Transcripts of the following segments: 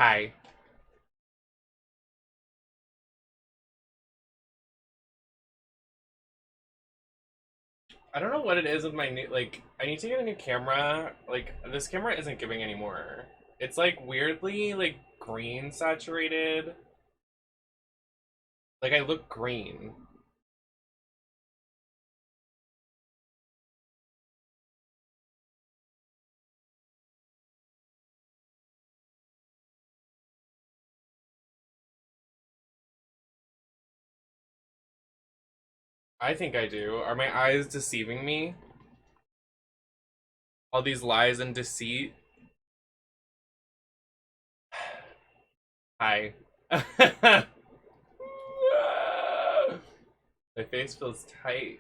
Hi. I don't know what it is with my new, like, I need to get a new camera. Like, this camera isn't giving anymore. It's like weirdly, like, green saturated. Like, I look green. I think I do. Are my eyes deceiving me? All these lies and deceit? Hi. My face feels tight.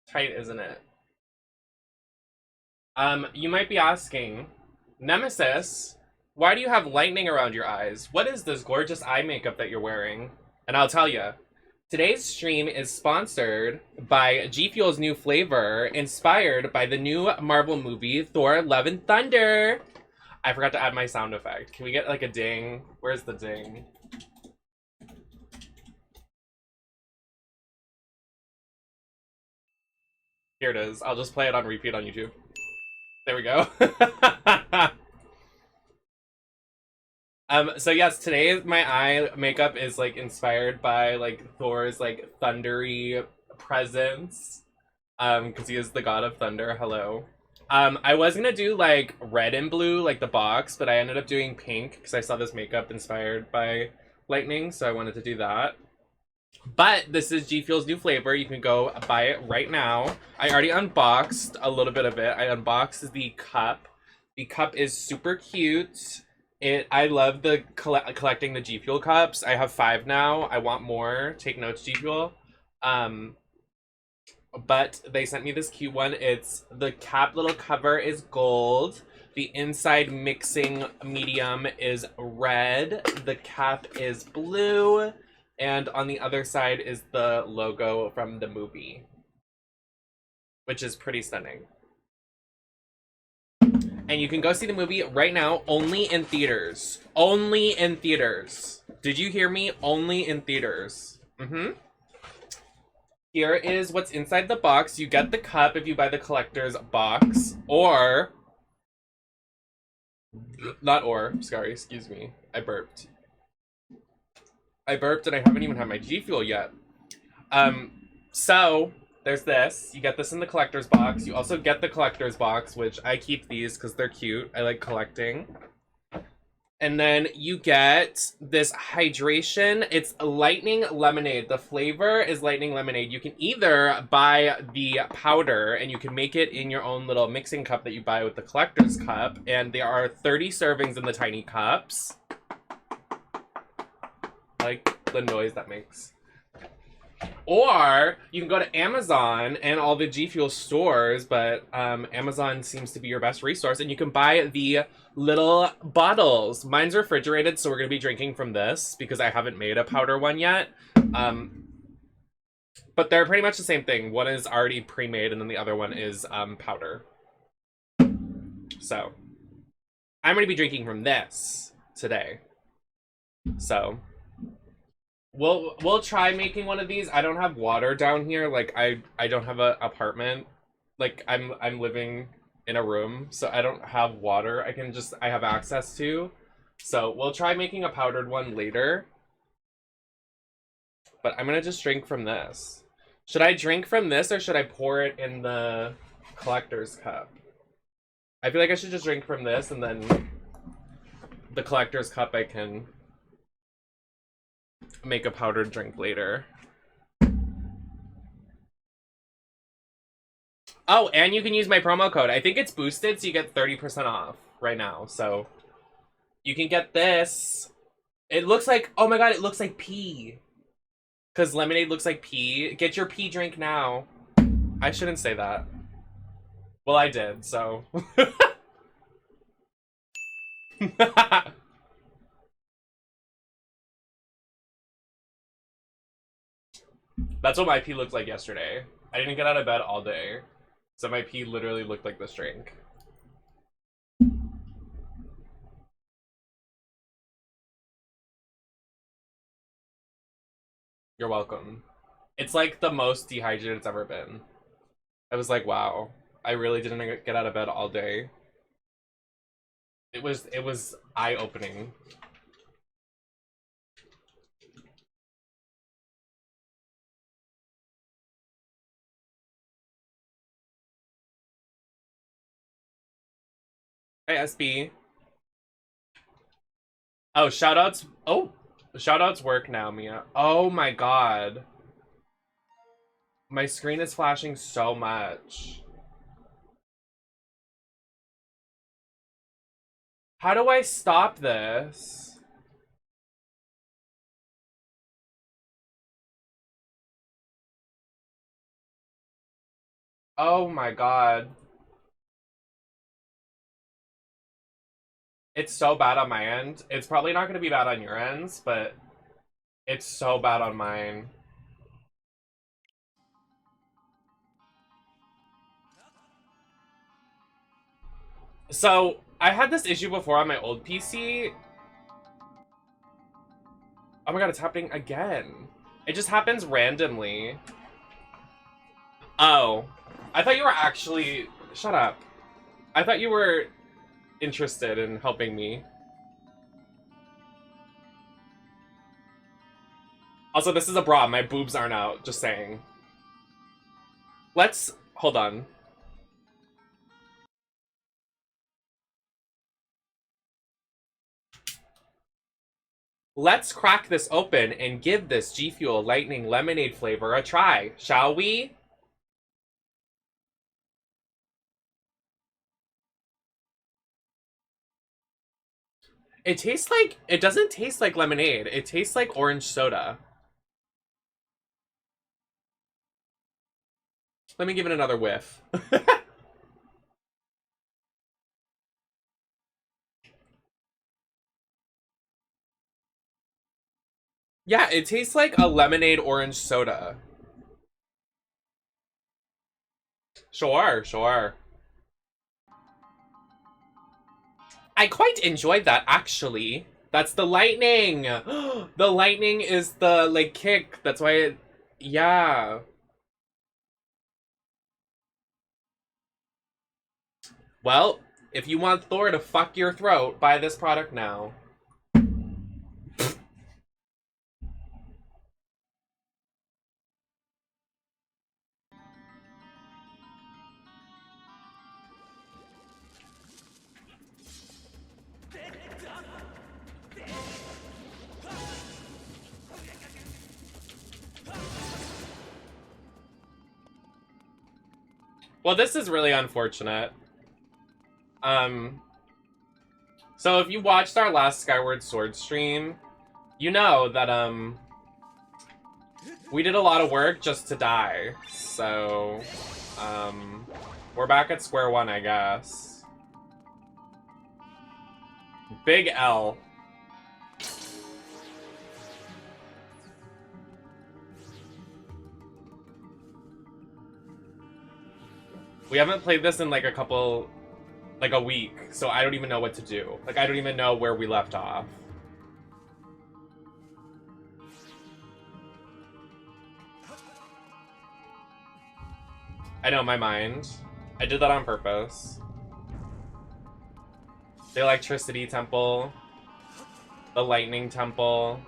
Tight, isn't it? You might be asking, Nemesis, why do you have lightning around your eyes? What is this gorgeous eye makeup that you're wearing? And I'll tell you. Today's stream is sponsored by GFUEL's new flavor, inspired by the new Marvel movie, Thor: Love and Thunder. I forgot to add my sound effect. Can we get like a ding? Where's the ding? Here it is. I'll just play it on repeat on YouTube. There we go. So yes, today my eye makeup is like inspired by like Thor's like thundery presence. Because he is the god of thunder. Hello. I was gonna do like red and blue, like the box, but I ended up doing pink because I saw this makeup inspired by lightning, so I wanted to do that. But this is GFuel's new flavor. You can go buy it right now. I already unboxed a little bit of it. I unboxed the cup. The cup is super cute. I love the collecting the GFuel cups. I have 5 now. I want more. Take notes, GFuel. But they sent me this cute one. It's the cap little cover is gold. The inside mixing medium is red. The cap is blue. And on the other side is the logo from the movie, which is pretty stunning. And you can go see the movie right now, only in theaters. Only in theaters. Did you hear me? Only in theaters. Here is what's inside the box. You get the cup if you buy the collector's box, or... Not or, sorry, excuse me. I burped and I haven't even had my GFuel yet. So there's this. You get this in the collector's box. You also get the collector's box, which I keep these because they're cute. I like collecting. And then you get this hydration. It's lightning lemonade. The flavor is lightning lemonade. You can either buy the powder and you can make it in your own little mixing cup that you buy with the collector's cup. And there are 30 servings in the tiny cups. Like the noise that makes. Or you can go to Amazon and all the GFuel stores, but Amazon seems to be your best resource, and you can buy the little bottles. Mine's refrigerated, so we're gonna be drinking from this because I haven't made a powder one yet. But they're pretty much the same thing. One is already pre-made, and then the other one is powder. So I'm gonna be drinking from this today. So we'll try making one of these. I don't have water down here. Like I don't have an apartment. Like I'm living in a room, so I don't have water I have access to. So we'll try making a powdered one later. But I'm gonna just drink from this. Should I drink from this or should I pour it in the collector's cup? I feel like I should just drink from this, and then the collector's cup I can make a powdered drink later. Oh, and you can use my promo code. I think it's boosted, so you get 30% off right now. So you can get this. It looks like, oh my god, it looks like pee. Because lemonade looks like pee. Get your pee drink now. I shouldn't say that. Well, I did, so. That's what my pee looked like yesterday. I didn't get out of bed all day, so my pee literally looked like this drink. You're welcome. It's like the most dehydrated it's ever been. I was like, wow, I really didn't get out of bed all day. It was eye-opening. Hey, SB. Oh, shoutouts. Oh, shoutouts work now, Mia. Oh my god. My screen is flashing so much. How do I stop this? Oh my god. It's so bad on my end. It's probably not going to be bad on your ends, but it's so bad on mine. So, I had this issue before on my old PC. Oh my god, it's happening again. It just happens randomly. Oh. I thought you were actually... Shut up. I thought you were interested in helping me. Also, this is a bra. My boobs aren't out. Just saying. Let's... Hold on. Let's crack this open and give this GFUEL Lightning Lemonade flavor a try, shall we? It tastes like... It doesn't taste like lemonade. It tastes like orange soda. Let me give it another whiff. Yeah, it tastes like a lemonade orange soda. Sure, sure. I quite enjoyed that, actually. That's the lightning! The lightning is the, like, kick. That's why it... Yeah. Well, if you want Thor to fuck your throat, buy this product now. Well, this is really unfortunate. So if you watched our last Skyward Sword stream, you know that, we did a lot of work just to die. So, we're back at square one, I guess. Big L. We haven't played this in like a week, so I don't even know what to do. Like, I don't even know where we left off. I know, my mind. I did that on purpose. The electricity temple. The lightning temple.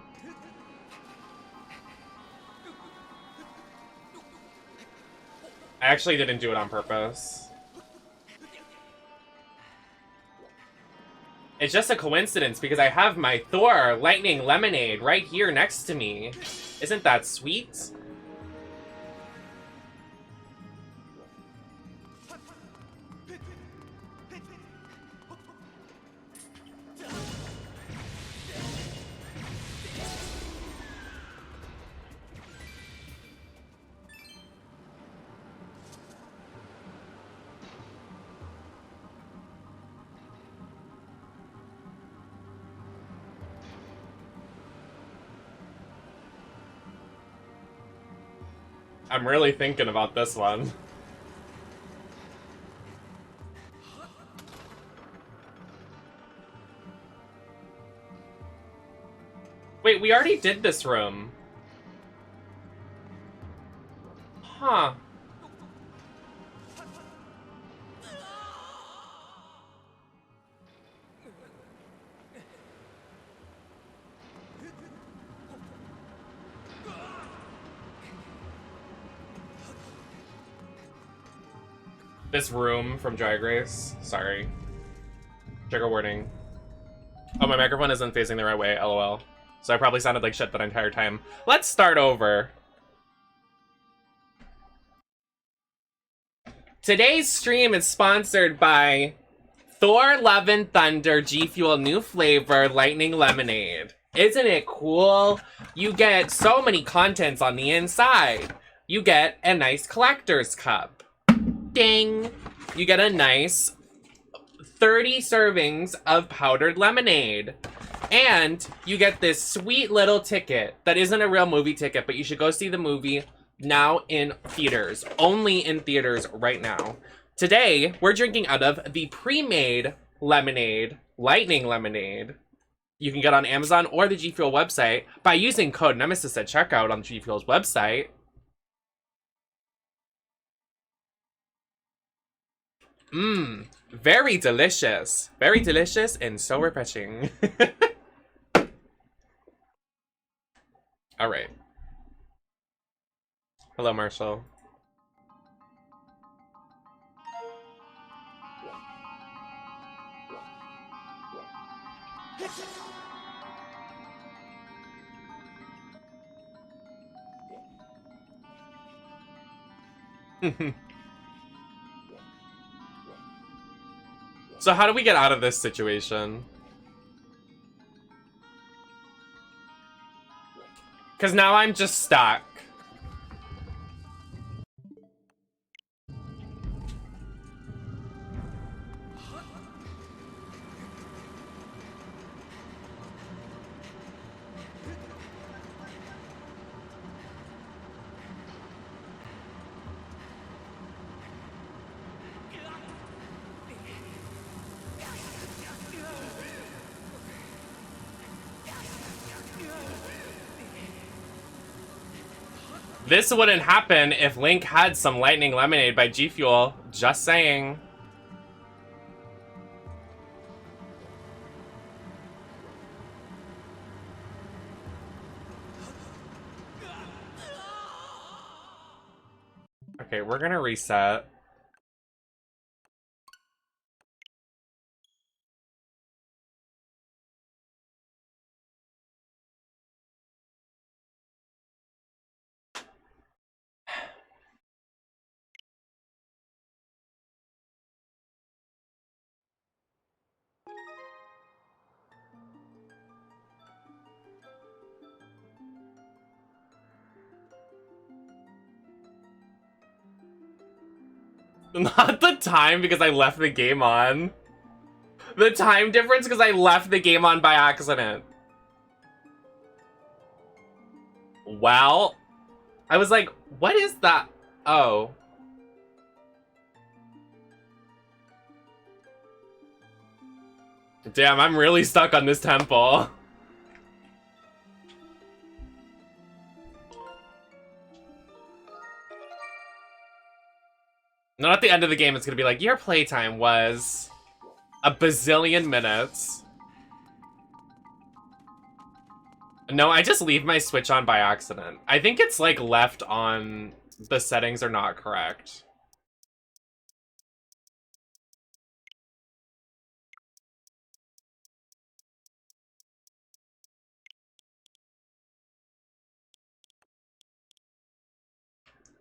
I actually didn't do it on purpose. It's just a coincidence because I have my Thor Lightning Lemonade right here next to me. Isn't that sweet? I'm really thinking about this one. Wait, we already did this room. Huh. This room from Drag Race. Sorry. Trigger warning. Oh, my microphone isn't facing the right way, lol. So I probably sounded like shit that entire time. Let's start over. Today's stream is sponsored by Thor Love and Thunder GFUEL new flavor Lightning Lemonade. Isn't it cool? You get so many contents on the inside. You get a nice collector's cup. Ding! You get a nice 30 servings of powdered lemonade. And you get this sweet little ticket that isn't a real movie ticket, but you should go see the movie now in theaters. Only in theaters right now. Today, we're drinking out of the pre-made lemonade, Lightning Lemonade. You can get on Amazon or the GFUEL website by using code Nemesis at checkout on GFUEL's website. Mmm, very delicious. Very delicious and so refreshing. All right. Hello, Marshall. So how do we get out of this situation? Because now I'm just stuck. This wouldn't happen if Link had some Lightning Lemonade by GFUEL. Just saying. Okay, we're gonna reset. Not the time because I left the game on. The time difference because I left the game on by accident. Well, I was like, what is that? Oh. Damn, I'm really stuck on this temple. Not at the end of the game, it's gonna be like, your playtime was a bazillion minutes. No, I just leave my Switch on by accident. I think it's like left on, the settings are not correct.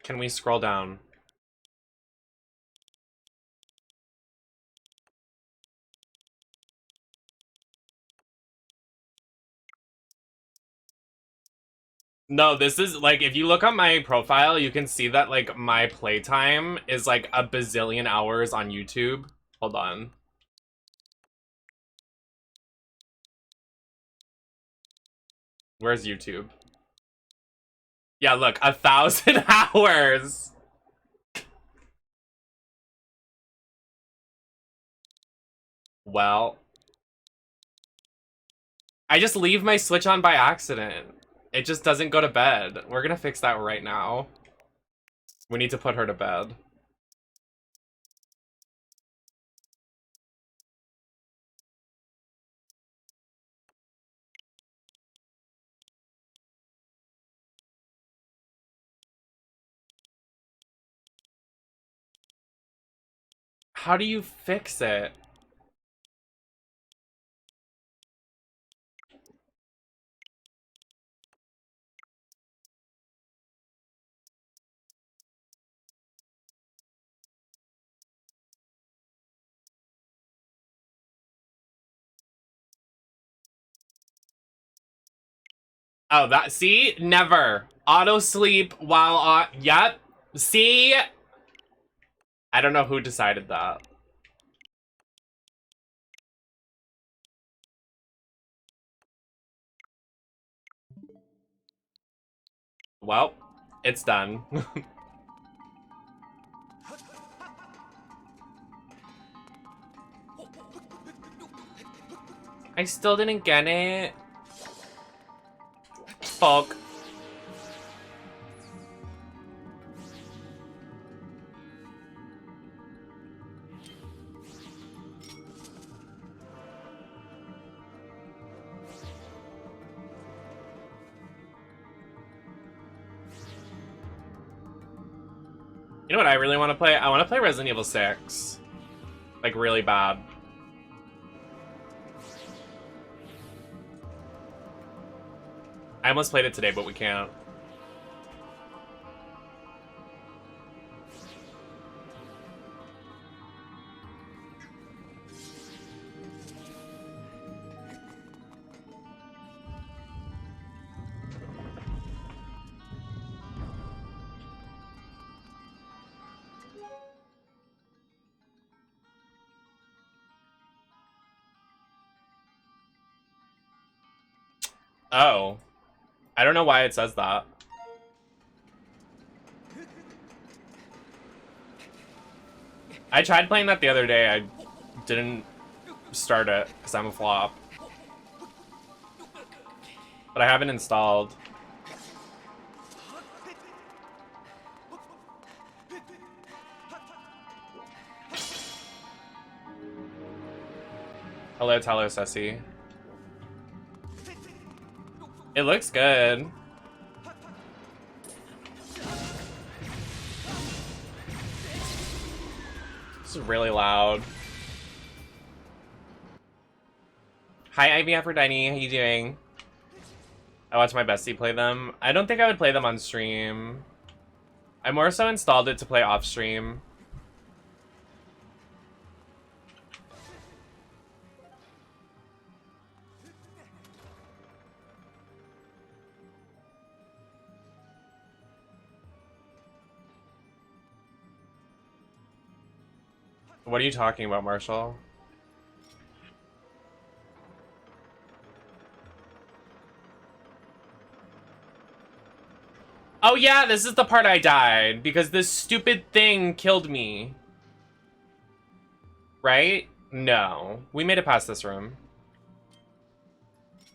Can we scroll down? No, this is like, if you look on my profile, you can see that like my playtime is like a bazillion hours on YouTube. Hold on. Where's YouTube? Yeah, look, 1,000 hours. Well, I just leave my Switch on by accident. It just doesn't go to bed. We're gonna fix that right now. We need to put her to bed. How do you fix it? Oh, that, see? Never. Auto sleep while on, yep. See? I don't know who decided that. Well, it's done. I still didn't get it. Fuck. You know what I really want to play? I want to play Resident Evil 6. Like, really bad. I almost played it today, but we can't. Oh. I don't know why it says that. I tried playing that the other day. I didn't start it because I'm a flop. But I haven't installed. Hello, Tyler Sessi. It looks good. This is really loud. Hi, Ivy Aphrodite. How you doing? I watched my bestie play them. I don't think I would play them on stream. I more so installed it to play off stream. What are you talking about, Marshall? Oh yeah, this is the part I died, because this stupid thing killed me. Right? No. We made it past this room.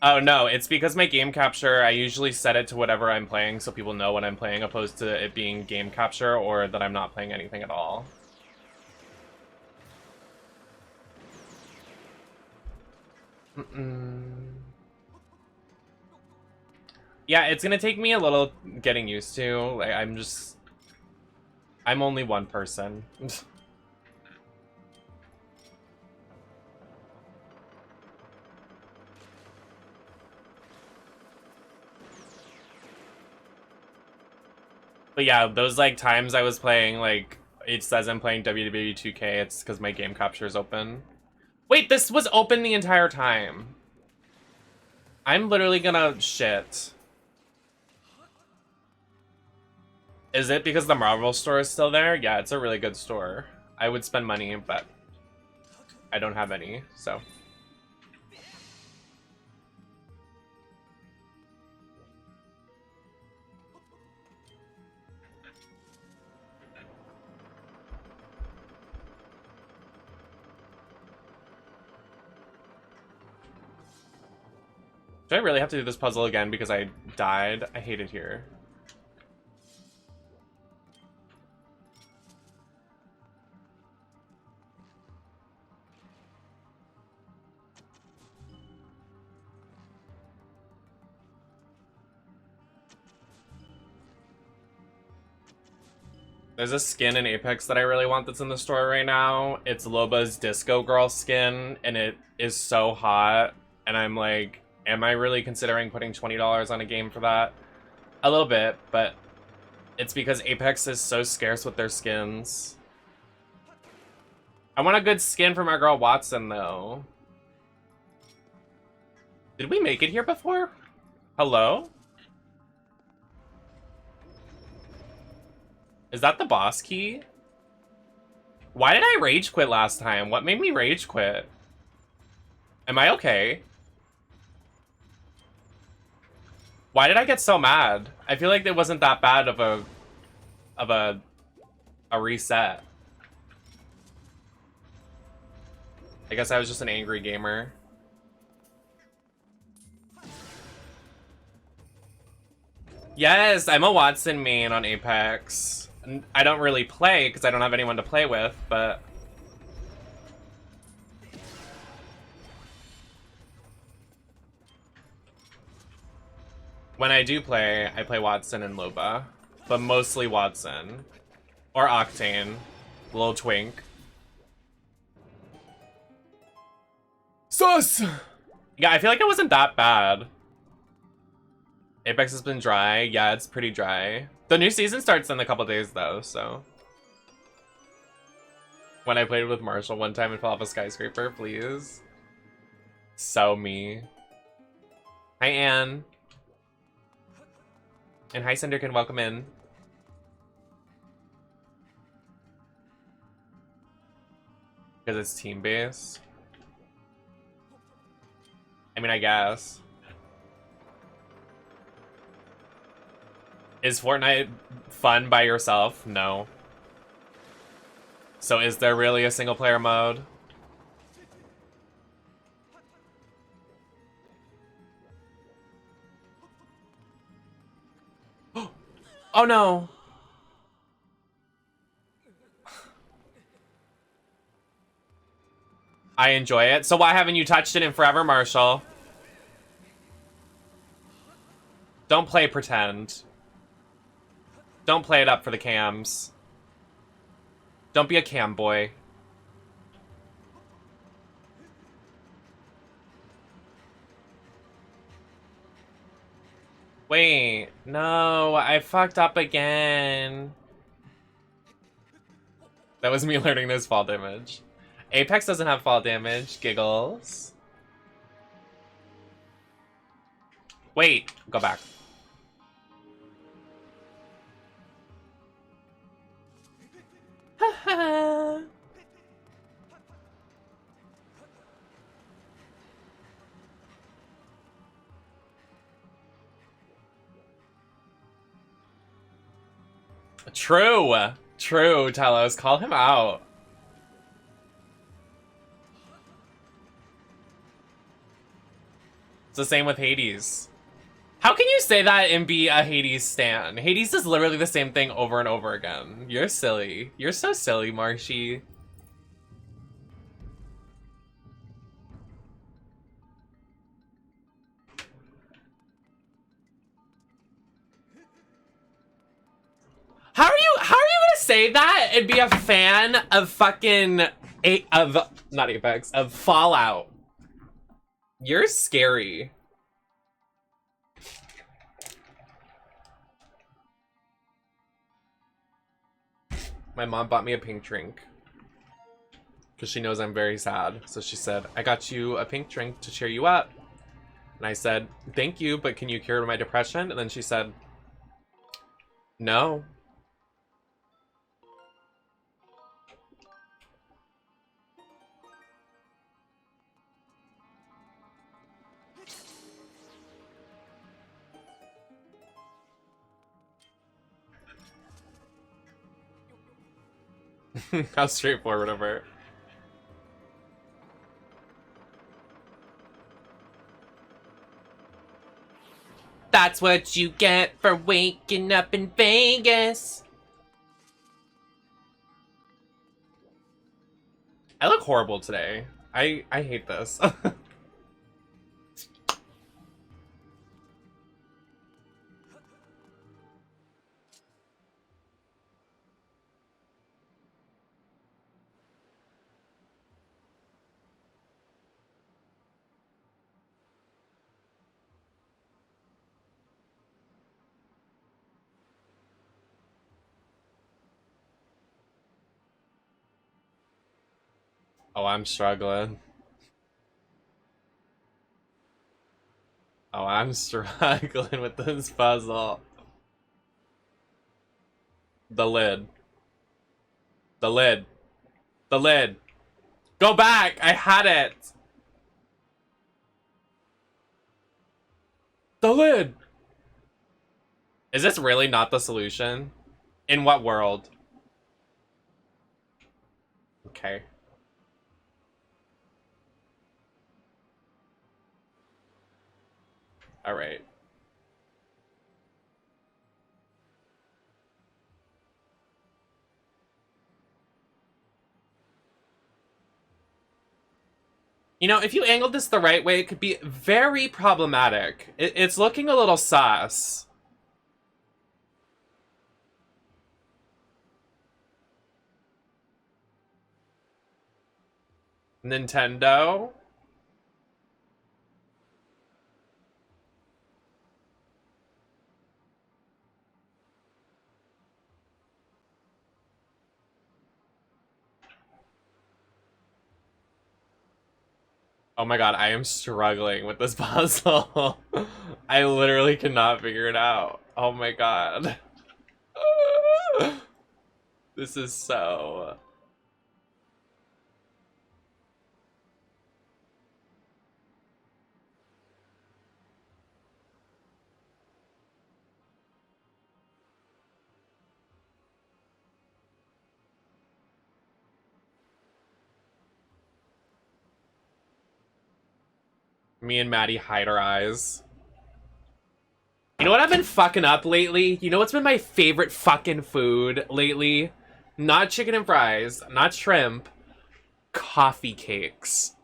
Oh no, it's because my game capture, I usually set it to whatever I'm playing so people know what I'm playing, opposed to it being game capture or that I'm not playing anything at all. Yeah, it's gonna take me a little getting used to. Like, I'm only one person. But yeah, those like times I was playing, like, it says I'm playing WWE 2K, it's because my game capture is open. Wait, this was open the entire time. I'm literally gonna shit. Is it because the Marvel store is still there? Yeah, it's a really good store. I would spend money, but I don't have any, so. Do I really have to do this puzzle again because I died? I hate it here. There's a skin in Apex that I really want that's in the store right now. It's Loba's Disco Girl skin, and it is so hot. And I'm like, am I really considering putting $20 on a game for that? A little bit, but it's because Apex is so scarce with their skins. I want a good skin for my girl Watson, though. Did we make it here before? Hello? Is that the boss key? Why did I rage quit last time? What made me rage quit? Am I okay? Why did I get so mad? I feel like it wasn't that bad of a reset. I guess I was just an angry gamer. Yes, I'm a Watson main on Apex. I don't really play because I don't have anyone to play with, but... when I do play, I play Watson and Loba. But mostly Watson. Or Octane. Little Twink. Sus! Yeah, I feel like it wasn't that bad. Apex has been dry. Yeah, it's pretty dry. The new season starts in a couple days, though, so... when I played with Marshall one time and fell off a skyscraper, please. So me. Hi, Anne. And hi, Cinderkin, welcome in. Because it's team-based. I mean, I guess. Is Fortnite fun by yourself? No. So is there really a single player mode? Oh no! I enjoy it. So why haven't you touched it in forever, Marshall? Don't play pretend. Don't play it up for the cams. Don't be a cam boy. Wait, no, I fucked up again. That was me learning this fall damage. Apex doesn't have fall damage, giggles. Wait, go back. True. True, Talos. Call him out. It's the same with Hades. How can you say that and be a Hades stan? Hades is literally the same thing over and over again. You're silly. You're so silly, Marshy. How are you gonna say that and be a fan of fucking not Apex, of Fallout? You're scary. My mom bought me a pink drink because she knows I'm very sad. So she said, I got you a pink drink to cheer you up. And I said, thank you, but can you cure my depression? And then she said, no. How straightforward of her. That's what you get for waking up in Vegas. I look horrible today. I hate this. Oh, I'm struggling. Oh, I'm struggling with this puzzle. The lid. The lid. The lid. Go back! I had it! The lid! Is this really not the solution? In what world? Okay. Alright. You know, if you angled this the right way, it could be very problematic. It's looking a little sus. Nintendo? Oh my god, I am struggling with this puzzle. I literally cannot figure it out. Oh my god. This is so... Me and Maddie hide our eyes. You know what I've been fucking up lately? You know what's been my favorite fucking food lately? Not chicken and fries, not shrimp. Coffee cakes.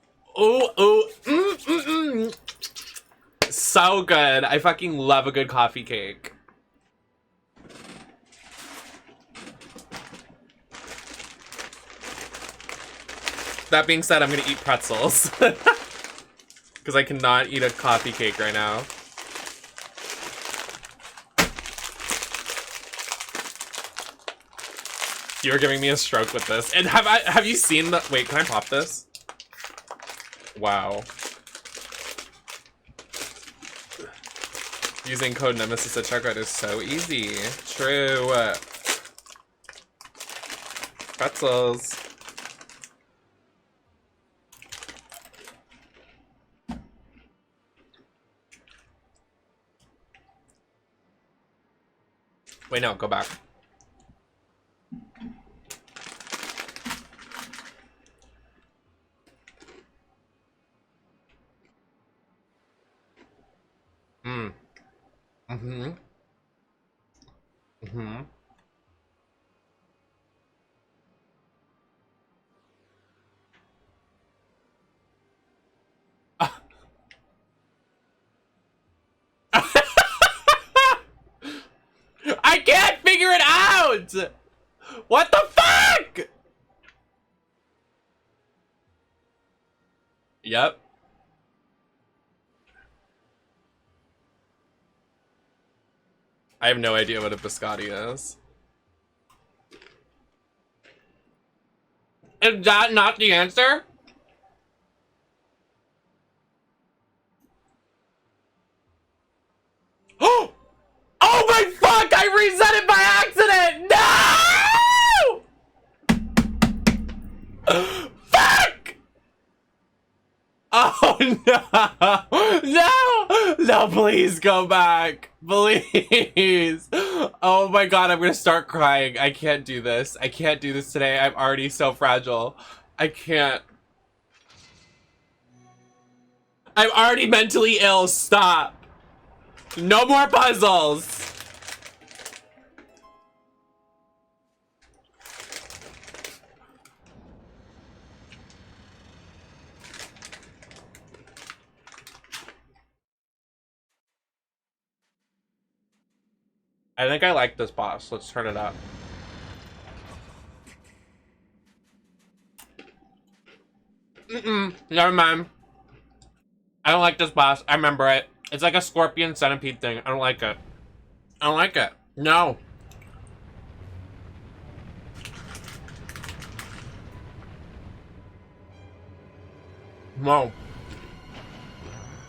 Ooh, ooh, so good. I fucking love a good coffee cake. That being said, I'm gonna eat pretzels. Because I cannot eat a coffee cake right now. You're giving me a stroke with this. And have you seen the... Wait, can I pop this? Wow. Using code Nemesis at checkout is so easy. True. Pretzels. Wait, no, go back. Mm. Mm-hmm. Mm-hmm. I can't figure it out! What the fuck? Yep. I have no idea what a biscotti is. Is that not the answer? Oh! Oh my fuck! I reset it by accident! No! Fuck! Oh no! No! No, please go back. Please. Oh my god, I'm gonna start crying. I can't do this. I can't do this today. I'm already so fragile. I can't. I'm already mentally ill. Stop. No more puzzles. I think I like this boss. Let's turn it up. Never mind. I don't like this boss. I remember it. It's like a scorpion centipede thing. I don't like it. I don't like it. No. No.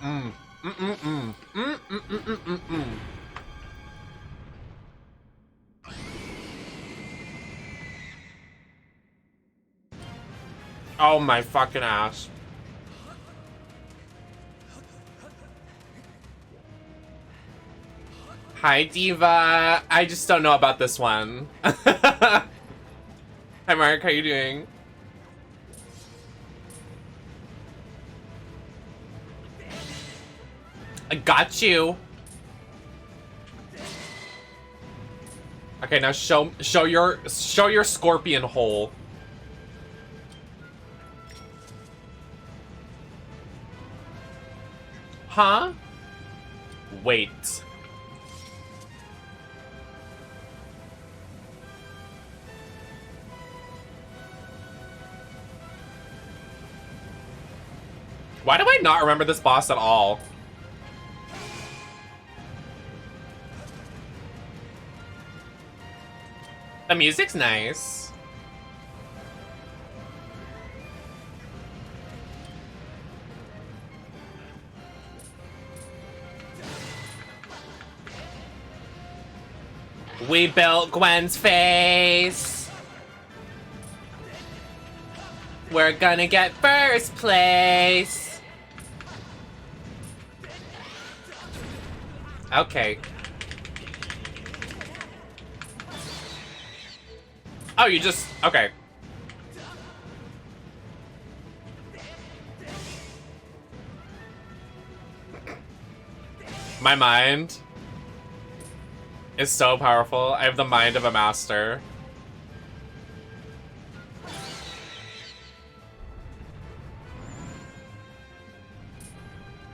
Mm. Mm mm mm. Mm mm mm mm mm mm. Oh my fucking ass. Hi, Diva. I just don't know about this one. Hi, Mark. How you doing? I got you. Okay, now show your scorpion hole. Huh? Wait. Why do I not remember this boss at all? The music's nice. We built Gwen's face. We're gonna get first place. Okay. Oh, you just... Okay. My mind is so powerful. I have the mind of a master.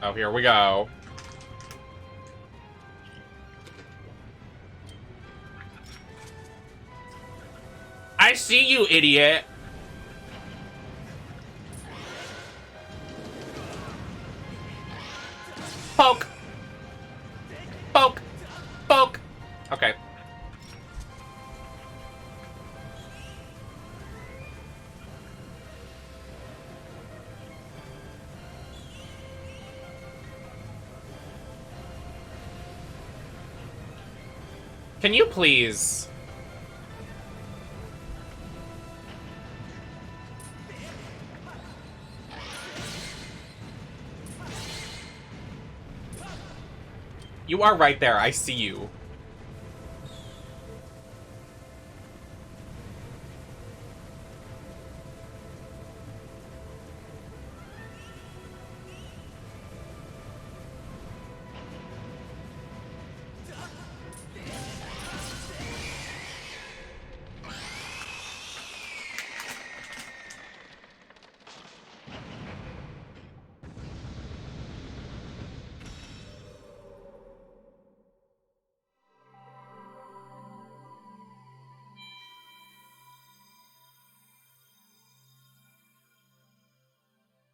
Oh, here we go. I see you, idiot. Poke. Poke. Poke. Okay. Can you please? You are right there. I see you.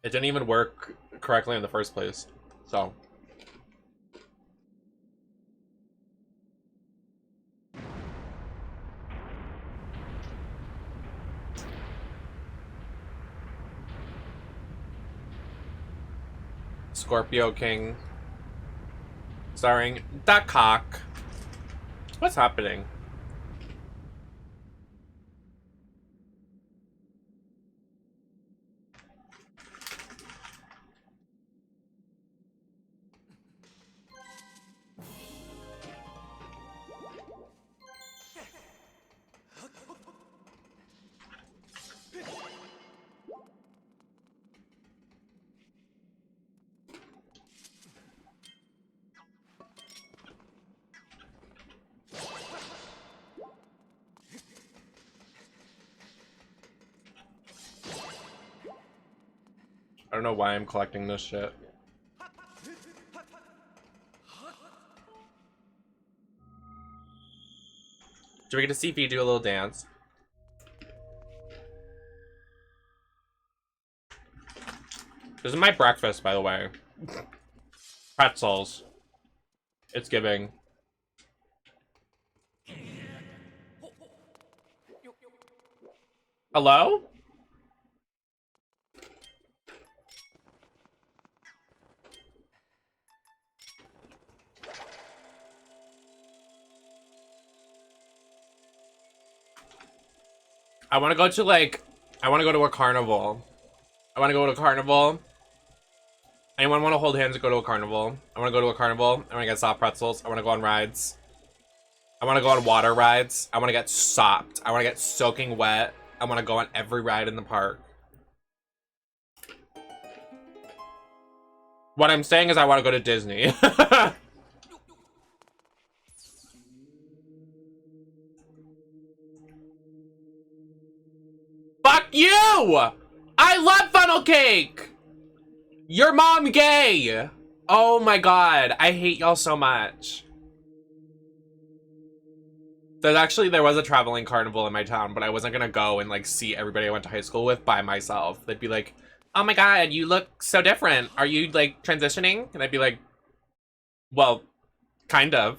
It didn't even work correctly in the first place, so. Scorpio King. Starring that cock. What's happening? I don't know why I'm collecting this shit. Do we get to see V do a little dance? This is my breakfast, by the way. Pretzels. It's giving. Hello? I want to go to like, I want to go to a carnival. I want to go to a carnival. Anyone want to hold hands and go to a carnival? I want to go to a carnival. I want to get soft pretzels. I want to go on rides. I want to go on water rides. I want to get sopped. I want to get soaking wet. I want to go on every ride in the park. What I'm saying is I want to go to Disney. Fuck you! I love funnel cake! Your mom gay! Oh my god, I hate y'all so much. There was a traveling carnival in my town, but I wasn't gonna go and like see everybody I went to high school with by myself. They'd be like, oh my god, you look so different. Are you like transitioning? And I'd be like, well, kind of.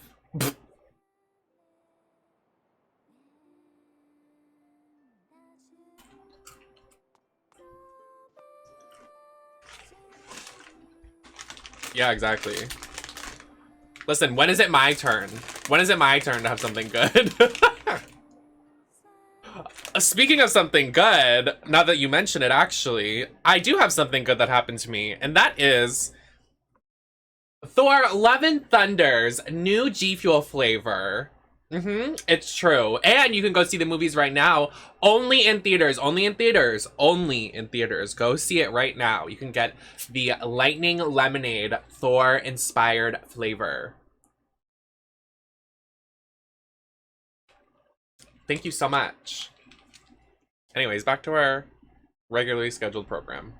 Yeah, exactly. Listen, when is it my turn? When is it my turn to have something good? Speaking of something good, now that you mention it, actually, I do have something good that happened to me, and that is Thor Love and Thunder's new GFUEL flavor. It's true. And you can go see the movies right now. Only in theaters. Only in theaters. Only in theaters. Go see it right now. You can get the Lightning Lemonade Thor-inspired flavor. Thank you so much. Anyways, back to our regularly scheduled program.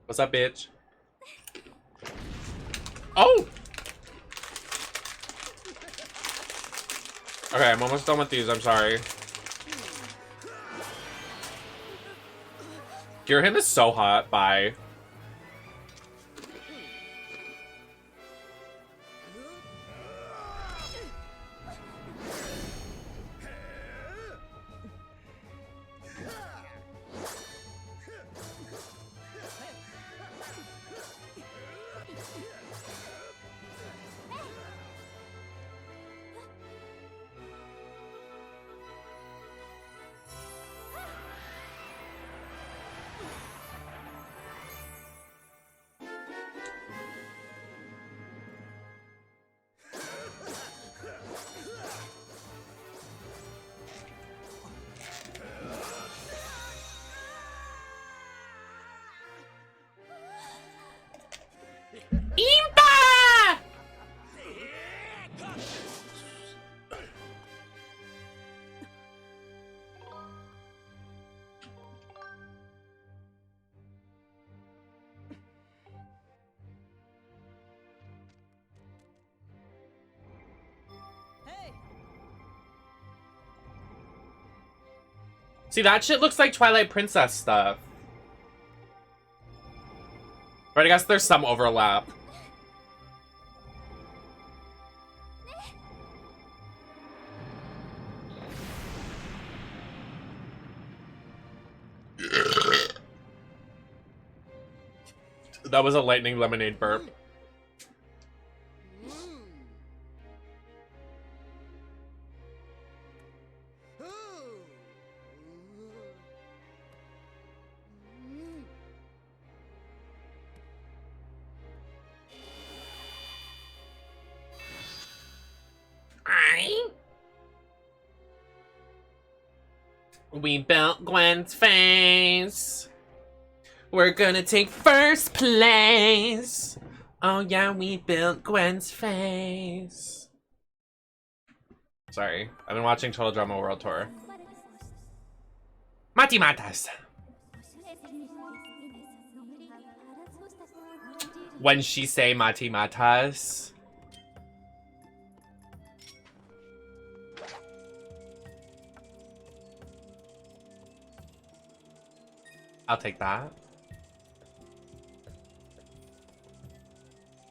What's up, bitch? Oh! Okay, I'm almost done with these, I'm sorry. Girahim is so hot, bye. Impa! See, that shit looks like Twilight Princess stuff. But I guess there's some overlap. That was a lightning lemonade burp. We built Gwen's face. We're gonna take first place. Oh yeah, we built Gwen's face. Sorry, I've been watching Total Drama World Tour. Mati Matas. When she say Mati Matas. I'll take that.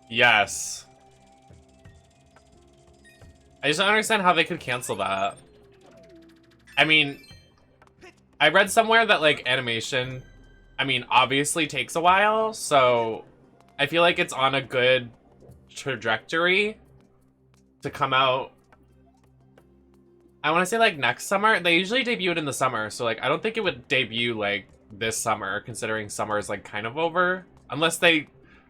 Yes. I just don't understand how they could cancel that. I mean, I read somewhere that, like, animation, I mean, obviously takes a while, so I feel like it's on a good trajectory. to come out. I want to say like next summer. They usually debut it in the summer, so like I don't think it would debut like this summer, considering summer is like kind of over, unless they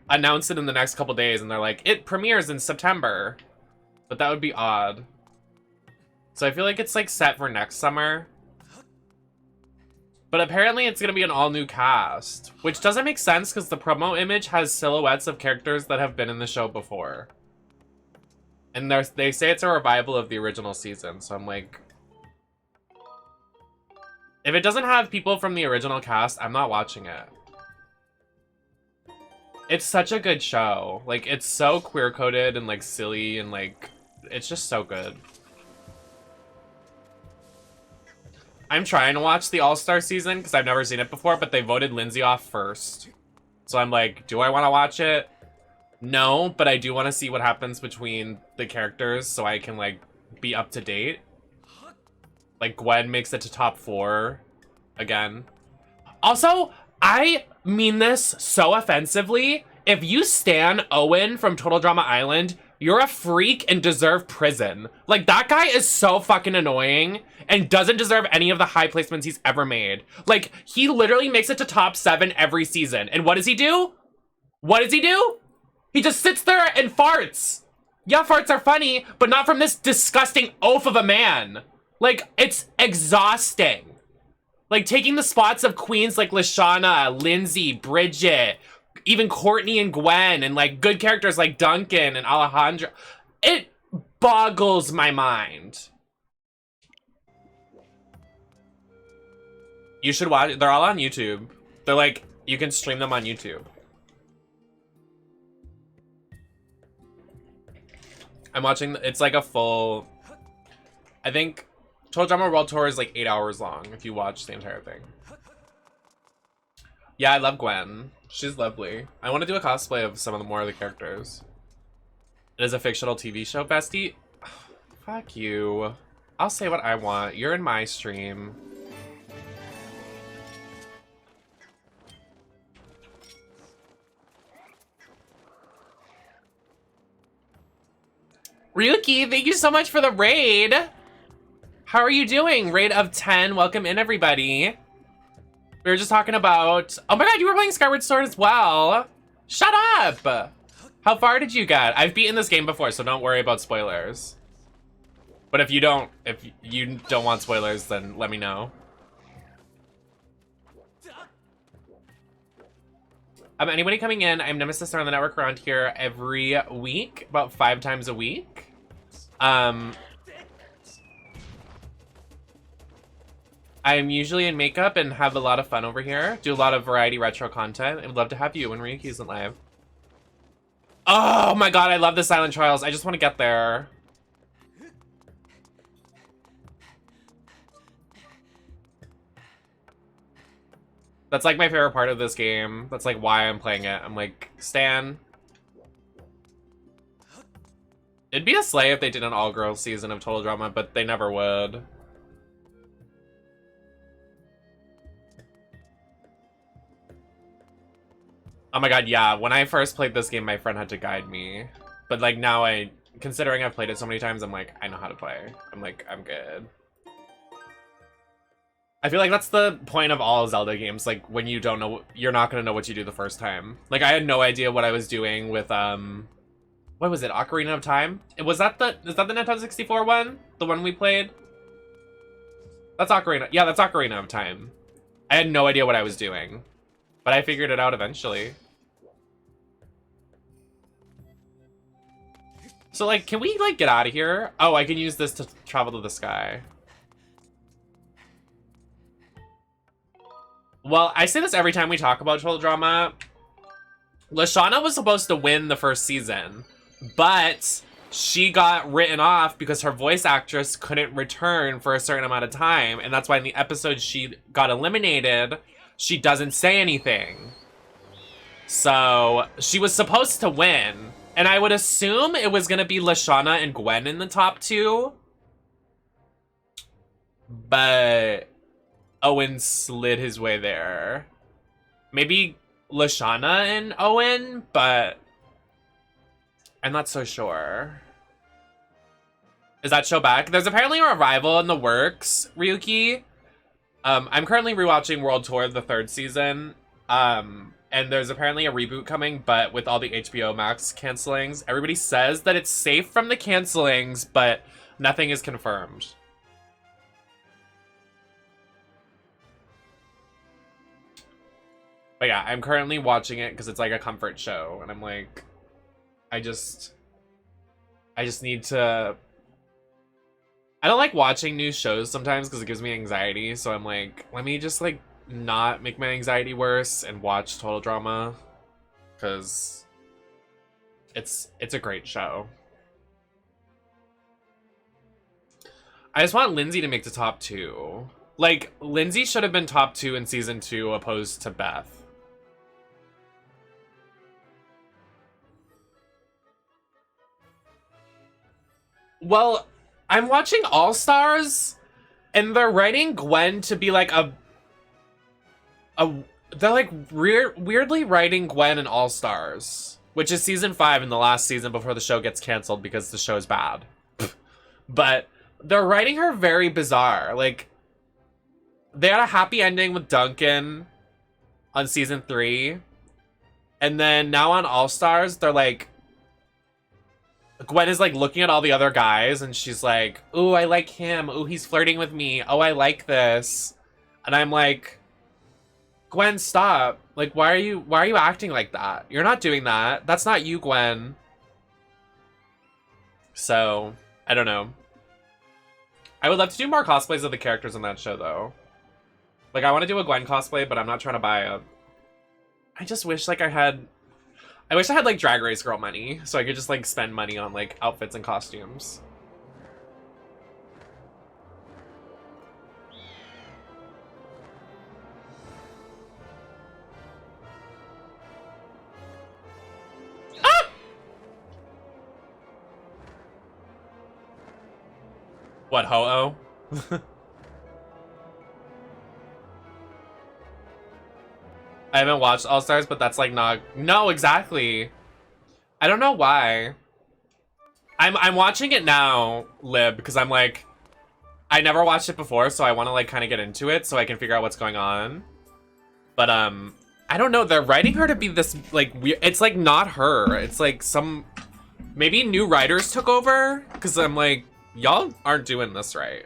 announce it in the next couple days and they're like it premieres in September, but that would be odd. So I feel like it's like set for next summer. But apparently it's gonna be an all-new cast, which doesn't make sense because the promo image has silhouettes of characters that have been in the show before. And they say it's a revival of the original season, so I'm like... If it doesn't have people from the original cast, I'm not watching it. It's such a good show. Like, it's so queer-coded and, like, silly and, like... It's just so good. I'm trying to watch the All-Star season because I've never seen it before, but they voted Lindsay off first. So I'm like, do I want to watch it? No, but I do want to see what happens between the characters so I can, like, be up to date. Like, Gwen makes it to top 4 again. Also, I mean this so offensively. If you stan Owen from Total Drama Island, you're a freak and deserve prison. Like, that guy is so fucking annoying and doesn't deserve any of the high placements he's ever made. Like, he literally makes it to top 7 every season. And what does he do? What does he do? He just sits there and farts. Yeah, farts are funny, but not from this disgusting oaf of a man. Like, it's exhausting. Like, taking the spots of queens like Lashana, Lindsay, Bridget, even Courtney and Gwen, and, like, good characters like Duncan and Alejandro. It boggles my mind. You should watch it. They're all on YouTube. They're, like, you can stream them on YouTube. I'm watching, it's like a full, I think Total Drama World Tour is like 8 hours long if you watch the entire thing. Yeah, I love Gwen. She's lovely. I want to do a cosplay of some of the more of the characters. It is a fictional TV show, bestie. Fuck you. I'll say what I want. You're in my stream. Ryuki, thank you so much for the raid. How are you doing? Raid of 10. Welcome in, everybody. We were just talking about... Oh my god, you were playing Skyward Sword as well. Shut up. How far did you get? I've beaten this game before, so don't worry about spoilers. But if you don't want spoilers, then let me know. Anybody coming in, I'm Nemesis on the network around here every week, about 5 times a week. I'm usually in makeup and have a lot of fun over here. Do a lot of variety retro content. I would love to have you when Ryuki isn't live. Oh my god, I love the Silent Trials. I just want to get there. That's like my favorite part of this game. That's like why I'm playing it. I'm like, Stan. It'd be a slay if they did an all-girls season of Total Drama, but they never would. Oh my god, yeah. When I first played this game, my friend had to guide me. But like now considering I've played it so many times, I'm like, I know how to play. I'm like, I'm good. I feel like that's the point of all Zelda games. Like, when you don't know, you're not gonna know what you do the first time. Like, I had no idea what I was doing with, what was it? Ocarina of Time? Is that the Nintendo 64 one? The one we played? That's Ocarina. Yeah, that's Ocarina of Time. I had no idea what I was doing. But I figured it out eventually. So, like, can we, like, get out of here? Oh, I can use this to travel to the sky. Well, I say this every time we talk about Total Drama. Lashana was supposed to win the first season, but she got written off because her voice actress couldn't return for a certain amount of time, and that's why in the episode she got eliminated, she doesn't say anything. So, she was supposed to win, and I would assume it was gonna be Lashana and Gwen in the top 2. But Owen slid his way there. Maybe Lashana and Owen, but I'm not so sure. Is that show back? There's apparently a revival in the works, Ryuki. I'm currently rewatching World Tour, the third season. And there's apparently a reboot coming, but with all the HBO Max cancelings, everybody says that it's safe from the cancelings, but nothing is confirmed. But yeah, I'm currently watching it because it's like a comfort show, and I'm like, I just need to. I don't like watching new shows sometimes because it gives me anxiety, so I'm like, let me just like not make my anxiety worse and watch Total Drama, because it's a great show. I just want Lindsay to make the top 2. Like, Lindsay should have been top 2 in season 2 opposed to Beth. Well, I'm watching All Stars, and they're writing Gwen to be like they're like weirdly writing Gwen in All Stars, which is season 5 and the last season before the show gets canceled because the show is bad. But they're writing her very bizarre. Like, they had a happy ending with Duncan on season 3, and then now on All Stars, they're like, Gwen is like looking at all the other guys and she's like, ooh, I like him. Ooh, he's flirting with me. Oh, I like this. And I'm like, Gwen, stop. Like, why are you acting like that? You're not doing that. That's not you, Gwen. So, I don't know. I would love to do more cosplays of the characters in that show, though. Like, I want to do a Gwen cosplay, but I'm not trying to buy a... I just wish, like, I wish I had, like, Drag Race girl money, so I could just, like, spend money on, like, outfits and costumes. Ah! What, Ho-Oh? I haven't watched All Stars, but that's, like, not... No, exactly. I don't know why. I'm watching it now, Lib, because I'm like, I never watched it before, so I want to like kind of get into it so I can figure out what's going on. But I don't know. They're writing her to be this like weird. It's like not her. It's like some maybe new writers took over, because I'm like, y'all aren't doing this right.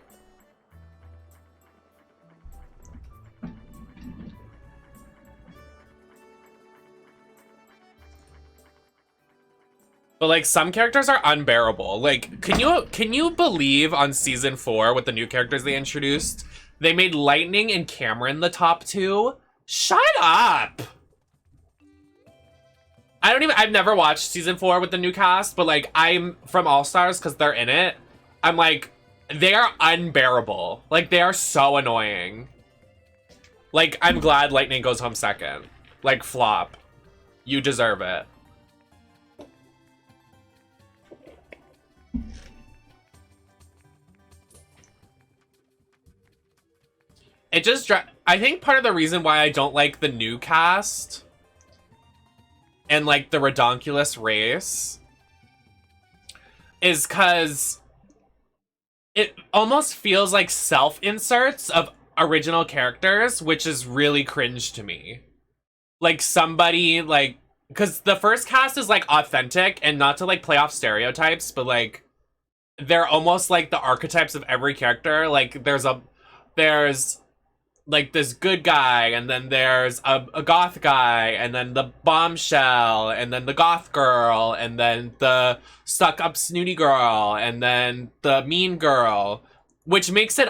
But like some characters are unbearable. Like, can you believe on season 4 with the new characters they introduced, they made Lightning and Cameron the top 2? Shut up! I've never watched season 4 with the new cast, but like I'm from All Stars because they're in it. I'm like, they are unbearable. Like, they are so annoying. Like, I'm glad Lightning goes home second. Like, flop. You deserve it. It just I think part of the reason why I don't like the new cast and like the redonkulous race is because it almost feels like self-inserts of original characters, which is really cringe to me. Like somebody like, because the first cast is like authentic, and not to like play off stereotypes, but like they're almost like the archetypes of every character. Like there's like this good guy, and then there's a goth guy, and then the bombshell, and then the goth girl, and then the stuck-up snooty girl, and then the mean girl, which makes it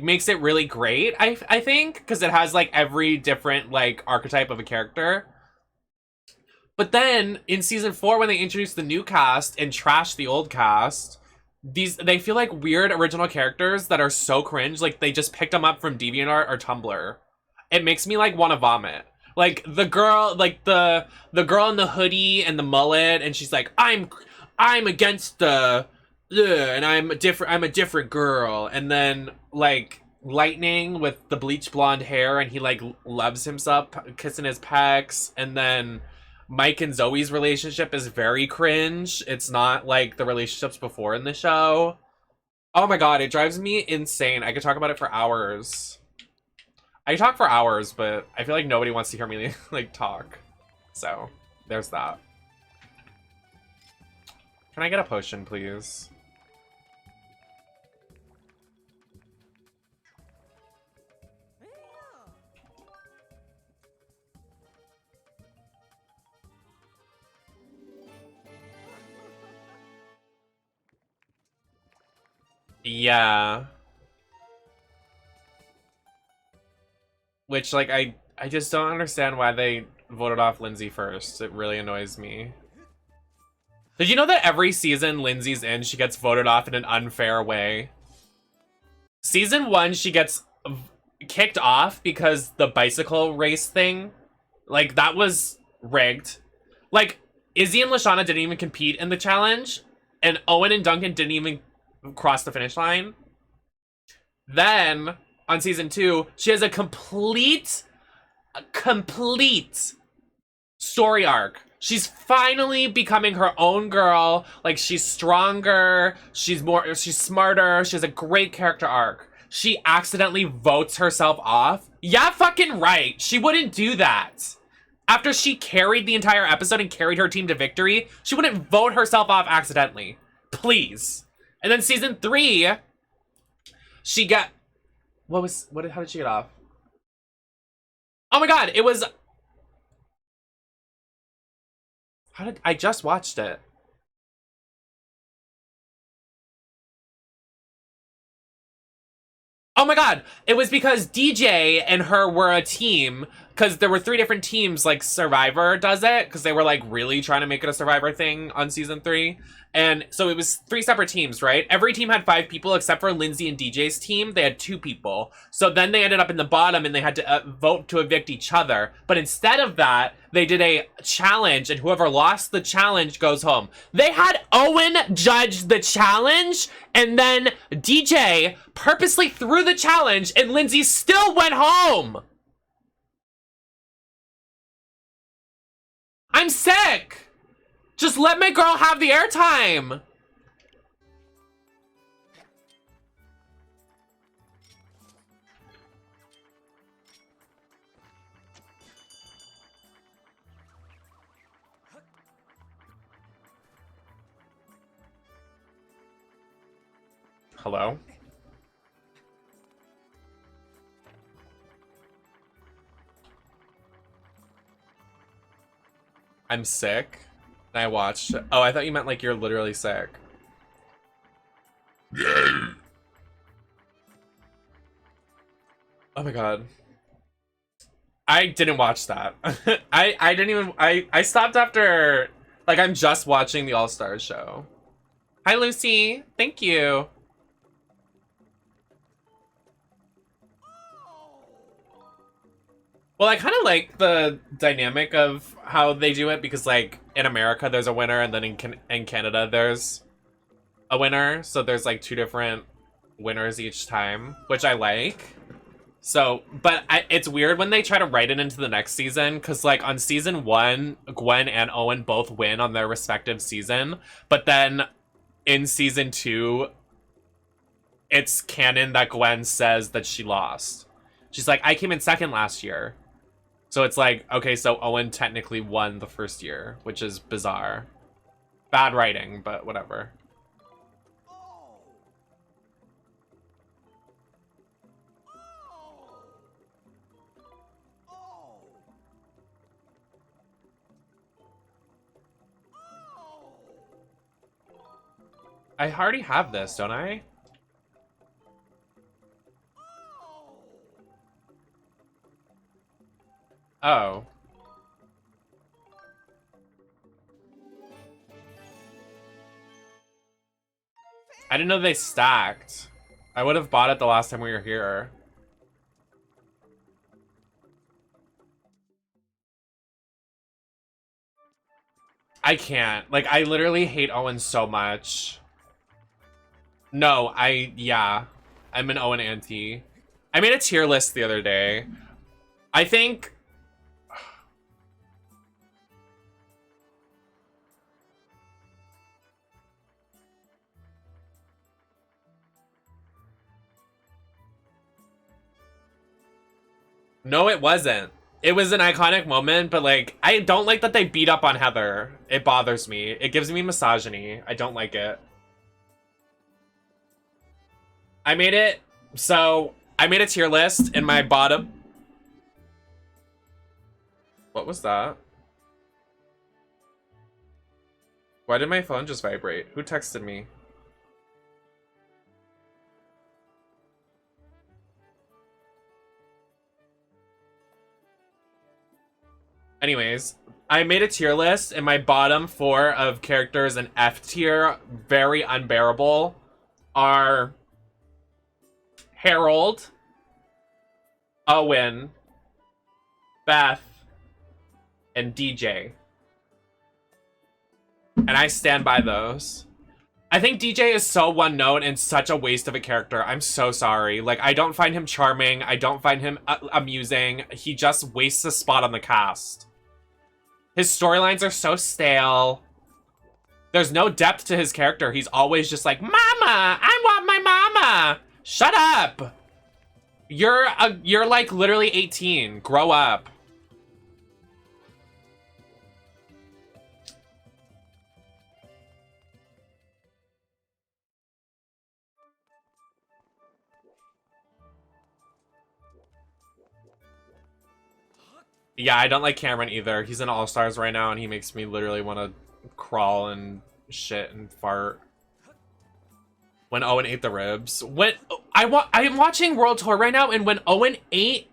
makes it really great, I think, because it has like every different like archetype of a character. But then in season 4, when they introduced the new cast and trashed the old cast, they feel like weird original characters that are so cringe. Like they just picked them up from DeviantArt or Tumblr. It makes me like want to vomit. Like the girl, like the girl in the hoodie and the mullet, and she's like, I'm against the, and I'm a different girl. And then like Lightning with the bleach blonde hair, and he like loves himself kissing his pecs. And then Mike and Zoe's relationship is very cringe. It's not like the relationships before in the show. Oh my god, it drives me insane. I could talk about it for hours. I could talk for hours, but I feel like nobody wants to hear me like talk. So, there's that. Can I get a potion, please? Yeah. Which, like, I just don't understand why they voted off Lindsay first. It really annoys me. Did you know that every season Lindsay's in, she gets voted off in an unfair way? Season 1, she gets kicked off because the bicycle race thing, like, that was rigged. Like, Izzy and Lashana didn't even compete in the challenge, and Owen and Duncan didn't even cross the finish line. Then, on season 2, she has a complete story arc. She's finally becoming her own girl. Like, she's stronger, she's smarter, she has a great character arc. She accidentally votes herself off. Yeah, fucking right. She wouldn't do that. After she carried the entire episode and carried her team to victory, she wouldn't vote herself off accidentally. Please. And then season 3, she got... how did she get off? Oh my god, it was... I just watched it. Oh my god, it was because DJ and her were a team, because there were 3 different teams, like Survivor does it, because they were like really trying to make it a Survivor thing on season 3. And so it was 3 separate teams, right? Every team had 5 people except for Lindsay and DJ's team. They had 2 people. So then they ended up in the bottom and they had to vote to evict each other. But instead of that, they did a challenge and whoever lost the challenge goes home. They had Owen judge the challenge and then DJ purposely threw the challenge and Lindsay still went home. I'm sick. Just let my girl have the airtime. Hello? I'm sick. And I watched. Oh, I thought you meant like you're literally sick. Oh my god. I didn't watch that. I didn't even I stopped after like I'm just watching the All-Stars show. Hi Lucy. Thank you. Well, I kind of like the dynamic of how they do it because, like, in America there's a winner, and then in Canada there's a winner. So there's like 2 different winners each time, which I like. So, but it's weird when they try to write it into the next season because, like, on season 1, Gwen and Owen both win on their respective season, but then in season 2, it's canon that Gwen says that she lost. She's like, I came in second last year. So it's like, okay, so Owen technically won the first year, which is bizarre. Bad writing, but whatever. I already have this, don't I? Oh. I didn't know they stacked. I would have bought it the last time we were here. I can't. Like, I literally hate Owen so much. No, yeah. I'm an Owen anti. I made a tier list the other day. I think... No, it wasn't. It was an iconic moment, but like, I don't like that they beat up on Heather. It bothers me. It gives me misogyny. I don't like it. I made it, so I made a tier list in my bottom. What was that? Why did my phone just vibrate? Who texted me? Anyways, I made a tier list, and my bottom 4 of characters in F tier, very unbearable, are Harold, Owen, Beth, and DJ. And I stand by those. I think DJ is so one note and such a waste of a character. I'm so sorry. Like, I don't find him charming. I don't find him amusing. He just wastes a spot on the cast. His storylines are so stale. There's no depth to his character. He's always just like, Mama, I want my mama. Shut up. You're like literally 18. Grow up. Yeah, I don't like Cameron either. He's in All-Stars right now, and he makes me literally want to crawl and shit and fart. When Owen ate the ribs. When I'm watching World Tour right now, and when Owen ate,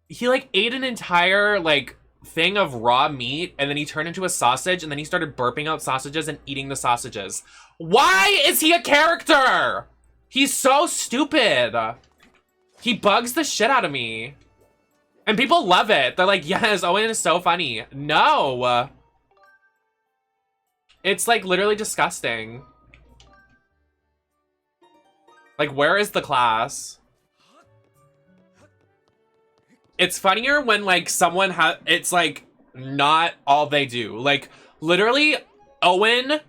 he like ate an entire like thing of raw meat, and then he turned into a sausage, and then he started burping out sausages and eating the sausages. Why is he a character? He's so stupid. He bugs the shit out of me. And people love it. They're like, yes, Owen is so funny. No. It's like literally disgusting. Like, where is the class? It's funnier when like someone it's like not all they do. Like literally Owen,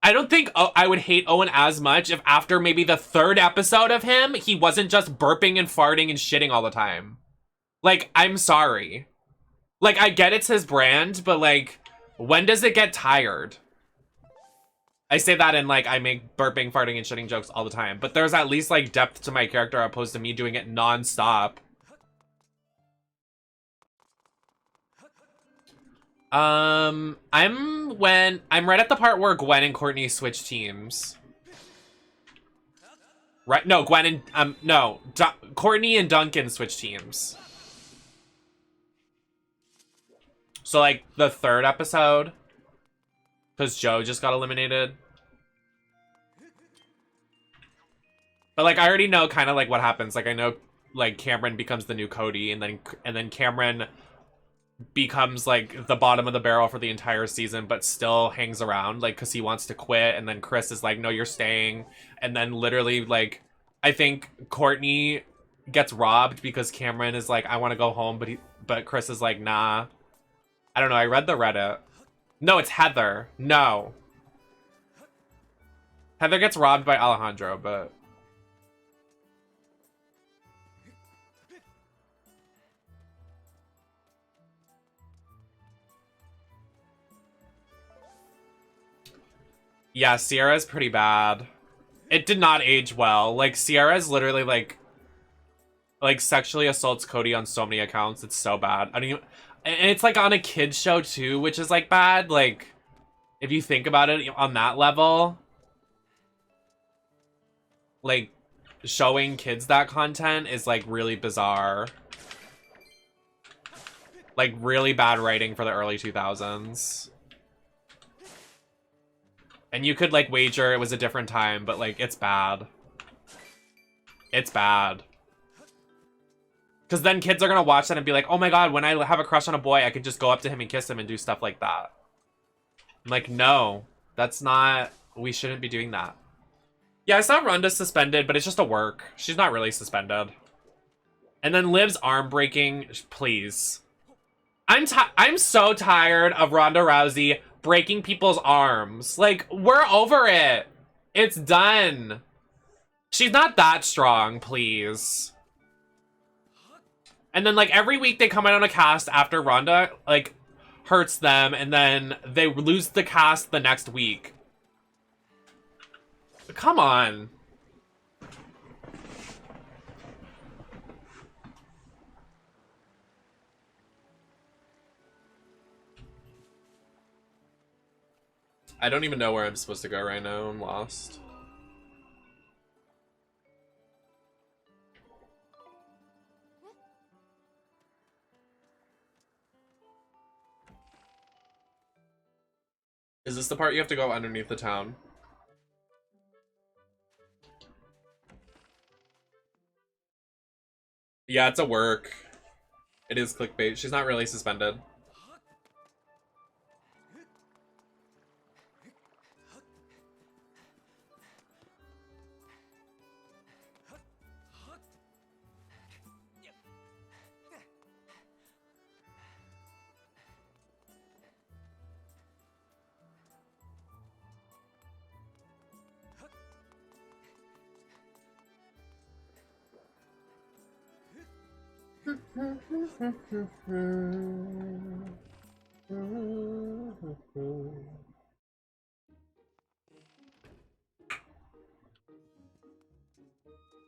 I don't think I would hate Owen as much if after maybe the 3rd episode of him, he wasn't just burping and farting and shitting all the time. Like, I'm sorry. Like, I get it's his brand, but like, when does it get tired? I say that in like, I make burping, farting, and shitting jokes all the time, but there's at least like depth to my character opposed to me doing it non-stop. I'm right at the part where Gwen and Courtney switch teams. Right? No, Gwen and, no. Courtney and Duncan switch teams. So, like, the 3rd episode. Because Joe just got eliminated. But, like, I already know kind of, like, what happens. Like, I know, like, Cameron becomes the new Cody. And then Cameron becomes, like, the bottom of the barrel for the entire season. But still hangs around, like, because he wants to quit. And then Chris is like, no, you're staying. And then literally, like, I think Courtney gets robbed because Cameron is like, I want to go home. But Chris is like, nah. I don't know. I read the Reddit. No, it's Heather. No. Heather gets robbed by Alejandro, but... Yeah, Sierra's pretty bad. It did not age well. Like, Sierra's literally, like sexually assaults Cody on so many accounts. It's so bad. I don't even... And it's, like, on a kid's show, too, which is, like, bad. Like, if you think about it on that level. Like, showing kids that content is, like, really bizarre. Like, really bad writing for the early 2000s. And you could, like, wager it was a different time, but, like, it's bad. It's bad. Because then kids are going to watch that and be like, oh my god, when I have a crush on a boy, I can just go up to him and kiss him and do stuff like that. I'm like, no, that's not... We shouldn't be doing that. Yeah, I saw Rhonda suspended, but it's just a work. She's not really suspended. And then Liv's arm breaking, please. I'm so tired of Ronda Rousey breaking people's arms. Like, we're over it. It's done. She's not that strong, please. And then, like, every week they come out on a cast after Rhonda, like, hurts them, and then they lose the cast the next week. Come on. I don't even know where I'm supposed to go right now. I'm lost. Is this the part you have to go underneath the town? Yeah, it's a work. It is clickbait. She's not really suspended.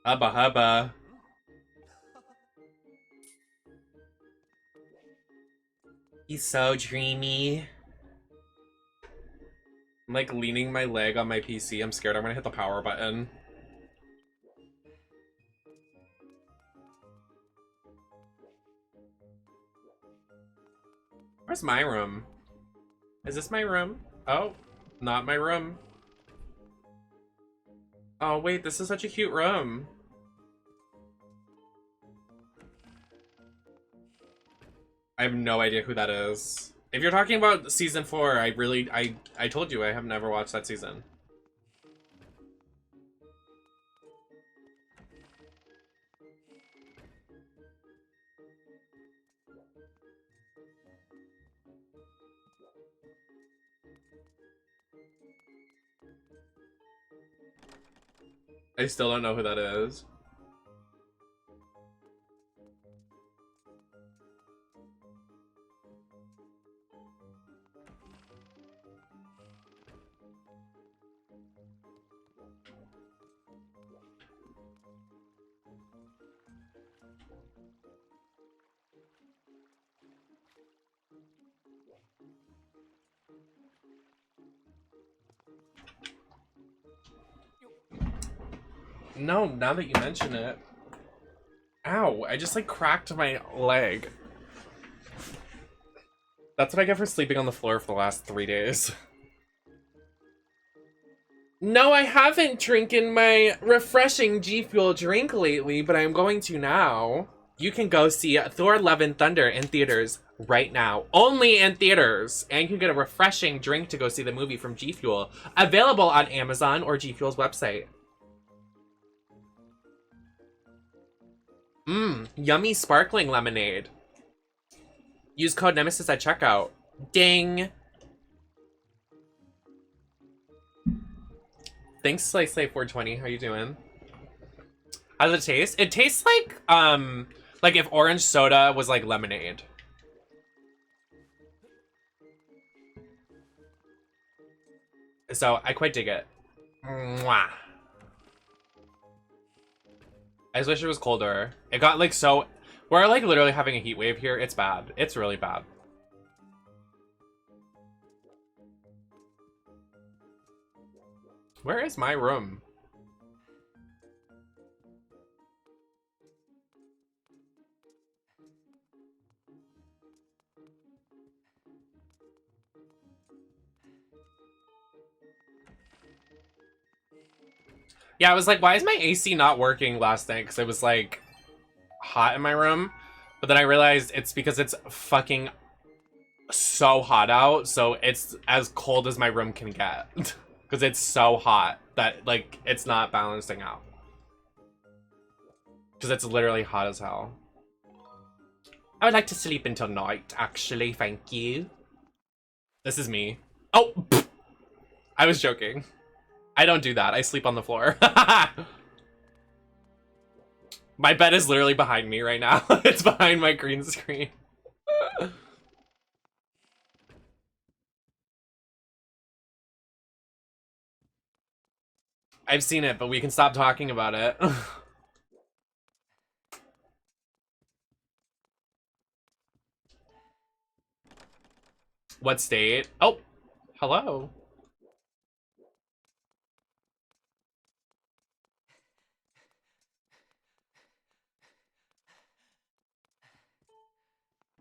Hubba hubba. He's so dreamy. I'm like leaning my leg on my PC. I'm scared I'm gonna hit the power button. Where's my room? Is this my room? Oh, not my room. Oh wait, this is such a cute room. I have no idea who that is. If you're talking about season 4, I told you I have never watched that season. I still don't know who that is. No, now that you mention it. Ow, I just like cracked my leg. That's what I get for sleeping on the floor for the last 3 days. No, I haven't drinking my refreshing GFUEL drink lately, but I'm going to now. You can go see Thor: Love and Thunder in theaters right now. Only in theaters. And you can get a refreshing drink to go see the movie from GFUEL. Available on Amazon or GFUEL's website. Yummy sparkling lemonade. Use code Nemesis at checkout. Ding. Thanks, Slice 420. How you doing? How does it taste? It tastes like if orange soda was like lemonade. So I quite dig it. Mwah. I just wish it was colder. It got like so... We're like literally having a heat wave here. It's bad. It's really bad. Where is my room? Yeah, I was like, why is my AC not working last night? Because it was like hot in my room. But then I realized it's because it's fucking so hot out. So it's as cold as my room can get. Because it's so hot that like it's not balancing out. Because it's literally hot as hell. I would like to sleep until night, actually. Thank you. This is me. Oh! Pfft. I was joking. I don't do that. I sleep on the floor. My bed is literally behind me right now. It's behind my green screen. I've seen it, but we can stop talking about it. What state? Oh, hello.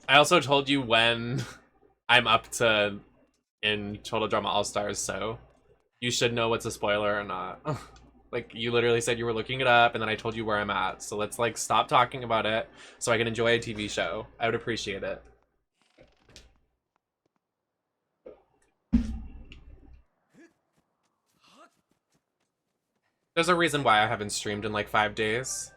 I also told you when I'm up to in Total Drama All-Stars, so you should know what's a spoiler or not. Like, you literally said you were looking it up, and then I told you where I'm at. So let's, like, stop talking about it so I can enjoy a TV show. I would appreciate it. There's a reason why I haven't streamed in, like, 5 days.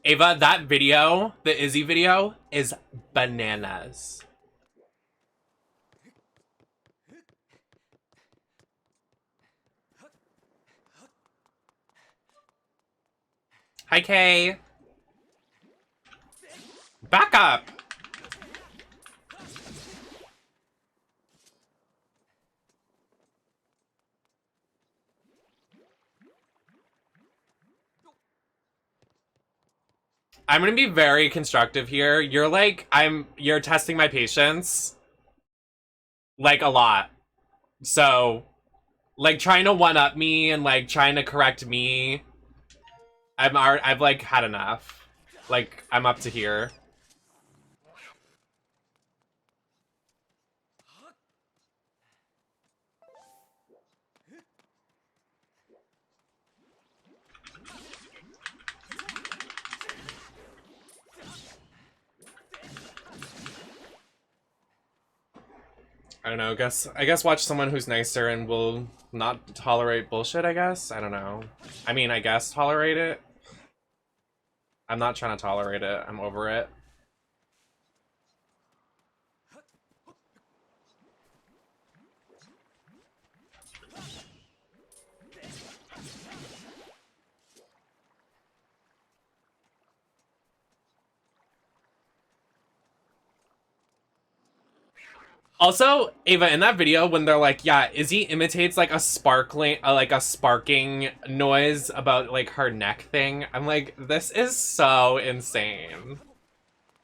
Ava, that video, the Izzy video, is bananas. Hi, Kay. Back up. I'm gonna be very constructive here. You're testing my patience. Like, a lot. So, like, trying to one-up me and, like, trying to correct me. I've, like, had enough. Like, I'm up to here. I don't know, I guess watch someone who's nicer and will not tolerate bullshit, I guess? I don't know. I mean, I guess tolerate it. I'm not trying to tolerate it. I'm over it. Also, Ava, in that video, when they're like, yeah, Izzy imitates like a sparking noise about like her neck thing, I'm like, this is so insane.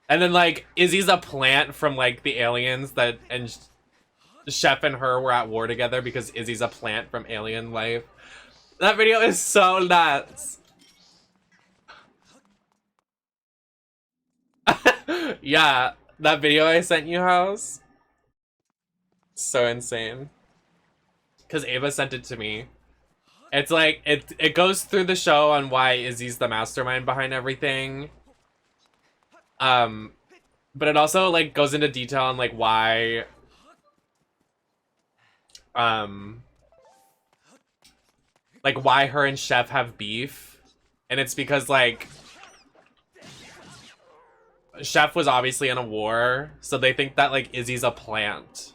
And then like, Izzy's a plant from like the aliens and Chef and her were at war together because Izzy's a plant from alien life. That video is so nuts. Yeah, that video I sent you, House. So insane. Because Ava sent it to me. It's like, it goes through the show on why Izzy's the mastermind behind everything. But it also, like, goes into detail on, like, why... like, why her and Chef have beef. And it's because, like... Chef was obviously in a war, so they think that, like, Izzy's a plant.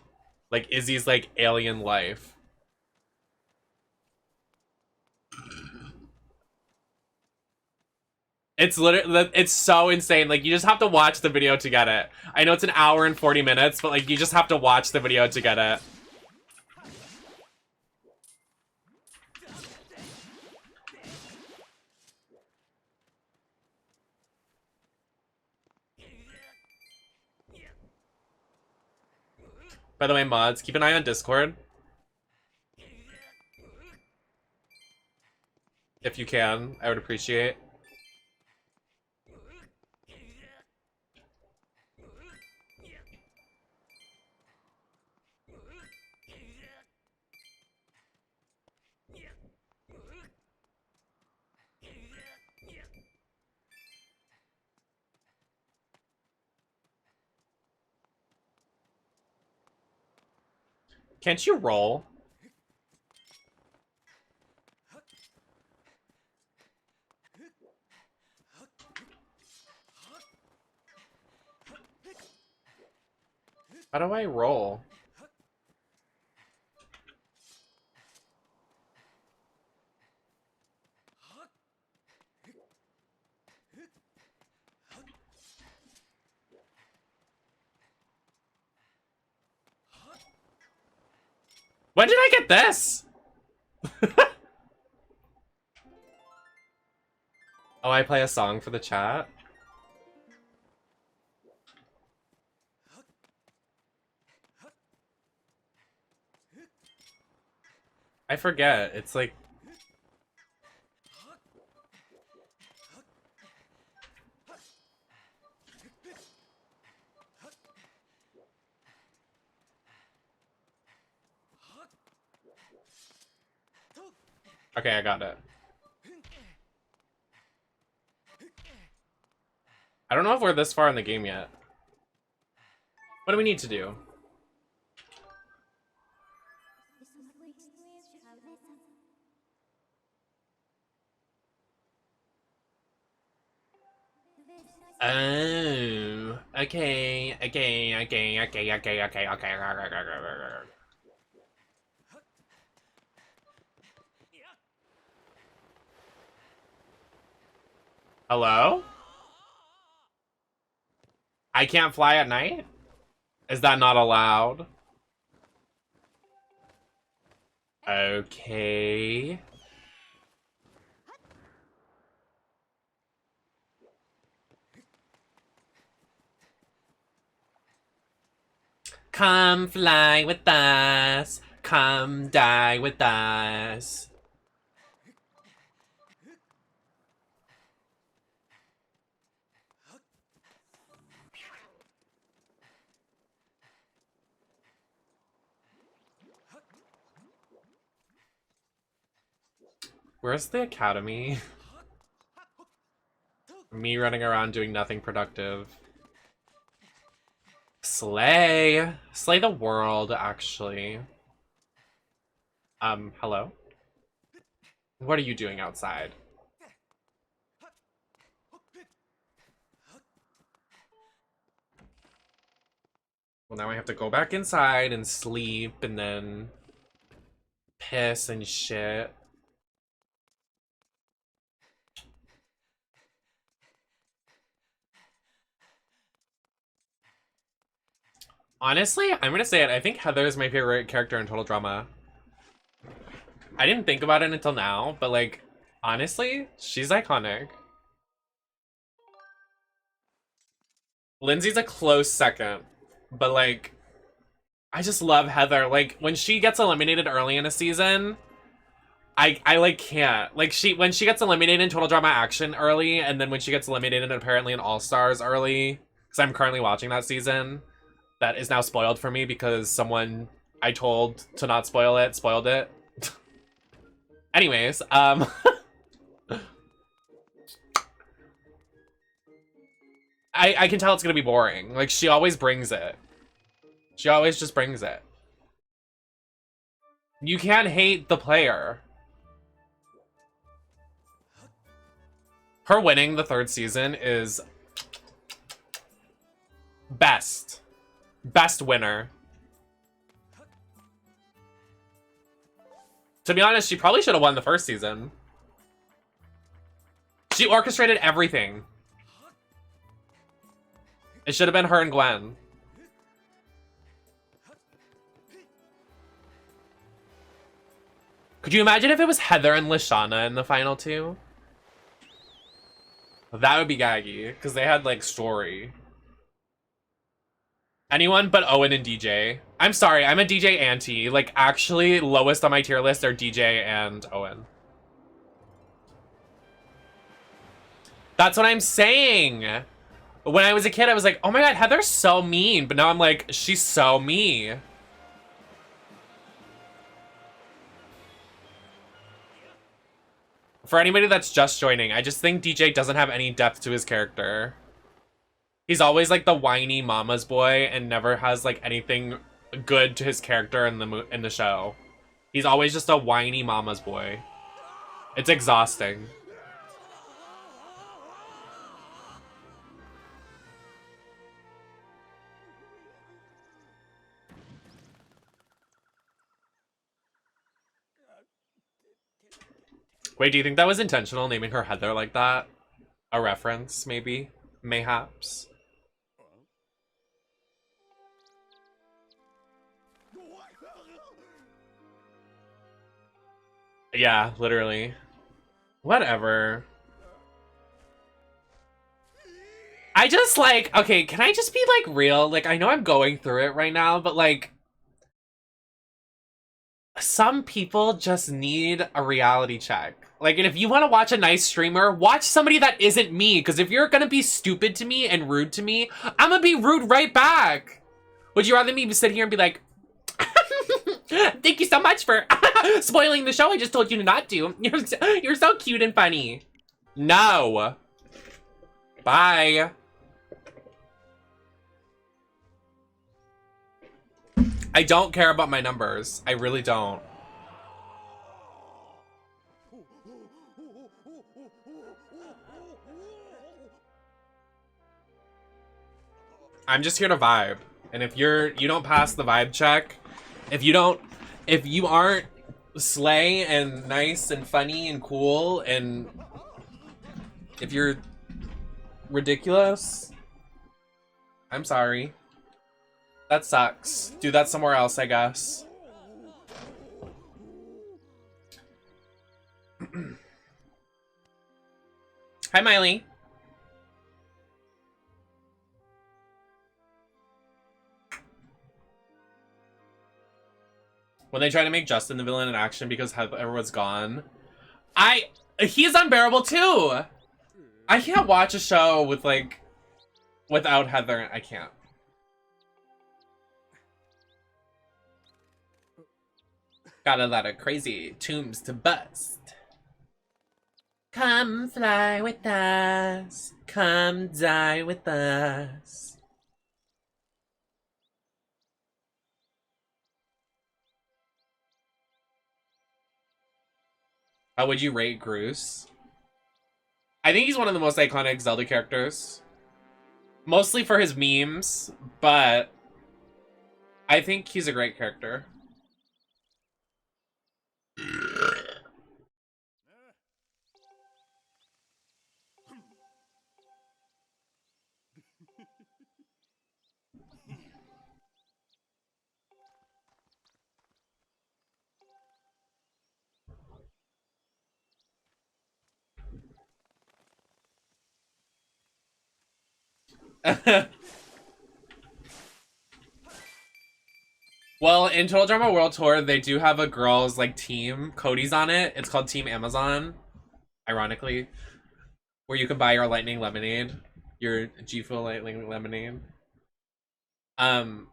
Like, Izzy's, like, alien life. It's literally, it's so insane. Like, you just have to watch the video to get it. I know it's an hour and 40 minutes, but, like, you just have to watch the video to get it. By the way, mods, keep an eye on Discord. If you can, I would appreciate. Can't you roll? How do I roll? When did I get this? Oh, I play a song for the chat? I forget. It's like... Okay, I got it. I don't know if we're this far in the game yet. What do we need to do? Oh, okay. Hello? I can't fly at night? Is that not allowed? Okay. Come fly with us. Come die with us. Where's the academy? Me running around doing nothing productive. Slay! Slay the world, actually. Hello? What are you doing outside? Well, now I have to go back inside and sleep and then piss and shit. Honestly, I'm gonna say it. I think Heather is my favorite character in Total Drama. I didn't think about it until now, but like, honestly, she's iconic. Lindsay's a close second, but like, I just love Heather. Like, when she gets eliminated early in a season, I like can't. Like, when she gets eliminated in Total Drama Action early, and then when she gets eliminated apparently in All Stars early, because I'm currently watching that season, that is now spoiled for me because someone I told to not spoil it, spoiled it. Anyways, I can tell it's gonna be boring. Like, she always brings it. She always just brings it. You can't hate the player. Her winning the 3rd season is best. Best winner. To be honest, she probably should have won the 1st season. She orchestrated everything. It should have been her and Gwen. Could you imagine if it was Heather and Lashana in the final 2? That would be gaggy, because they had, like, story. Anyone but Owen and DJ. I'm sorry, I'm a DJ anti. Like, actually, lowest on my tier list are DJ and Owen. That's what I'm saying! When I was a kid, I was like, oh my god, Heather's so mean. But now I'm like, she's so me. For anybody that's just joining, I just think DJ doesn't have any depth to his character. He's always like the whiny mama's boy and never has like anything good to his character in the show. He's always just a whiny mama's boy. It's exhausting. Wait, do you think that was intentional, naming her Heather like that? A reference, maybe? Mayhaps? Yeah, literally. Whatever. I just like, okay, can I just be like real? Like, I know I'm going through it right now, but like, some people just need a reality check. Like, and if you want to watch a nice streamer, watch somebody that isn't me. Because if you're gonna be stupid to me and rude to me, I'm gonna be rude right back. Would you rather me sit here and be like, thank you so much for spoiling the show I just told you not to. You're so cute and funny. No. Bye. I don't care about my numbers. I really don't. I'm just here to vibe. And if you don't pass the vibe check, if you aren't slay and nice and funny and cool, and if you're ridiculous, I'm sorry. That sucks. Do that somewhere else, I guess. Hi, Miley. When they try to make Justin the villain in action because Heather was gone, he's unbearable too. I can't watch a show with like without Heather. I can't. Got a lot of crazy tombs to bust. Come fly with us. Come die with us. How would you rate Groose? I think he's one of the most iconic Zelda characters. Mostly for his memes, but I think he's a great character. Well, in Total Drama World Tour, they do have a girls like team. Cody's on it. It's called Team Amazon, ironically, where you can buy your Lightning Lemonade, your GFUEL Lightning Lemonade. And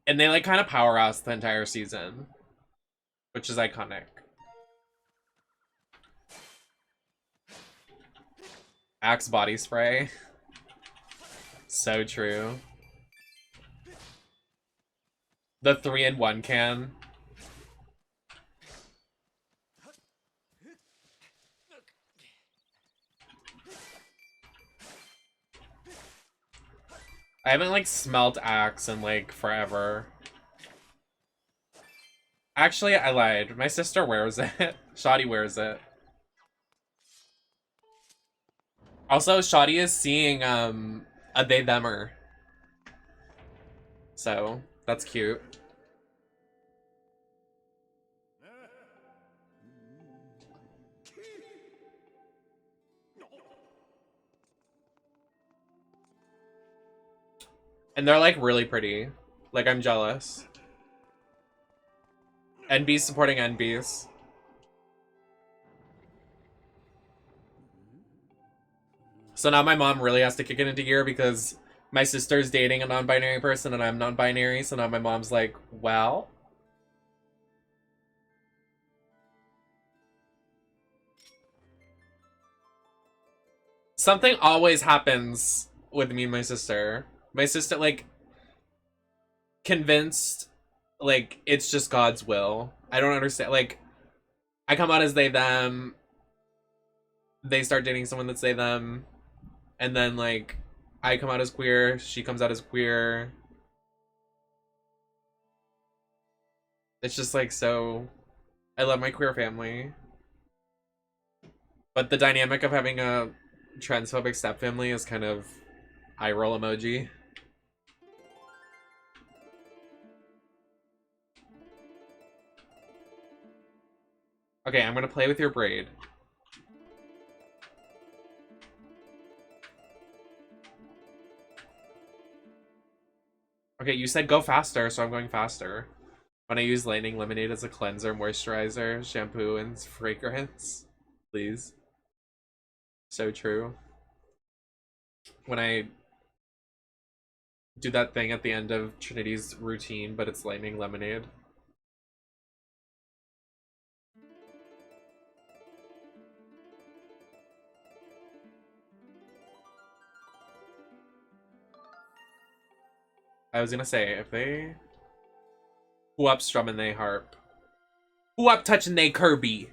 they like kind of power us the entire season, which is iconic. Axe body spray. So true. The 3-in-1 can. I haven't like smelt Axe in like forever. Actually, I lied. My sister wears it. Shoddy wears it. Also, Shoddy is seeing a they-themer. So, that's cute. And they're like really pretty. Like, I'm jealous. NB's supporting NB's. So now my mom really has to kick it into gear because my sister's dating a non-binary person and I'm non-binary. So now my mom's like, well. Something always happens with me and my sister. My sister, like, convinced, like, it's just God's will. I don't understand. Like, I come out as they, them. They start dating someone that's they, them. And then, like, I come out as queer. She comes out as queer. It's just, like, so... I love my queer family. But the dynamic of having a transphobic stepfamily is kind of eye roll emoji. Okay, I'm gonna play with your braid. Okay, you said go faster, so I'm going faster. When I use Lightning Lemonade as a cleanser, moisturizer, shampoo, and fragrance, please. So true. When I do that thing at the end of Trinity's routine, but it's Lightning Lemonade. I was gonna say, if they... Who up strumming they harp? Who up touching they Kirby?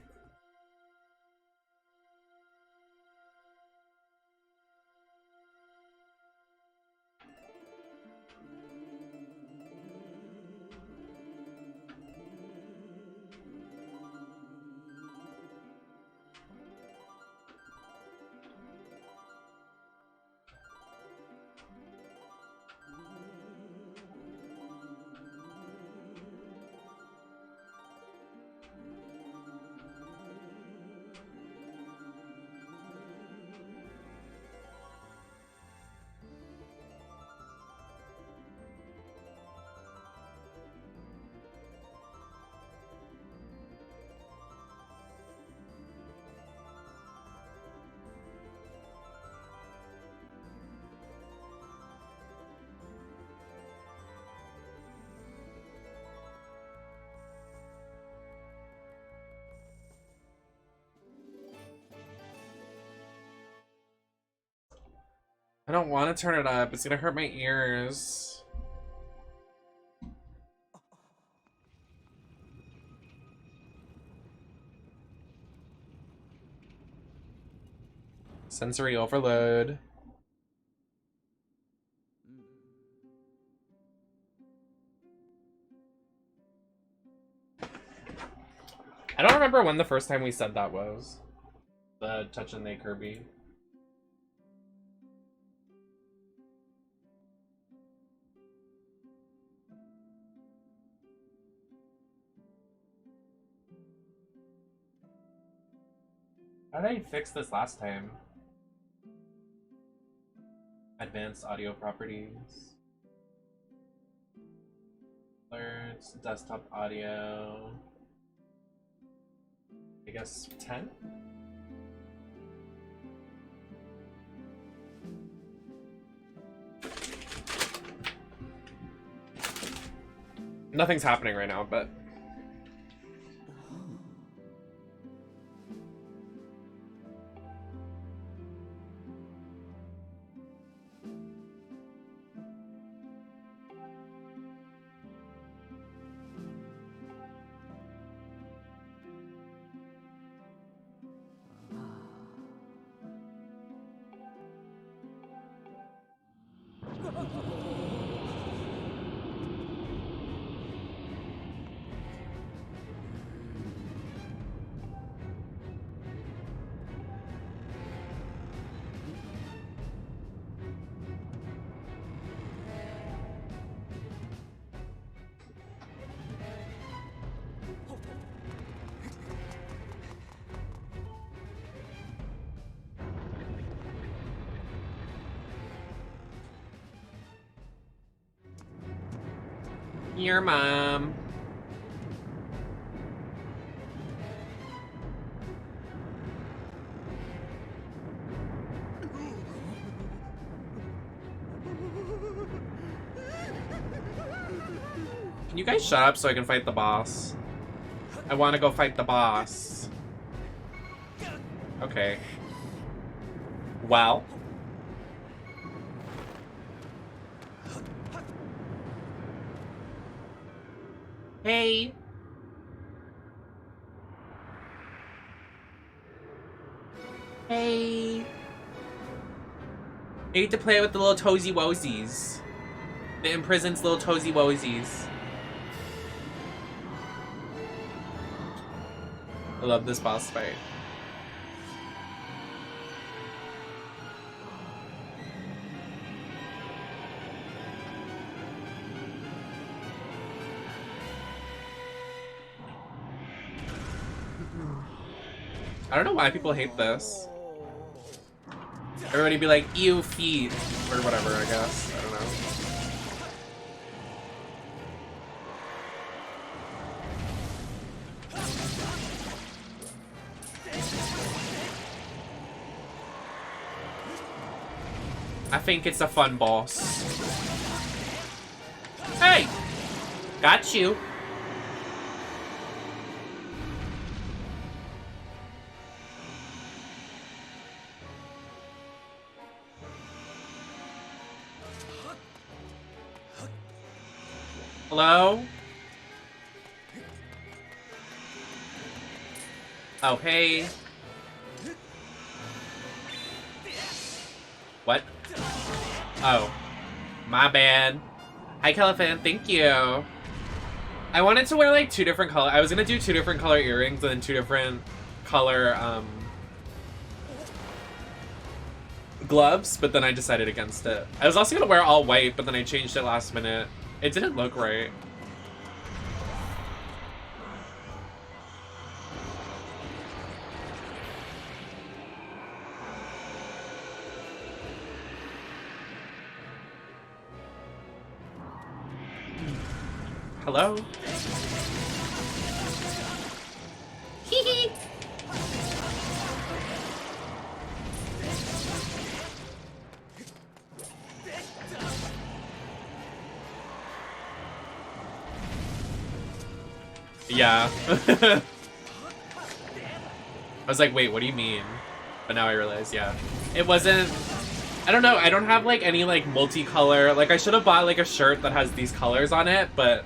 I don't want to turn it up. It's gonna hurt my ears. Sensory overload. I don't remember when the first time we said that was. The touch and they Kirby. How did I fix this last time? Advanced audio properties. Alerts, desktop audio. I guess 10? Nothing's happening right now, but... Your mom. Can you guys shut up so I can fight the boss? I want to go fight the boss. Okay. Well. Hey. Hey. I get to play with the little toesy woesies. The imprisoned little toesy woesies. I love this boss fight. I don't know why people hate this. Everybody be like, ew, feet, or whatever, I guess. I don't know. I think it's a fun boss. Hey! Got you. Hello? Oh, hey. What? Oh. My bad. Hi, Califan. Thank you. I wanted to wear, like, 2 different color. I was gonna do 2 different color earrings and then 2 different color, gloves, but then I decided against it. I was also gonna wear all white, but then I changed it last minute. It didn't look right. Hello? Hee hee! Yeah. I was like, wait, what do you mean? But now I realize, yeah. It wasn't... I don't know, I don't have, like, any, like, multicolor... Like, I should have bought, like, a shirt that has these colors on it, but...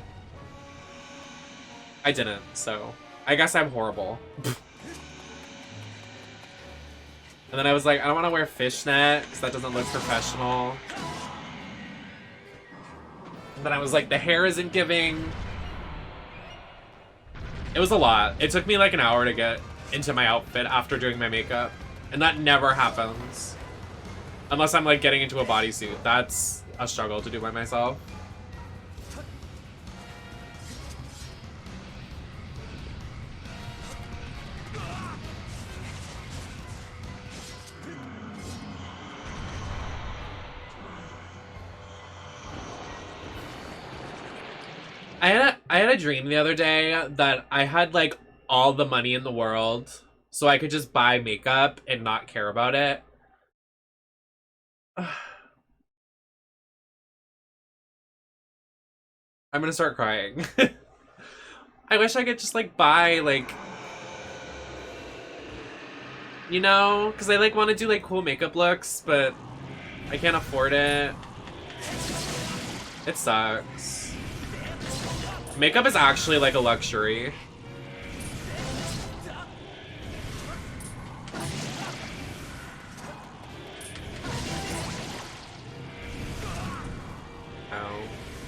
I didn't, so... I guess I'm horrible. And then I was like, I don't want to wear fishnet, because that doesn't look professional. And then I was like, the hair isn't giving... It was a lot. It took me like an hour to get into my outfit after doing my makeup. And that never happens. Unless I'm like getting into a bodysuit. That's a struggle to do by myself. I had a dream the other day that I had like all the money in the world so I could just buy makeup and not care about it. I'm gonna start crying. I wish I could just like buy like, you know, because I like want to do like cool makeup looks, but I can't afford it. It sucks. Makeup is actually like a luxury. Oh,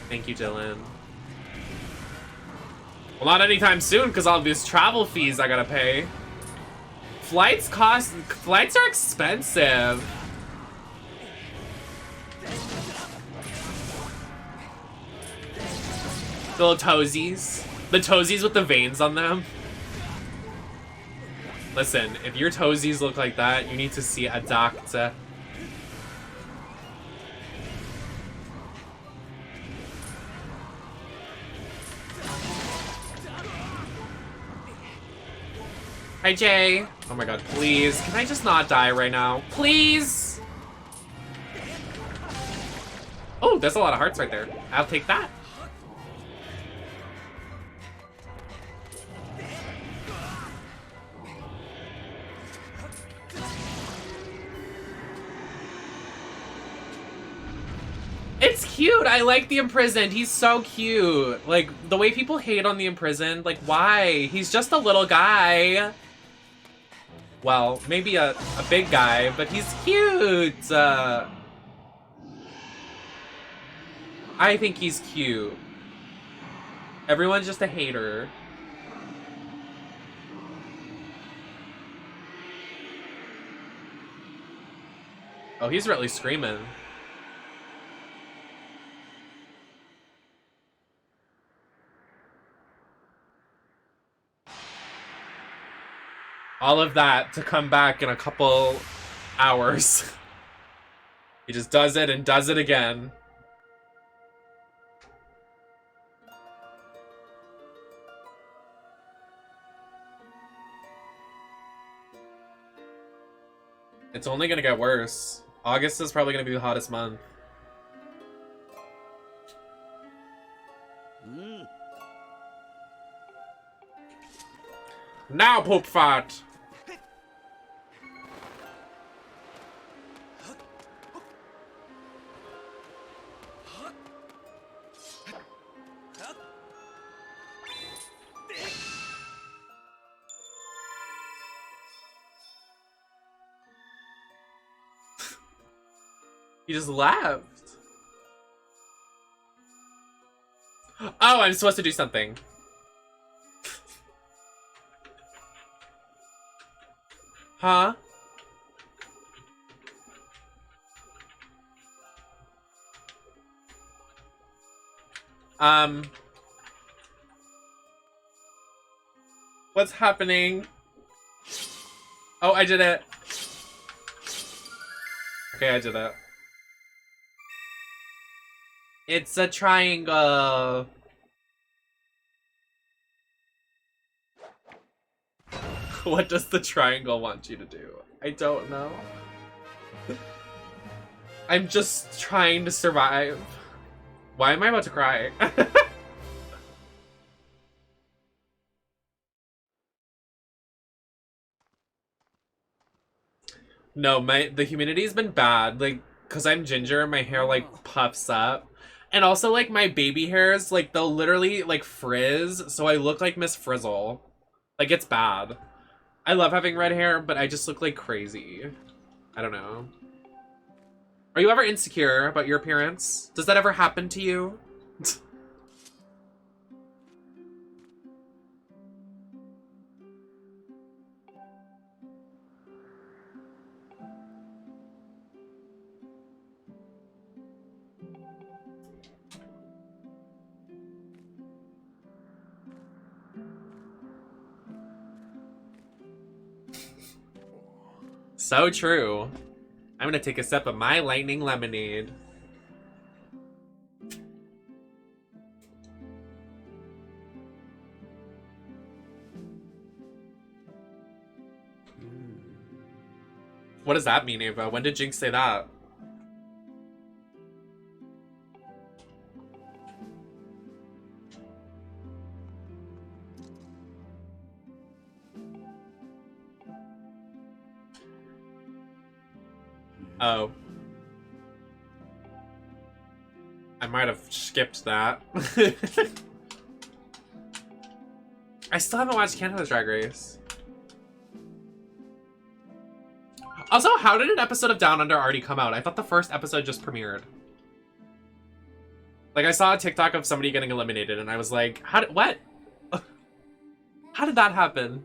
thank you, Dylan. Well, not anytime soon, because all these travel fees I gotta pay. Flights are expensive. The little toesies. The toesies with the veins on them. Listen, if your toesies look like that, you need to see a doctor. Hi, Jay. Oh my god, please. Can I just not die right now? Please? Oh, there's a lot of hearts right there. I'll take that. It's cute. I like the Imprisoned. He's so cute. Like, the way people hate on the Imprisoned, like, why? He's just a little guy. Well, maybe a big guy, but he's cute. I think he's cute. Everyone's just a hater. Oh, he's really screaming. all of that to come back in a couple hours. He just does it and does it again. It's only gonna get worse. August is probably gonna be the hottest month. Now, poop fart! He just left. Oh, I'm supposed to do something. Huh? What's happening? Oh, I did it. Okay, I did it. It's a triangle. What does the triangle want you to do? I don't know. I'm just trying to survive. Why am I about to cry? No, the humidity's been bad. Like, cause I'm ginger and my hair like puffs up. And also like my baby hairs, like they'll literally like frizz, so I look like Miss Frizzle. Like it's bad. I love having red hair, but I just look like crazy. I don't know. Are you ever insecure about your appearance? Does that ever happen to you? So true. I'm gonna take a sip of my lightning lemonade. What does that mean, Ava? When did Jinx say that? Oh. I might have skipped that. I still haven't watched Canada's Drag Race. Also, how did an episode of Down Under already come out? I thought the first episode just premiered. Like, I saw a TikTok of somebody getting eliminated, and I was like, what? How did that happen?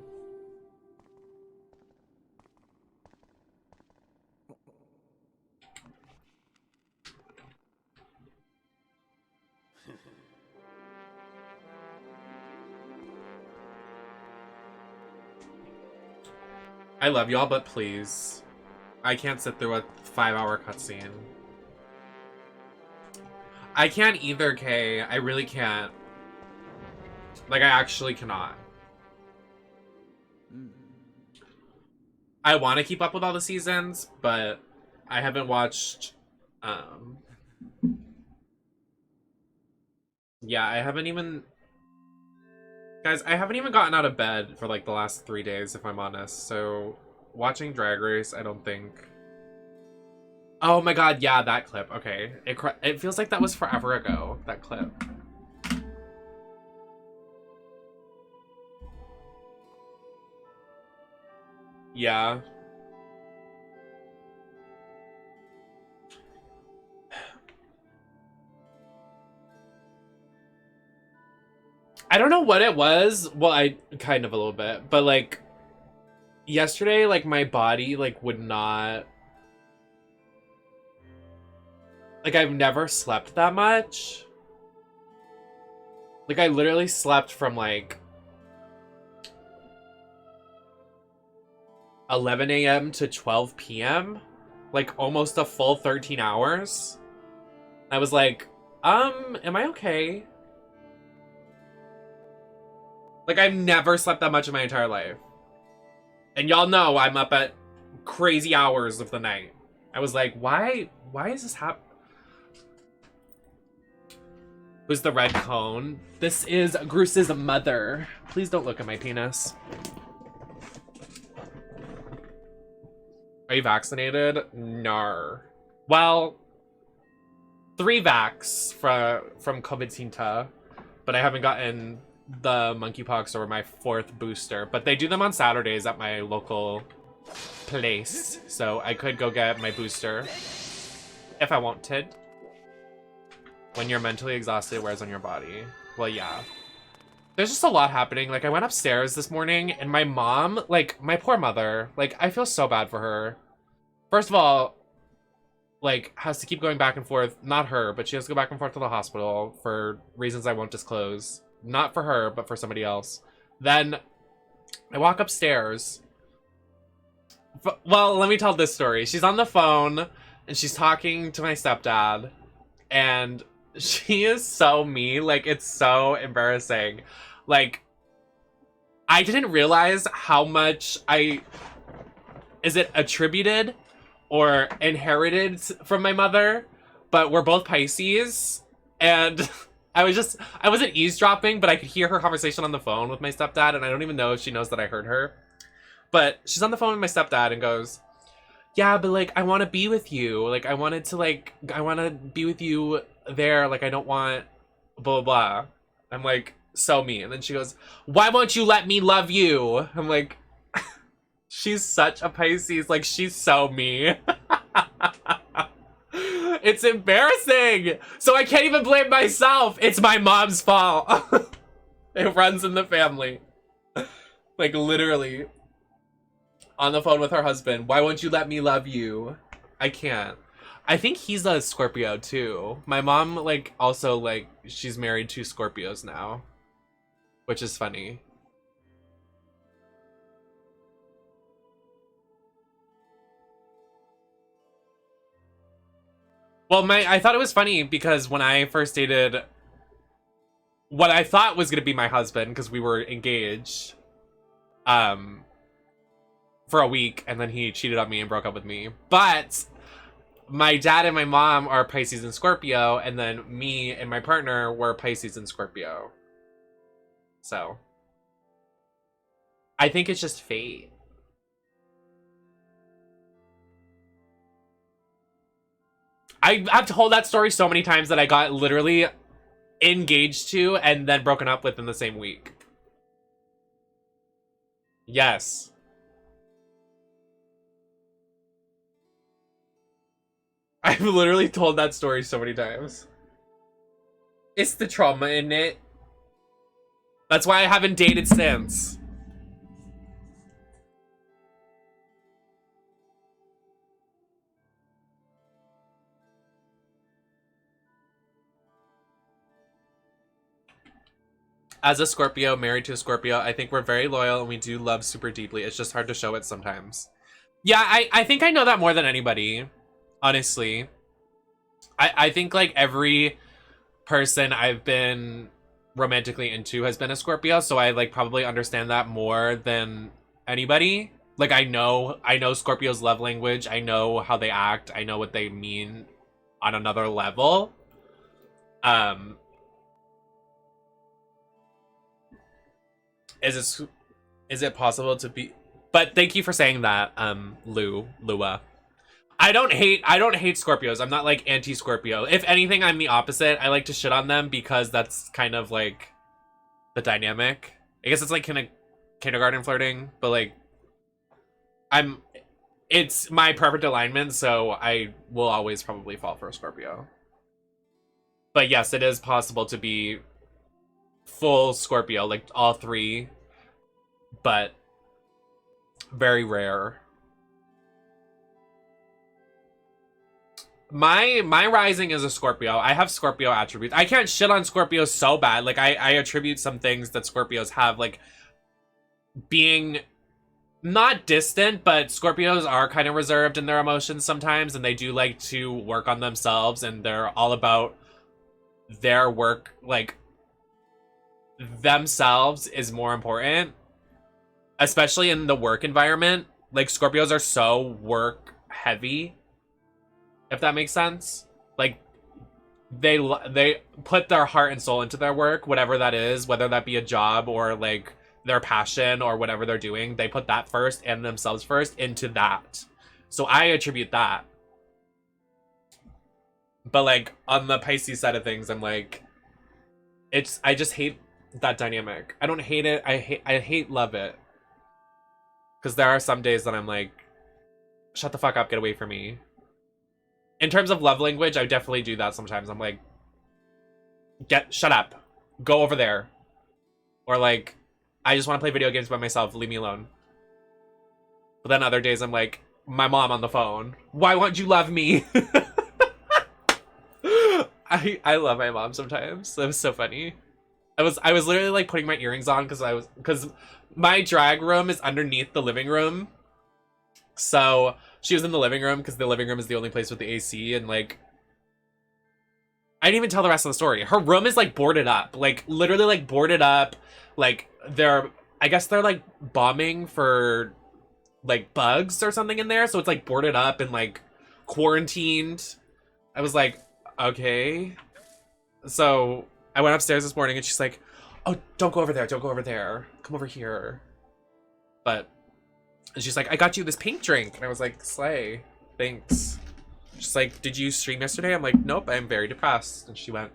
I love y'all, but please. I can't sit through a 5-hour cutscene. I can't either, Kay. I really can't. Like, I actually cannot. I want to keep up with all the seasons, but I haven't watched, yeah, I haven't even... Guys, I haven't even gotten out of bed for, like, the last 3 days, if I'm honest, so... Watching Drag Race, I don't think... Oh my god, yeah, that clip. Okay. It feels like that was forever ago, that clip. Yeah. I don't know what it was. Well, I kind of a little bit, but like yesterday, like my body like would not, like I've never slept that much. Like I literally slept from like 11 a.m. to 12 p.m. Like almost a full 13 hours. I was like, am I okay? Like, I've never slept that much in my entire life. And y'all know I'm up at crazy hours of the night. I was like, why is this happening? Who's the red cone? This is Bruce's mother. Please don't look at my penis. Are you vaccinated? Nar. Well, 3 vax from COVID-19, but I haven't gotten the monkeypox or my 4th booster. But they do them on Saturdays at my local place, so I could go get my booster if I wanted. When you're mentally exhausted, it wears on your body. Well, yeah. There's just a lot happening. Like, I went upstairs this morning, and my mom, like, my poor mother, like, I feel so bad for her. First of all, like, has to keep going back and forth. Not her, but she has to go back and forth to the hospital for reasons I won't disclose. Not for her, but for somebody else. Then, I walk upstairs. Well, let me tell this story. She's on the phone, and she's talking to my stepdad, and she is so mean. Like, it's so embarrassing. Like, I didn't realize how much is it attributed or inherited from my mother, but we're both Pisces, and I wasn't eavesdropping, but I could hear her conversation on the phone with my stepdad, and I don't even know if she knows that I heard her. But she's on the phone with my stepdad and goes, yeah, but, like, I want to be with you. Like, I want to be with you there. Like, I don't want blah, blah, blah. I'm like, so mean. And then she goes, why won't you let me love you? I'm like, she's such a Pisces. Like, she's so mean. It's embarrassing. So I can't even blame myself. It's my mom's fault. It runs in the family. Like, literally. On the phone with her husband. Why won't you let me love you? I can't. I think he's a Scorpio too. My mom, like, also, like, she's married to Scorpios now. Which is funny. Well, I thought it was funny because when I first dated what I thought was going to be my husband, because we were engaged, for a week, and then he cheated on me and broke up with me. But my dad and my mom are Pisces and Scorpio, and then me and my partner were Pisces and Scorpio. So I think it's just fate. I've told that story so many times that I got literally engaged to and then broken up with in the same week. Yes. I've literally told that story so many times. It's the trauma in it. That's why I haven't dated since. As a Scorpio, married to a Scorpio, I think we're very loyal and we do love super deeply. It's just hard to show it sometimes. Yeah, I think I know that more than anybody. Honestly. I think, like, every person I've been romantically into has been a Scorpio, so I, like, probably understand that more than anybody. Like, I know Scorpio's love language. I know how they act. I know what they mean on another level. Is it possible to be... But thank you for saying that, Lua. I don't hate Scorpios. I'm not, like, anti-Scorpio. If anything, I'm the opposite. I like to shit on them because that's kind of, like, the dynamic. I guess it's like kindergarten flirting, but, like, it's my perfect alignment, so I will always probably fall for a Scorpio. But yes, it is possible to be full Scorpio, like all 3, but very rare. My rising is a Scorpio. I have Scorpio attributes. I can't shit on Scorpios so bad. Like, I attribute some things that Scorpios have, like being not distant, but Scorpios are kind of reserved in their emotions sometimes, and they do like to work on themselves, and they're all about their work, like, themselves is more important, especially in the work environment. Like, Scorpios are so work heavy, if that makes sense. Like, they put their heart and soul into their work, whatever that is, whether that be a job or like their passion or whatever they're doing. They put that first and themselves first into that. So I attribute that. But like on the Pisces side of things, I'm like, I just hate that dynamic. I don't hate it. I hate love it. Because there are some days that I'm like, shut the fuck up, get away from me. In terms of love language, I definitely do that sometimes. I'm like, shut up. Go over there. Or like, I just want to play video games by myself, leave me alone. But then other days I'm like, my mom on the phone. Why won't you love me? I love my mom sometimes. That was so funny. I was literally like putting my earrings on because my drag room is underneath the living room. So she was in the living room because the living room is the only place with the AC, and like I didn't even tell the rest of the story. Her room is like boarded up. Like literally like boarded up. Like I guess they're like bombing for like bugs or something in there, so it's like boarded up and like quarantined. I was like, okay. So I went upstairs this morning and she's like, oh, don't go over there, don't go over there, come over here. But and she's like, I got you this pink drink. And I was like, slay, thanks. She's like, did you stream yesterday? I'm like, nope, I'm very depressed. And she went,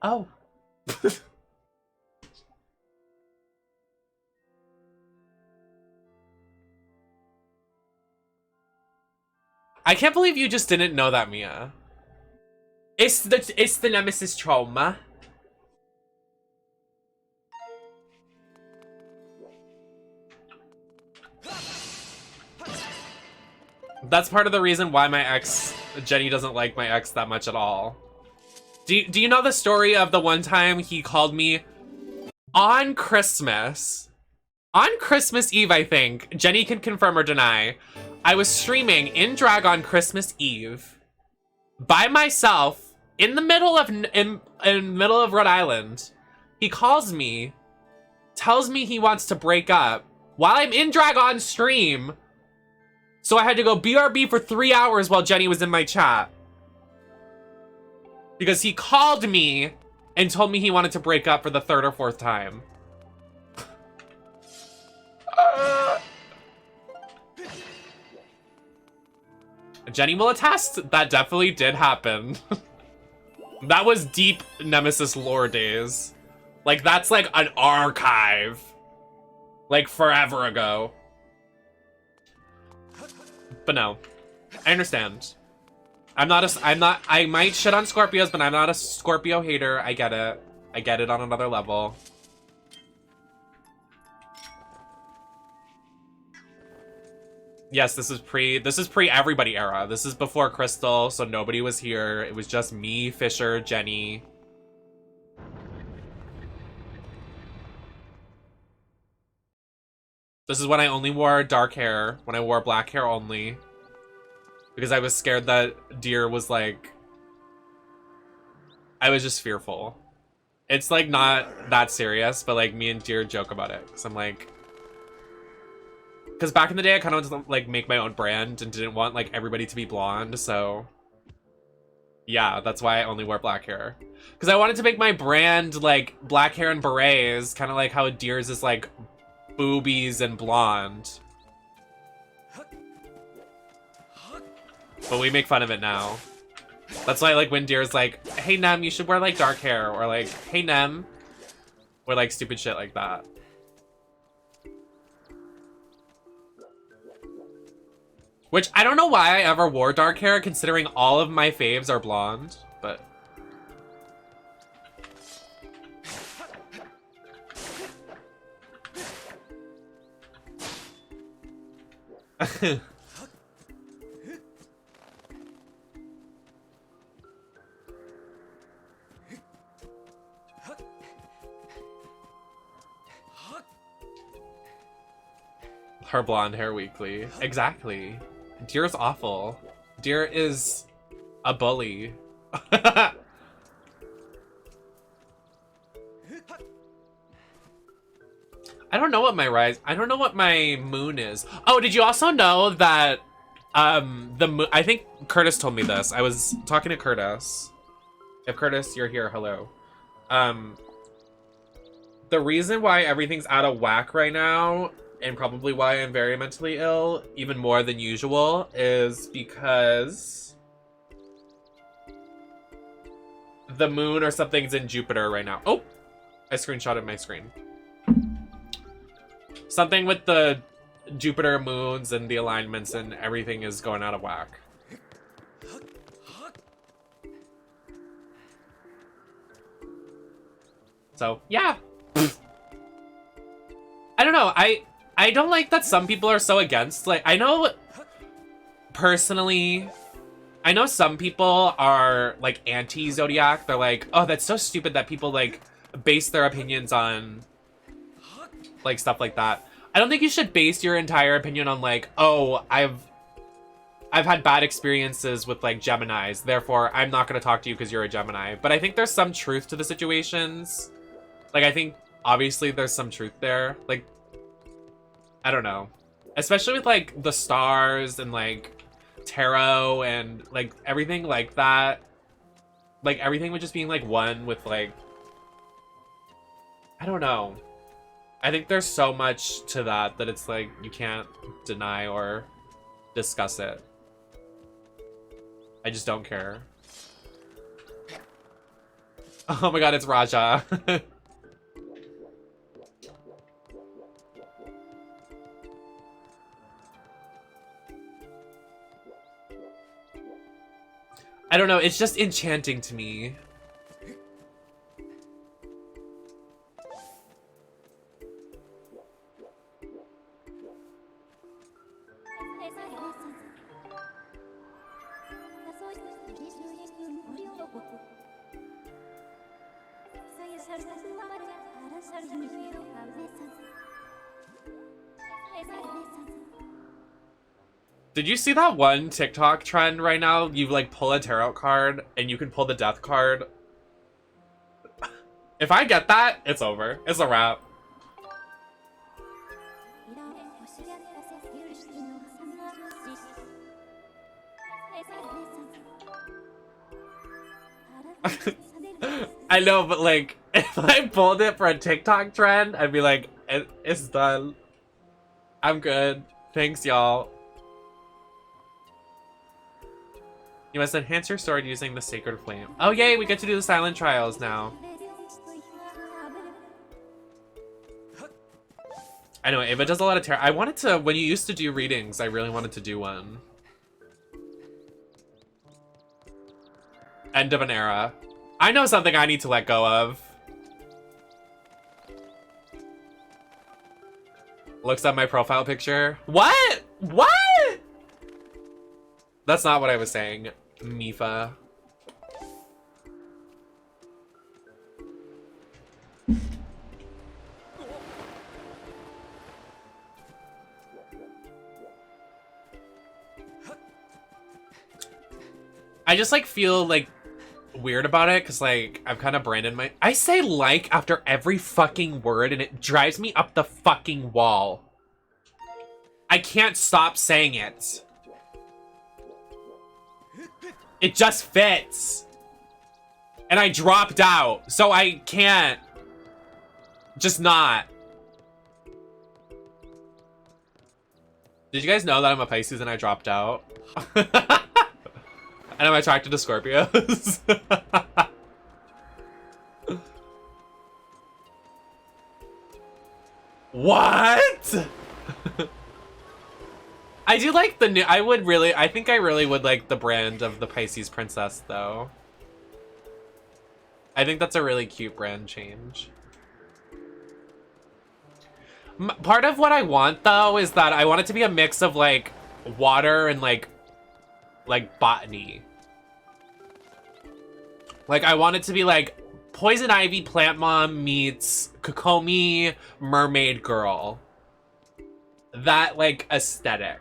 oh. I can't believe you just didn't know that, Mia. It's the Nemesis trauma. That's part of the reason why my ex, Jenny, doesn't like my ex that much at all. Do you know the story of the one time he called me on Christmas? On Christmas Eve, I think. Jenny can confirm or deny. I was streaming in drag on Christmas Eve by myself in the middle of in middle of Rhode Island. He calls me, tells me he wants to break up while I'm in drag on stream. So I had to go BRB for 3 hours while Jenny was in my chat. Because he called me and told me he wanted to break up for the 3rd or 4th time. Jenny will attest, that definitely did happen. That was deep Nemesis lore days. Like, that's like an archive. Like, forever ago. But no, I understand. I might shit on Scorpios, but I'm not a Scorpio hater. I get it. I get it on another level. Yes, this is pre everybody era. This is before Crystal, so nobody was here. It was just me, Fisher, Jenny. This is when I only wore dark hair, when I wore black hair only. Because I was scared that Deer was like... I was just fearful. It's like not that serious, but like me and Deer joke about it. Because I'm like... Because back in the day, I kind of wanted to like make my own brand and didn't want like everybody to be blonde, so... Yeah, that's why I only wear black hair. Because I wanted to make my brand like black hair and berets, kind of like how Deer's is like boobies and blonde. But we make fun of it now. That's why like when Deer's like, hey Nem, you should wear like dark hair, or like, hey Nem, or like stupid shit like that. Which I don't know why I ever wore dark hair, considering all of my faves are blonde, but... her blonde hair weekly. Exactly. Deer's awful. Deer is a bully. I don't know what my I don't know what my moon is. Oh, did you also know that the moon, I think Curtis told me this. I was talking to Curtis. If Curtis, you're here, hello. The reason why everything's out of whack right now, and probably why I'm very mentally ill, even more than usual, is because the moon or something's in Jupiter right now. Oh, I screenshotted my screen. Something with the Jupiter moons and the alignments and everything is going out of whack. So, yeah. I don't know. I don't like that some people are so against. Like, I know personally, I know some people are like anti-Zodiac. They're like, oh, that's so stupid that people like base their opinions on like stuff like that. I don't think you should base your entire opinion on like, oh, I've had bad experiences with like Geminis, therefore I'm not going to talk to you because you're a Gemini. But I think there's some truth to the situations. Like, I think obviously there's some truth there. Like, I don't know. Especially with like the stars and like tarot and like everything like that. Like everything with just being like one with like, I don't know. I think there's so much to that it's like you can't deny or discuss it. I just don't care. Oh my god, it's Raja. I don't know, it's just enchanting to me. Did you see that one TikTok trend right now? You like pull a tarot card and you can pull the death card. If I get that, it's over. It's a wrap. I know, but like, if I pulled it for a TikTok trend, I'd be like, it's done. I'm good. Thanks, y'all. You must enhance your sword using the Sacred Flame. Oh yay, we get to do the Silent Trials now. I know, Ava does a lot of tarot. I wanted to, when you used to do readings, I really wanted to do one. End of an era. I know something I need to let go of. Looks at my profile picture. What? What? That's not what I was saying, Mifa. I just like feel like weird about it because like I've kind of branded my I say like after every fucking word and it drives me up the fucking wall. I can't stop saying it. It just fits. And I dropped out, so I can't just not. Did you guys know that I'm a Pisces and I dropped out? And I'm attracted to Scorpios. What? I do like the new, I think I really would like the brand of the Pisces Princess though. I think that's a really cute brand change. Part of what I want though is that I want it to be a mix of like water and like botany. Like I want it to be like Poison Ivy Plant Mom meets Kokomi Mermaid Girl. that like aesthetic.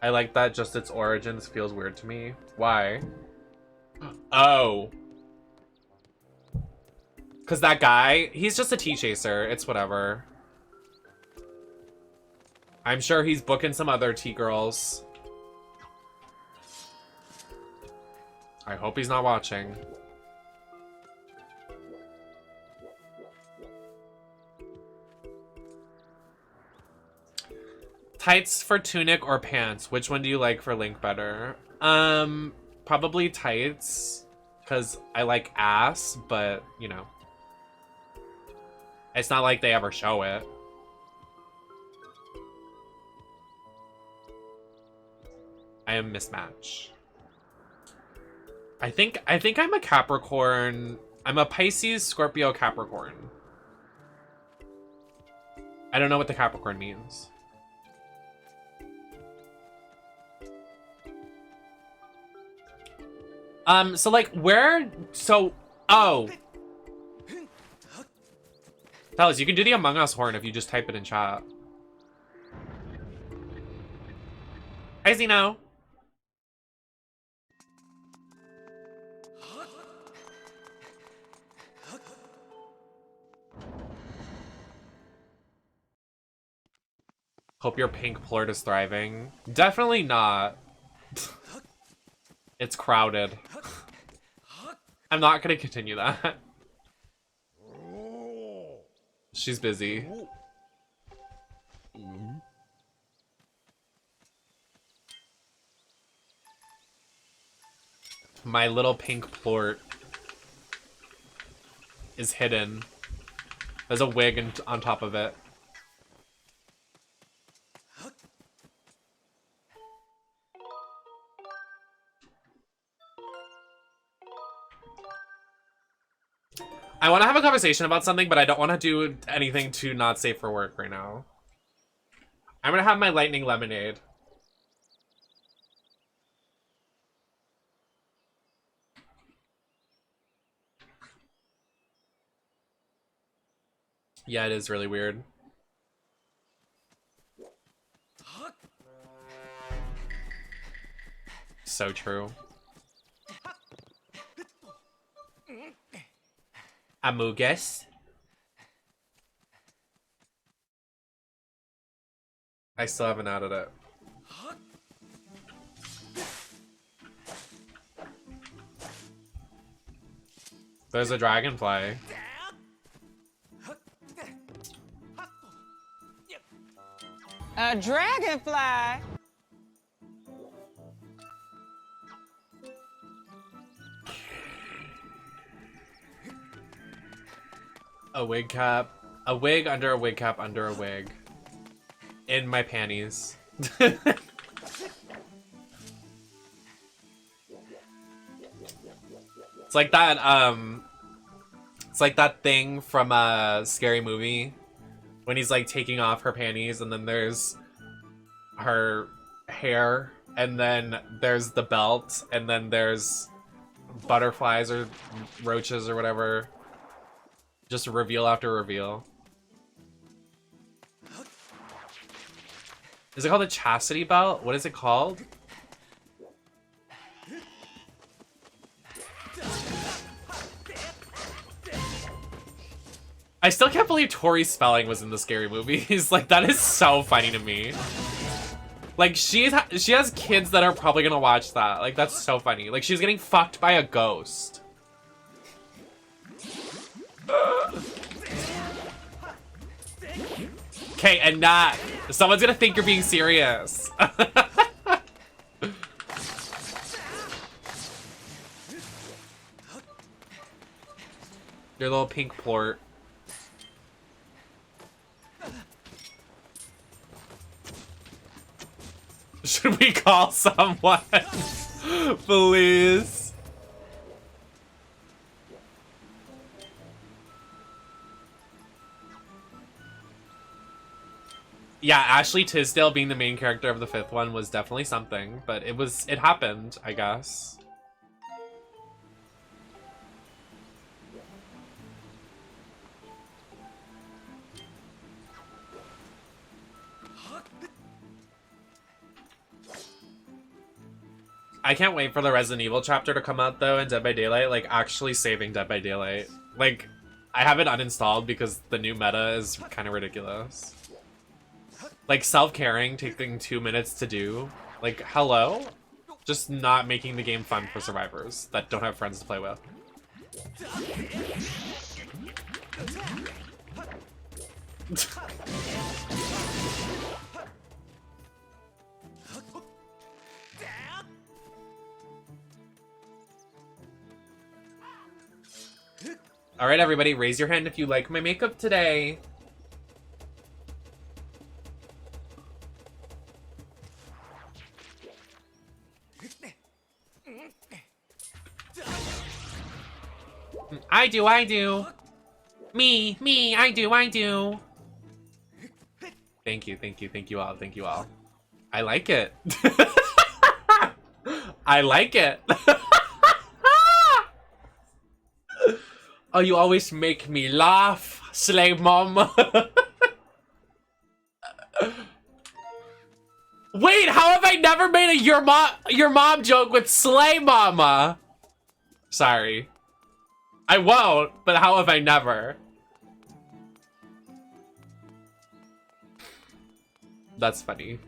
I like that just its origins feels weird to me. Why? Oh. Because that guy, he's just a tea chaser. It's whatever. I'm sure he's booking some other tea girls. I hope he's not watching. Tights for tunic or pants? Which one do you like for Link better? Probably tights, because I like ass, but, you know. It's not like they ever show it. I am mismatch. I think I'm a Capricorn. I'm a Pisces, Scorpio, Capricorn. I don't know what the Capricorn means. So like where, oh. Fellas, you can do the Among Us horn if you just type it in chat. Hi, Zeno. Hope your pink plort is thriving. Definitely not. It's crowded. I'm not gonna continue that. She's busy. My little pink plort is hidden. There's a wig on top of it. I want to have a conversation about something, but I don't want to do anything too not safe for work right now. I'm gonna have my lightning lemonade. Yeah, it is really weird. So true. Amogus. I still haven't added it. There's a dragonfly. A dragonfly? A wig cap. A wig under a wig cap under a wig. In my panties. It's like that, it's like that thing from a Scary Movie when he's like taking off her panties and then there's her hair and then there's the belt and then there's butterflies or roaches or whatever. Just reveal after reveal. Is it called a chastity belt? What is it called? I still can't believe Tori Spelling was in the Scary Movies. Like, that is so funny to me. Like, she has kids that are probably gonna watch that. Like, that's so funny. Like, she's getting fucked by a ghost. Okay, and not. Someone's gonna think you're being serious. Your little pink plort. Should we call someone? Please. Yeah, Ashley Tisdale being the main character of the fifth one was definitely something, but it happened, I guess. I can't wait for the Resident Evil chapter to come out though in Dead by Daylight, like actually saving Dead by Daylight. Like, I have it uninstalled because the new meta is kind of ridiculous. Like, self-caring, taking 2 minutes to do. Like, hello? Just not making the game fun for survivors that don't have friends to play with. All right, everybody, raise your hand if you like my makeup today. I do. Me, I do. Thank you all. I like it. I like it. Oh, you always make me laugh, slave mom. Wait, how have I never made a your mom joke with slay mama? Sorry. I won't, but how have I never? That's funny.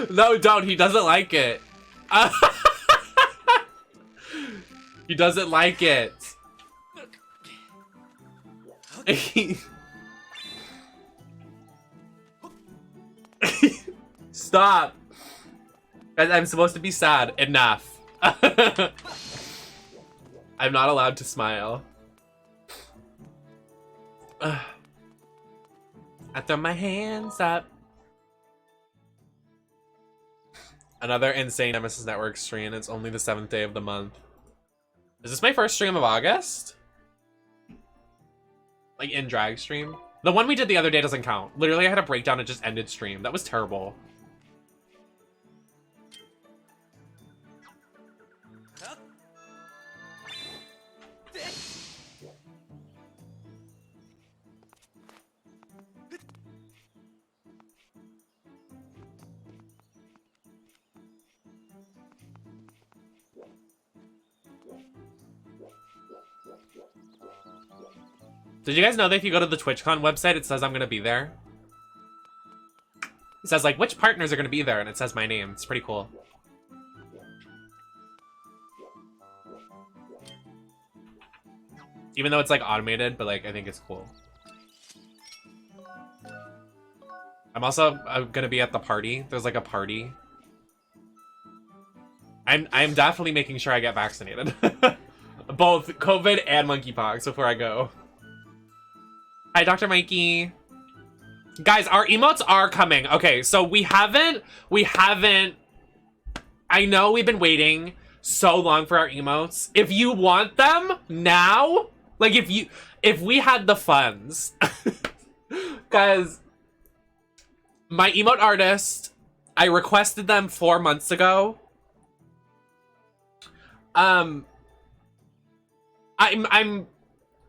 No, don't. He doesn't like it. He doesn't like it. Stop. Guys, I'm supposed to be sad. Enough. I'm not allowed to smile. I throw my hands up. Another insane Nemesis Network stream. It's only the 7th day of the month. Is this my first stream of August? Like in drag stream? The one we did the other day doesn't count. Literally, I had a breakdown and just ended stream. That was terrible. Did you guys know that if you go to the TwitchCon website, it says I'm gonna be there? It says, like, which partners are gonna be there, and it says my name. It's pretty cool. Even though it's, like, automated, but, like, I think it's cool. I'm also gonna be at the party. There's, like, a party. I'm definitely making sure I get vaccinated. Both COVID and monkeypox before I go. Hi, Dr. Mikey. Guys, our emotes are coming. Okay, so we haven't, I know we've been waiting so long for our emotes. If you want them now, like if we had the funds, guys, my emote artist, I requested them 4 months ago. I'm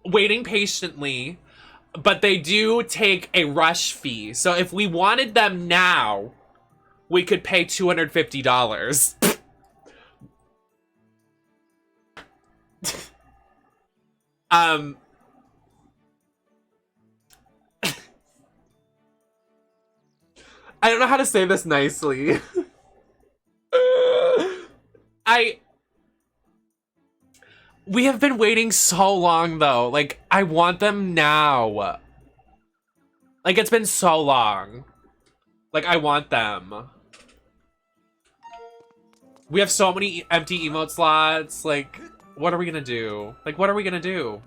waiting patiently. But they do take a rush fee. So if we wanted them now, we could pay $250. I don't know how to say this nicely. We have been waiting so long, though. Like, I want them now. Like, it's been so long. Like, I want them. We have so many empty emote slots. Like, what are we gonna do? Like, what are we gonna do?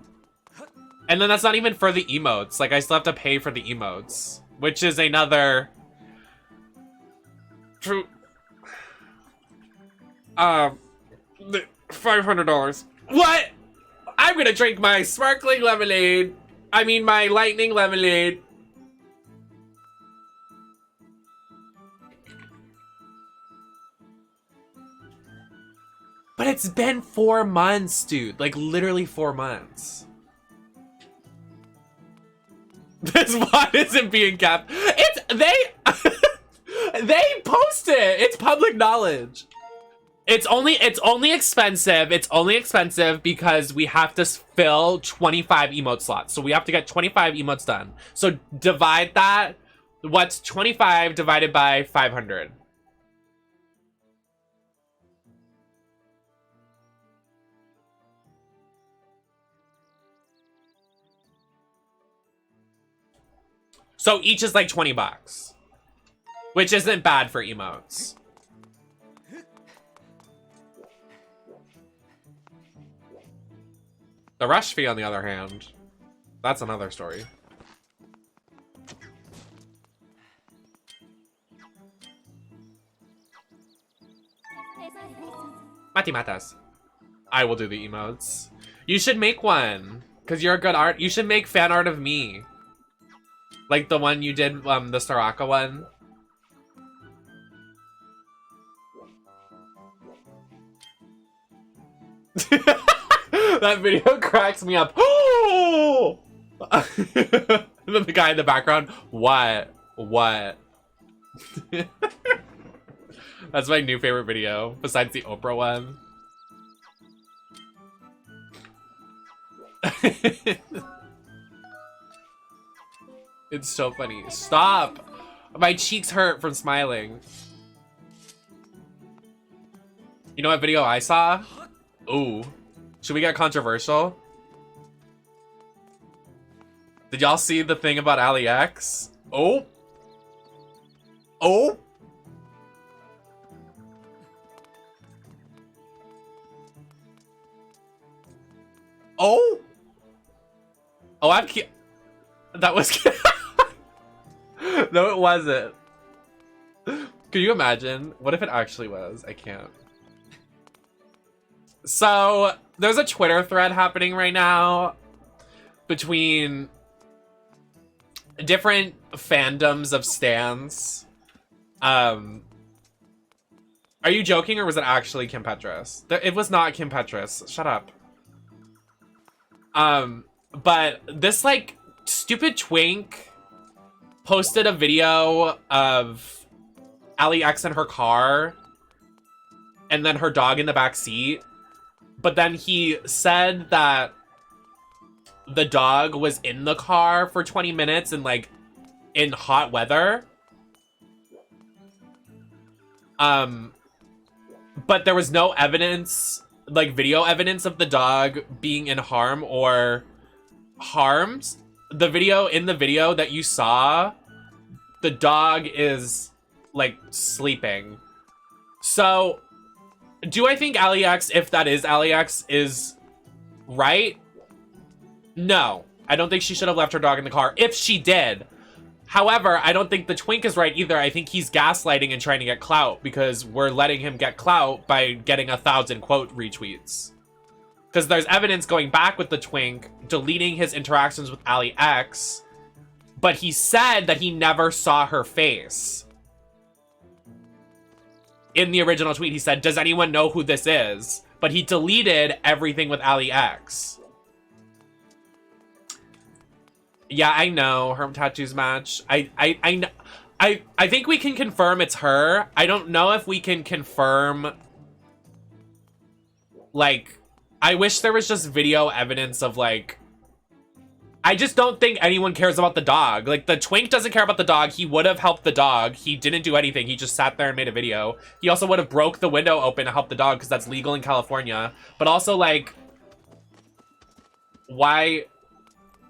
And then that's not even for the emotes. Like, I still have to pay for the emotes. Which is another... $500. What? I'm gonna drink my sparkling lemonade. I mean, my lightning lemonade. But it's been 4 months, dude. Like, literally 4 months. This bot isn't being kept. It's they post it. It's public knowledge. It's only expensive. It's only expensive because we have to fill 25 emote slots. So we have to get 25 emotes done. So divide that. What's 25 divided by 500? So each is like 20 bucks, which isn't bad for emotes. The rush fee, on the other hand, that's another story. Mati matas. I will do the emotes. You should make one, because you're a good art. You should make fan art of me. Like the one you did, the Soraka one. That video cracks me up. Oh! The guy in the background. What? That's my new favorite video, besides the Oprah one. It's so funny. Stop! My cheeks hurt from smiling. You know what video I saw? Ooh. Should we get controversial? Did y'all see the thing about Ali X? Oh! Oh! Oh! Oh, I'm that was no, it wasn't. Can you imagine? What if it actually was? I can't. So, there's a Twitter thread happening right now between different fandoms of stans. Are you joking, or was it actually Kim Petras? It was not Kim Petras. Shut up. But this, like, stupid twink posted a video of Ali X in her car and then her dog in the back seat. But then he said that the dog was in the car for 20 minutes and, like, in hot weather. But there was no evidence, like, video evidence of the dog being in harm or harmed. In the video that you saw, the dog is, like, sleeping. So, do I think Ali X, if that is Ali X, is right? No. I don't think she should have left her dog in the car, if she did. However, I don't think the twink is right either. I think he's gaslighting and trying to get clout, because we're letting him get clout by getting 1,000 quote retweets. Because there's evidence going back with the twink, deleting his interactions with Ali X, but he said that he never saw her face. In the original tweet, he said, "Does anyone know who this is?" But he deleted everything with Ali X. Yeah, I know. Her tattoos match. I think we can confirm it's her. I don't know if we can confirm, like, I wish there was just video evidence of, like, I just don't think anyone cares about the dog. Like, the twink doesn't care about the dog. He would have helped the dog. He didn't do anything. He just sat there and made a video. He also would have broke the window open to help the dog, because that's legal in California. But also, like, why?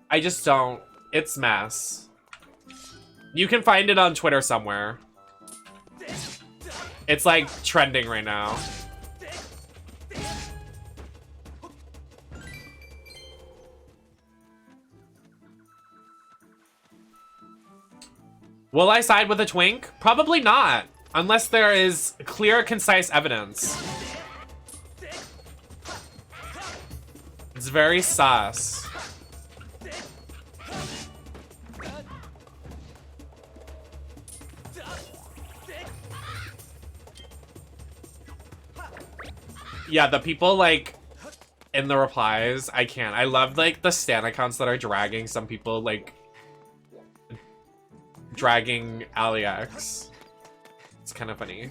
I just don't. It's mess. You can find it on Twitter somewhere. It's, like, trending right now. Will I side with a twink? Probably not. Unless there is clear, concise evidence. It's very sus. Yeah, the people, like, in the replies, I can't. I love, like, the stan accounts that are dragging some people, like, dragging Alex. It's kind of funny.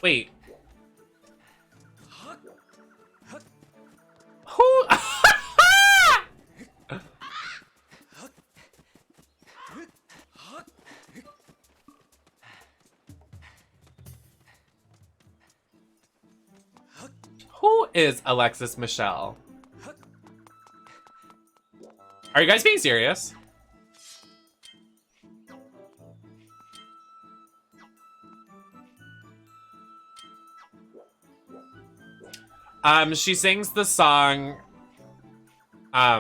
Wait. Who? Who is Alexis Michelle? Are you guys being serious? She sings the song, I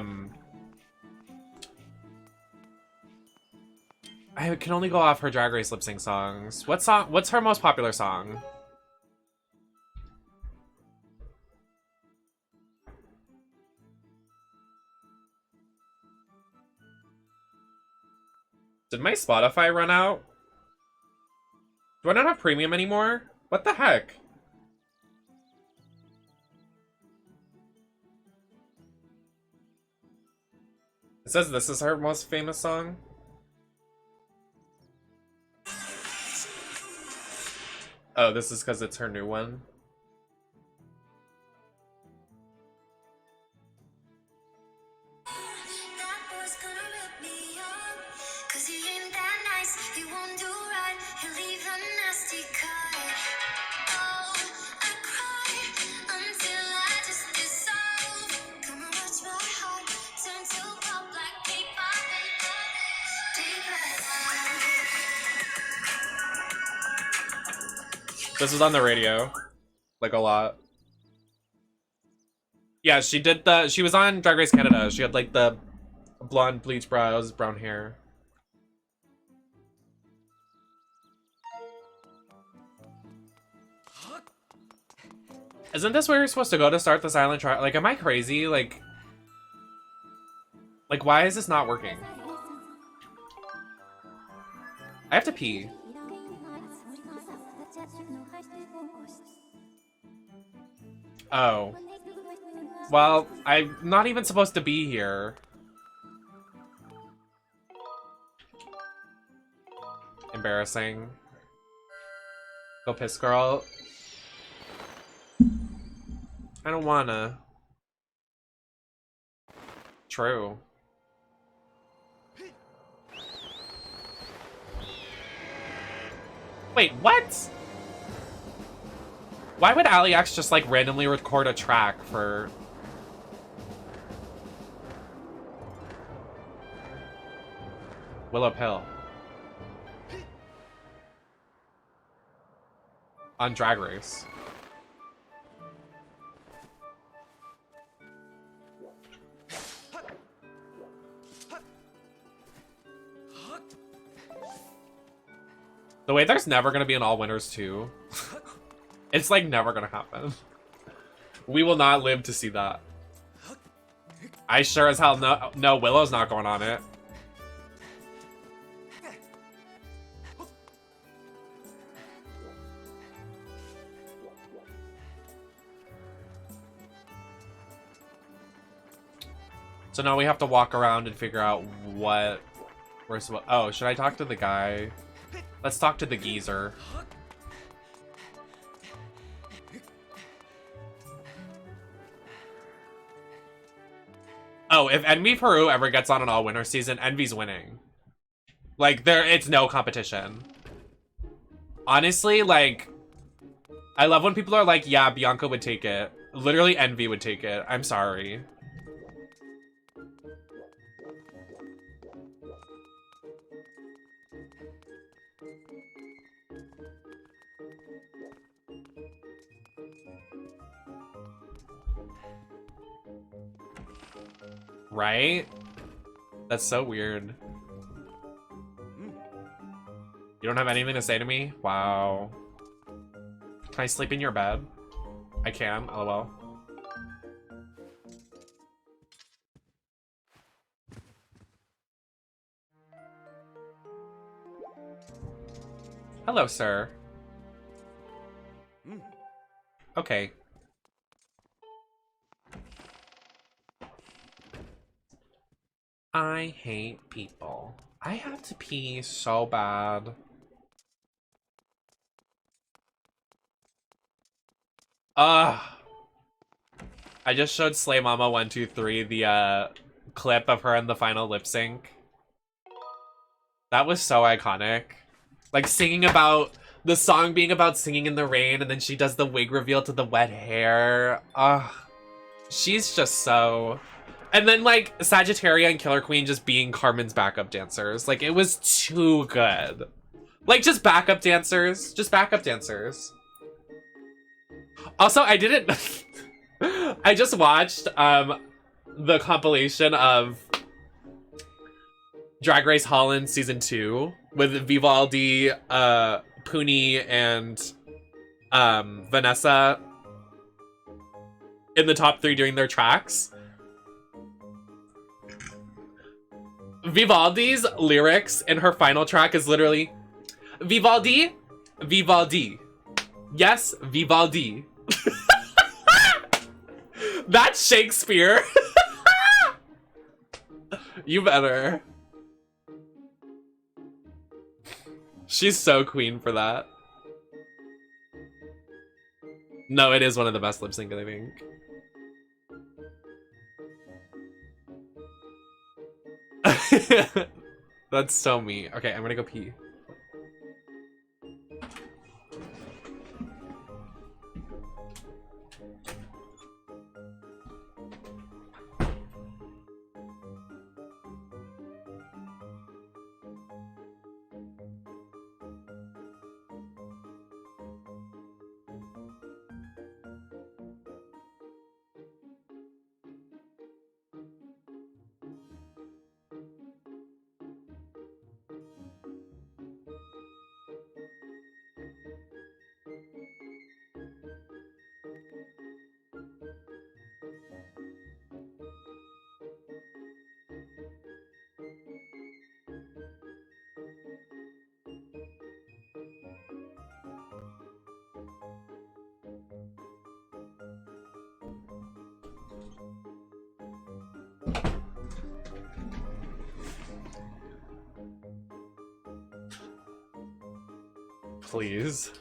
can only go off her Drag Race lip sync songs. What's her most popular song? Did my Spotify run out? Do I not have premium anymore? What the heck? It says this is her most famous song. Oh, this is because it's her new one. This was on the radio, like a lot. Yeah, she was on Drag Race Canada. She had like the blonde bleach brows, brown hair. Isn't this where you're supposed to go to start the silent trial? Like, am I crazy? Like, why is this not working? I have to pee. Oh. Well, I'm not even supposed to be here. Embarrassing. Go piss, girl. I don't wanna. True. Wait, what? Why would Alex just like randomly record a track for... Willow Pill? On Drag Race. The way there's never gonna be an All Winners 2. It's like never gonna happen. We will not live to see that. I sure as hell no Willow's not going on it. So now we have to walk around and figure out what we're supposed... Oh, should I talk to the guy? Let's talk to the geezer. Oh, if Envy Peru ever gets on an all-winner season, Envy's winning. Like, it's no competition. Honestly, like, I love when people are like, yeah, Bianca would take it. Literally, Envy would take it. I'm sorry. Right? That's so weird. You don't have anything to say to me? Wow. Can I sleep in your bed? I can, lol. Hello, sir. Okay. I hate people. I have to pee so bad. Ugh. I just showed Slay Mama 123 the clip of her in the final lip sync. That was so iconic. Like singing about the song being about singing in the rain, and then she does the wig reveal to the wet hair. Ugh. She's just so... And then like Sagittaria and Killer Queen just being Carmen's backup dancers. Like it was too good. Like just backup dancers. Just backup dancers. Also, I didn't... I just watched the compilation of Drag Race Holland Season 2 with Vivaldi, Puni, and Vanessa in the top 3 doing their tracks. Vivaldi's lyrics in her final track is literally Vivaldi, Vivaldi. Yes, Vivaldi. That's Shakespeare. You better. She's so queen for that. No, it is one of the best lip sync, I think. That's so me. Okay, I'm gonna go pee. Please.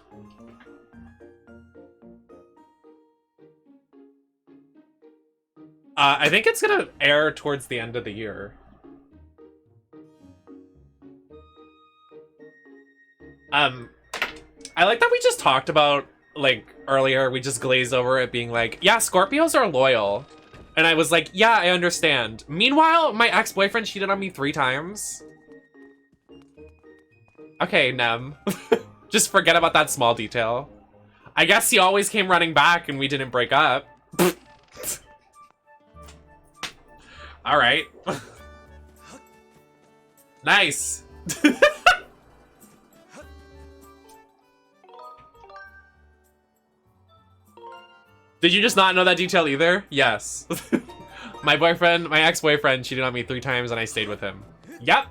I think it's gonna air towards the end of the year. I like that we just talked about, like, earlier, we just glazed over it being like, yeah, Scorpios are loyal. And I was like, yeah, I understand. Meanwhile, my ex-boyfriend cheated on me 3 times. Okay, Nem. Just forget about that small detail. I guess he always came running back and we didn't break up. All right. Nice. Did you just not know that detail either? Yes. My ex-boyfriend cheated on me 3 times and I stayed with him. Yep.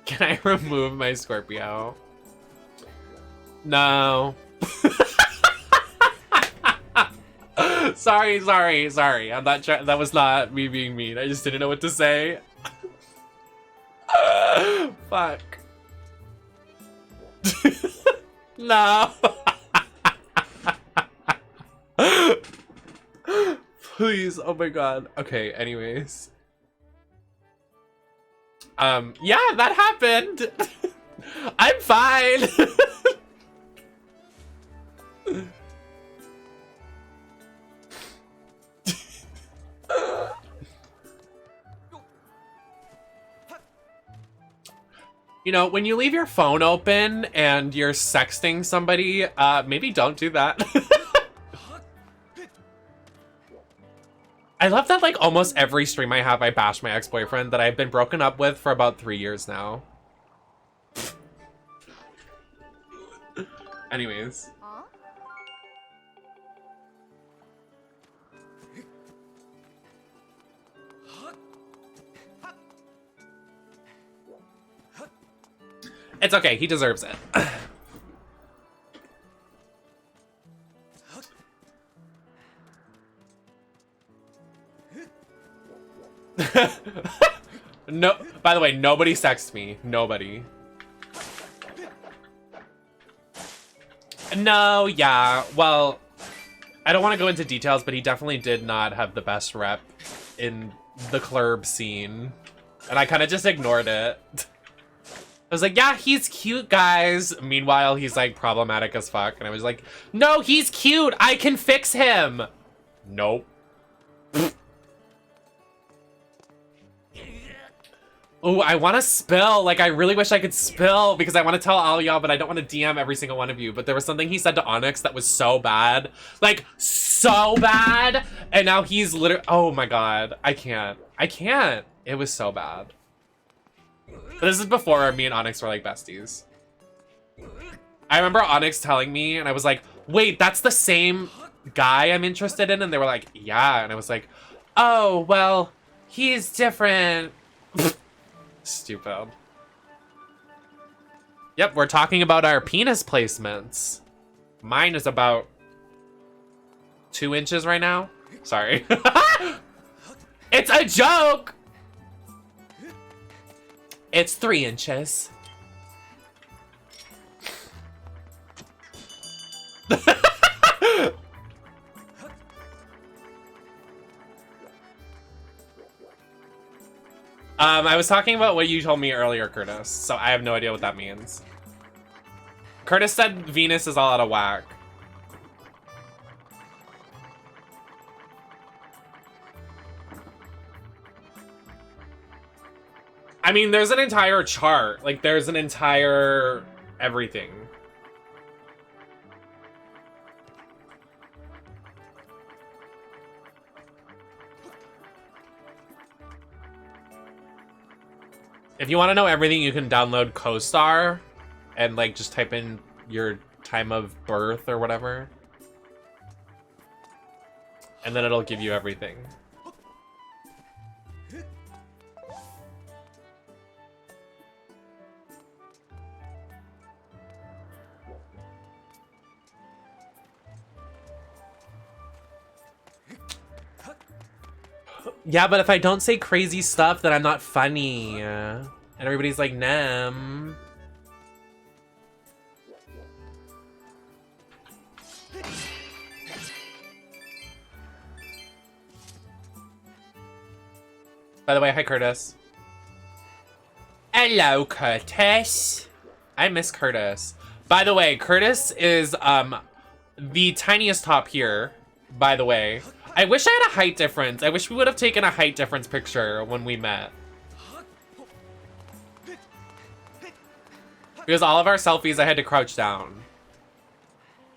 Can I remove my Scorpio? No. Sorry. I'm not trying. That was not me being mean. I just didn't know what to say. Fuck. No. Please. Oh my god. Okay, anyways. Yeah, that happened. I'm fine. You know, when you leave your phone open and you're sexting somebody, maybe don't do that. I love that, like, almost every stream I have, I bash my ex-boyfriend that I've been broken up with for about 3 years now. Anyways. It's okay. He deserves it. No, by the way, nobody sexted me. Nobody. No, yeah. Well, I don't want to go into details, but he definitely did not have the best rep in the club scene. And I kind of just ignored it. I was like, yeah, he's cute, guys. Meanwhile, he's like problematic as fuck. And I was like, no, he's cute. I can fix him. Nope. Oh, I want to spill. Like, I really wish I could spill because I want to tell all y'all, but I don't want to DM every single one of you. But there was something he said to Onyx that was so bad. Like, so bad. And now he's literally... Oh, my God. I can't. I can't. It was so bad. But this is before me and Onyx were, like, besties. I remember Onyx telling me, and I was like, wait, that's the same guy I'm interested in? And they were like, yeah. And I was like, oh, well, he's different. Stupid. Yep, we're talking about our penis placements. Mine is about 2 inches right now. Sorry. It's a joke! It's 3 inches. I was talking about what you told me earlier, Curtis, so I have no idea what that means. Curtis said Venus is all out of whack. I mean, there's an entire chart. Like, there's an entire everything. If you want to know everything, you can download CoStar and like just type in your time of birth or whatever. And then it'll give you everything. Yeah, but if I don't say crazy stuff, then I'm not funny. And everybody's like, Nem. By the way, hi, Curtis. Hello, Curtis. I miss Curtis. By the way, Curtis is the tiniest top here, by the way. I wish I had a height difference. I wish we would have taken a height difference picture when we met. Because all of our selfies, I had to crouch down.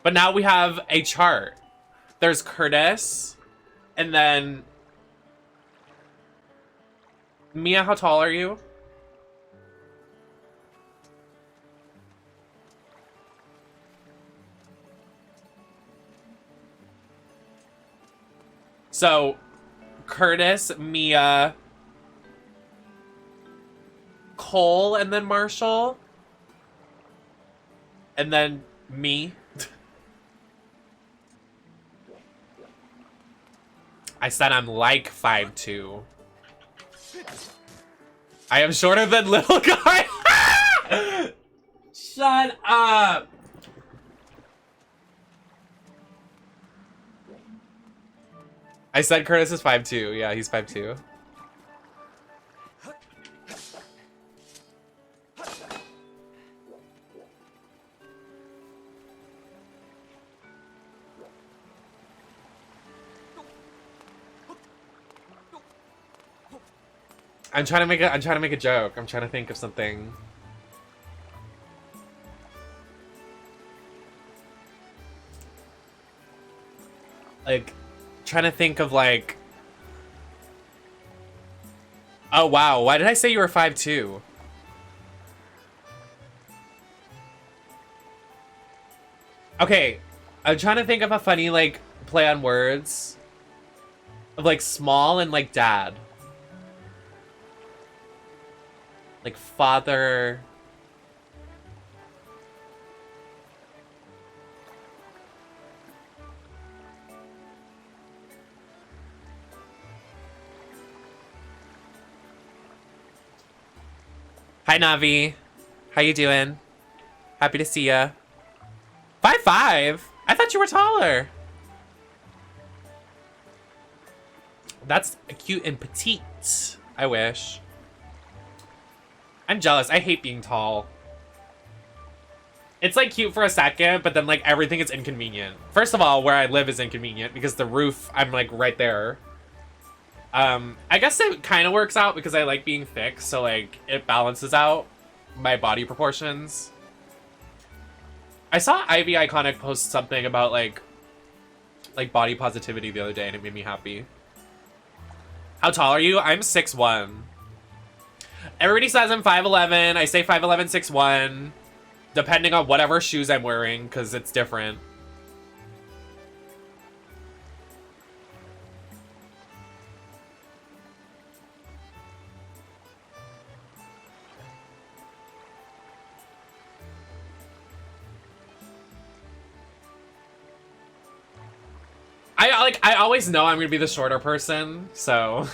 But now we have a chart. There's Curtis. And then... Mia, how tall are you? So, Curtis, Mia, Cole, and then Marshall. And then me. I said I'm like 5'2". I am shorter than little guy. Shut up. I said Curtis is 5'2". Yeah, he's 5'2". I'm trying to make a joke. I'm trying to think of something. Like, trying to think of like... Oh wow, why did I say you were 5'2"? Okay, I'm trying to think of a funny like play on words of like small and like dad. Like father. Hi, Navi. How you doing? Happy to see ya. 5'5"? I thought you were taller. That's cute and petite. I wish. I'm jealous. I hate being tall. It's like cute for a second, but then like everything is inconvenient. First of all, where I live is inconvenient because the roof, I'm like right there. I guess it kind of works out because I like being thick, so like it balances out my body proportions. I saw Ivy Iconic post something about like body positivity the other day and it made me happy. How tall are you? I'm 6'1". Everybody says I'm 5'11". I say 5'11", 6'1", depending on whatever shoes I'm wearing, because it's different. I always know I'm gonna be the shorter person, so.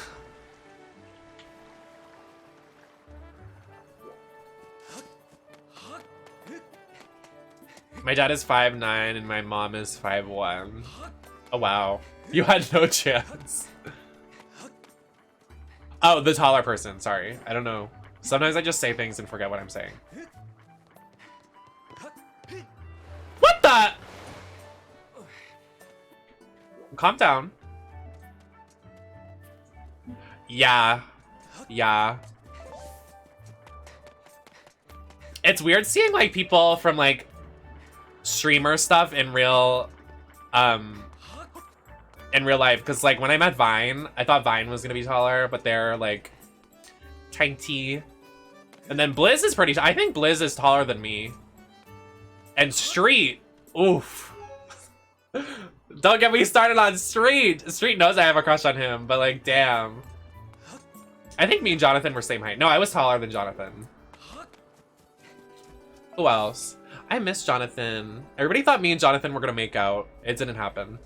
My dad is 5'9" and my mom is 5'1". Oh wow, you had no chance. Oh, the taller person, sorry. I don't know. Sometimes I just say things and forget what I'm saying. What the? Calm down. Yeah. Yeah. It's weird seeing like people from like streamer stuff in real life, because like when I met Vine, I thought Vine was gonna be taller, but they're like tiny. And then Blizz is pretty I think Blizz is taller than me. And Street, oof. Don't get me started on Street. Street knows I have a crush on him, but like, damn. I think me and Jonathan were same height. No, I was taller than Jonathan. Who else? I miss Jonathan. Everybody thought me and Jonathan were gonna make out. It didn't happen.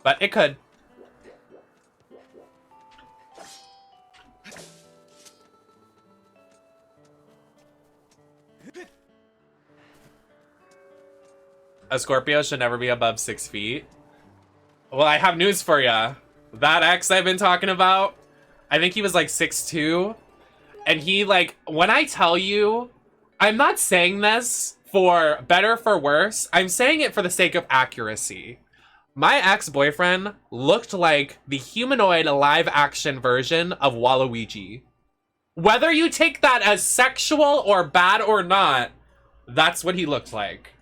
But it could. A Scorpio should never be above 6 feet. Well, I have news for ya. That ex I've been talking about, I think he was like 6'2". And he like, when I tell you, I'm not saying this for better for worse. I'm saying it for the sake of accuracy. My ex-boyfriend looked like the humanoid live action version of Waluigi. Whether you take that as sexual or bad or not, that's what he looked like.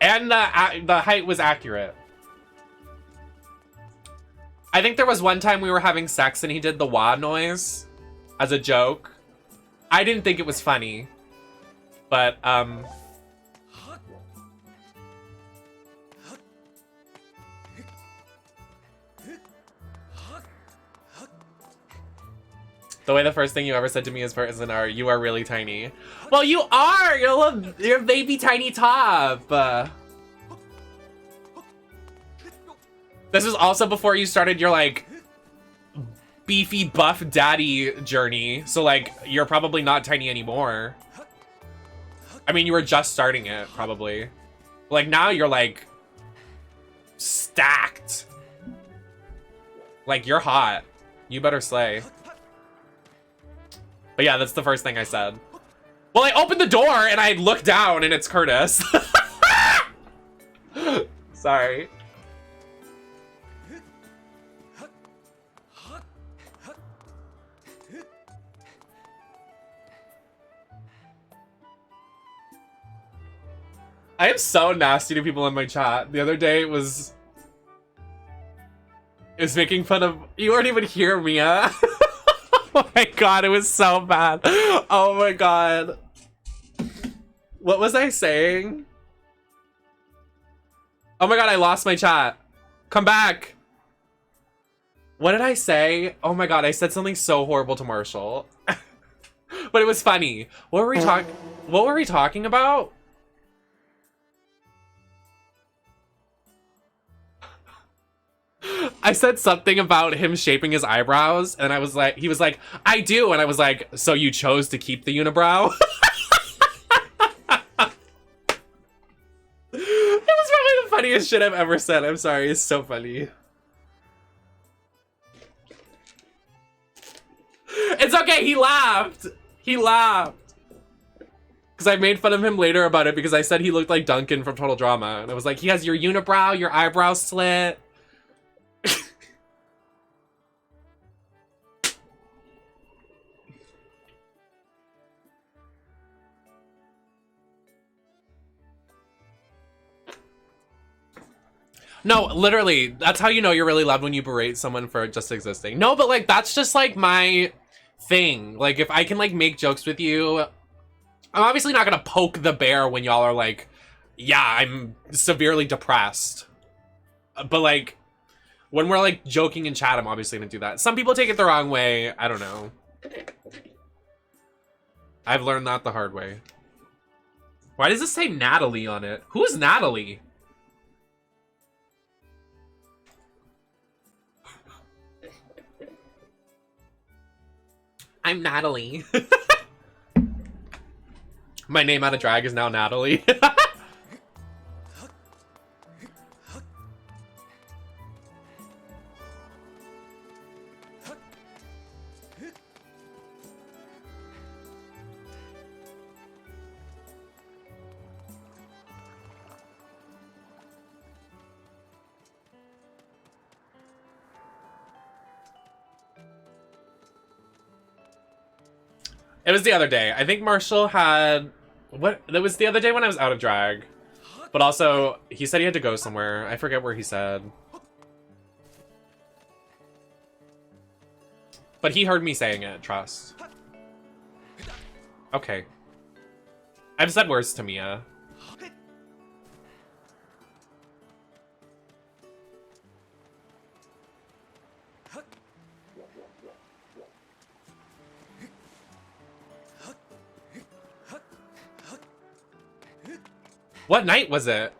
And the height was accurate. I think there was one time we were having sex and he did the wah noise as a joke. I didn't think it was funny, but the way the first thing you ever said to me as person are, "You are really tiny." Well, you are. You're a baby tiny top. This was also before you started your like beefy buff daddy journey, so like you're probably not tiny anymore. I mean, you were just starting it probably. Like now you're like stacked. Like you're hot. You better slay. But yeah, that's the first thing I said. Well, I opened the door and I looked down and it's Curtis. Sorry. I am so nasty to people in my chat. The other day it was making fun of, you weren't even here, Mia. Oh my god, it was so bad. Oh my god. What was I saying? Oh my god, I lost my chat. Come back. What did I say? Oh my god, I said something so horrible to Marshall. But it was funny. What were we talking about? I said something about him shaping his eyebrows, and I was like, he was like, I do, and I was like, so you chose to keep the unibrow? It was probably the funniest shit I've ever said. I'm sorry, it's so funny. It's okay, he laughed. He laughed. Because I made fun of him later about it because I said he looked like Duncan from Total Drama. And I was like, he has your unibrow, your eyebrow slit. No, literally, that's how you know you're really loved, when you berate someone for just existing. No, but like, that's just like my thing. Like, if I can like make jokes with you, I'm obviously not gonna poke the bear when y'all are like, yeah, I'm severely depressed. But like, when we're like joking in chat, I'm obviously gonna do that. Some people take it the wrong way. I don't know. I've learned that the hard way. Why does it say Natalie on it? Who is Natalie? I'm Natalie. My name out of drag is now Natalie. It was the other day. I think Marshall had... What? It was the other day when I was out of drag. But also, he said he had to go somewhere. I forget where he said. But he heard me saying it, trust. Okay. I've said worse to Mia. What night was it?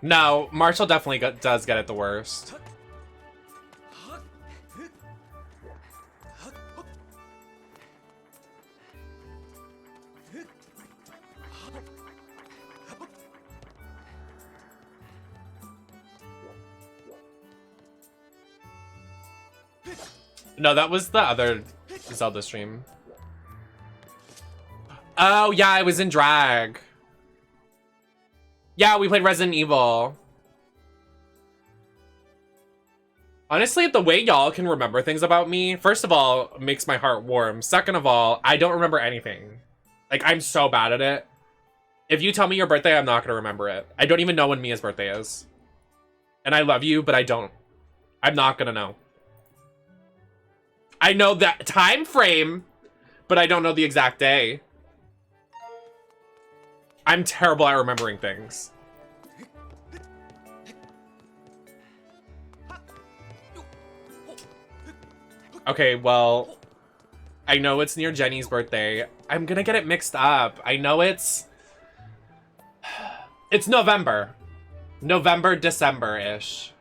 No, Marshall definitely does get it the worst. No, that was the other Zelda stream. Oh, yeah, I was in drag. Yeah, we played Resident Evil. Honestly, the way y'all can remember things about me, first of all, makes my heart warm. Second of all, I don't remember anything. Like, I'm so bad at it. If you tell me your birthday, I'm not gonna remember it. I don't even know when Mia's birthday is. And I love you, but I don't. I'm not gonna know. I know that time frame, but I don't know the exact day. I'm terrible at remembering things. Okay, well, I know it's near Jenny's birthday. I'm gonna get it mixed up. I know it's November. November, December-ish.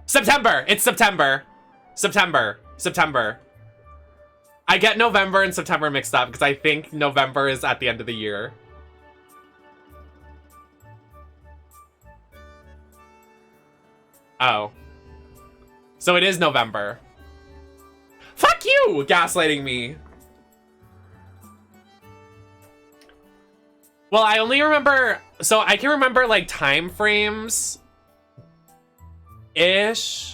September! It's September. September. I get November and September mixed up because I think November is at the end of the year. Oh. So it is November. Fuck you! Gaslighting me. Well, I only remember... So I can remember, like, time frames... ish.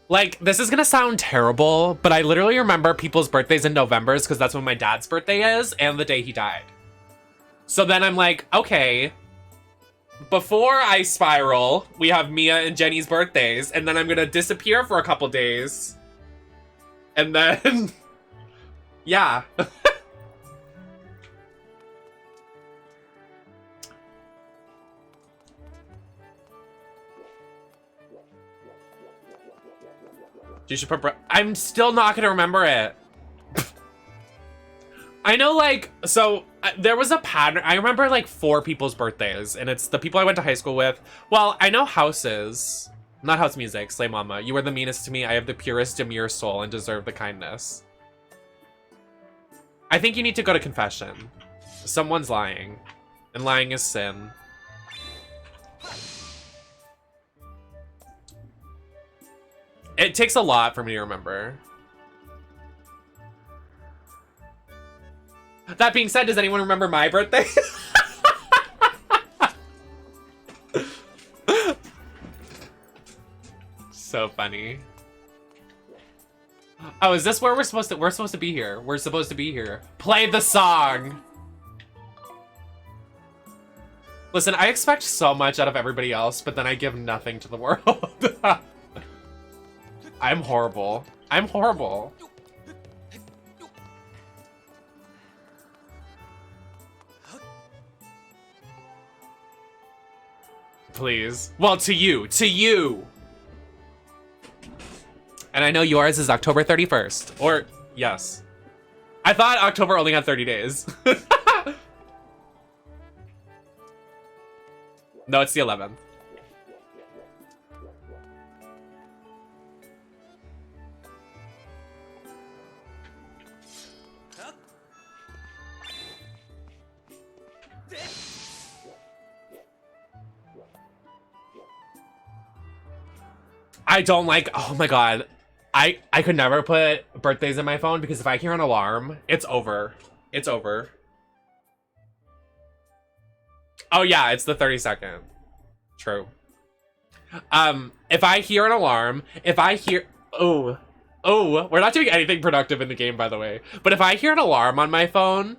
Like, this is gonna sound terrible, but I literally remember people's birthdays in November because that's when my dad's birthday is and the day he died. So then I'm like, okay, before I spiral, we have Mia and Jenny's birthdays, and then I'm gonna disappear for a couple days. And then, yeah. You should put I'm still not gonna remember it. I know, like, so there was a pattern. I remember like 4 people's birthdays, and it's the people I went to high school with. Well, I know Houses, not House Music. Slay Mama, you are the meanest to me. I have the purest demure soul and deserve the kindness. I think you need to go to confession. Someone's lying, and lying is sin. It takes a lot for me to remember. That being said, does anyone remember my birthday? So funny. Oh, is this where we're supposed to be here? We're supposed to be here. Play the song. Listen, I expect so much out of everybody else, but then I give nothing to the world. I'm horrible. I'm horrible. Please. Well, to you. To you. And I know yours is October 31st. Or, yes. I thought October only had 30 days. No, it's the 11th. I don't like, oh my god. I could never put birthdays in my phone because if I hear an alarm, it's over. It's over. Oh yeah, it's the 32nd. True. If I hear an alarm, if I hear, oh, we're not doing anything productive in the game, by the way. But if I hear an alarm on my phone,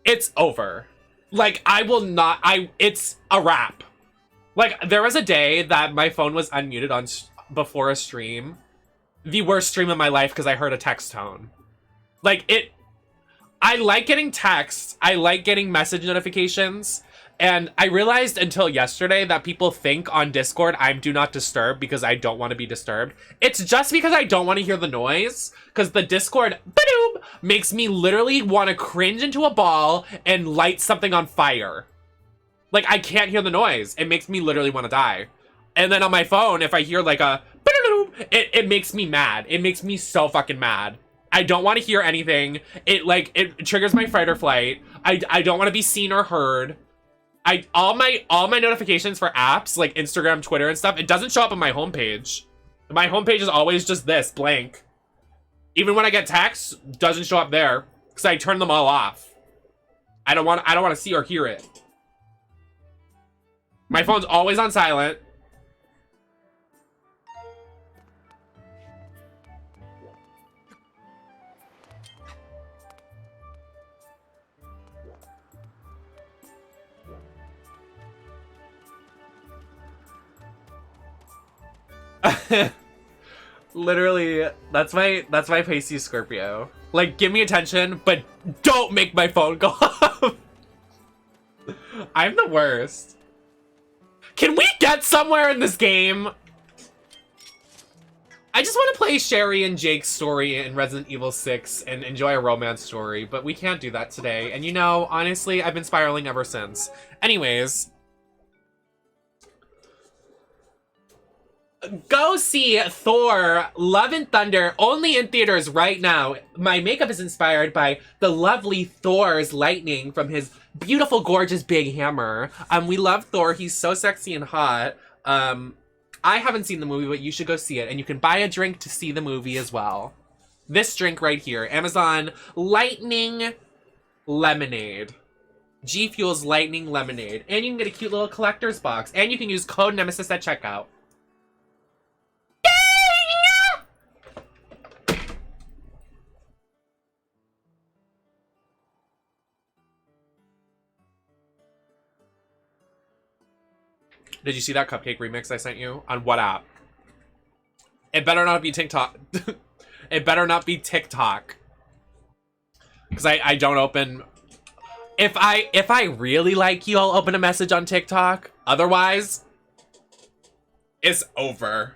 it's over. Like, I will not, it's a wrap. Like, there was a day that my phone was unmuted on before a stream. The worst stream of my life because I heard a text tone. Like, I like getting texts. I like getting message notifications. And I realized until yesterday that people think on Discord I'm do not disturb because I don't want to be disturbed. It's just because I don't want to hear the noise. Because the Discord ba-doom, makes me literally want to cringe into a ball and light something on fire. Like, I can't hear the noise. It makes me literally want to die. And then on my phone, if I hear like a ba-doom, it makes me mad. It makes me so fucking mad. I don't want to hear anything. It triggers my fight or flight. I don't want to be seen or heard. All my notifications for apps like Instagram, Twitter, and stuff, it doesn't show up on my homepage. My homepage is always just this, blank. Even when I get texts, doesn't show up there because I turn them all off. I don't want to see or hear it. My phone's always on silent. Literally, that's my Pisces Scorpio. Like, give me attention, but don't make my phone go off. I'm the worst. Can we get somewhere in this game? I just want to play Sherry and Jake's story in Resident Evil 6 and enjoy a romance story, but we can't do that today. And you know, honestly, I've been spiraling ever since. Anyways. Go see Thor Love and Thunder, only in theaters right now. My makeup is inspired by the lovely Thor's lightning from his beautiful, gorgeous big hammer. We love Thor. He's so sexy and hot. I haven't seen the movie, but you should go see it. And you can buy a drink to see the movie as well. This drink right here, Amazon Lightning Lemonade. GFUEL's Lightning Lemonade. And you can get a cute little collector's box. And you can use code Nemesis at checkout. Did you see that cupcake remix I sent you? On what app? It better not be TikTok. It better not be TikTok. Because I don't open... If I really like you, I'll open a message on TikTok. Otherwise, it's over.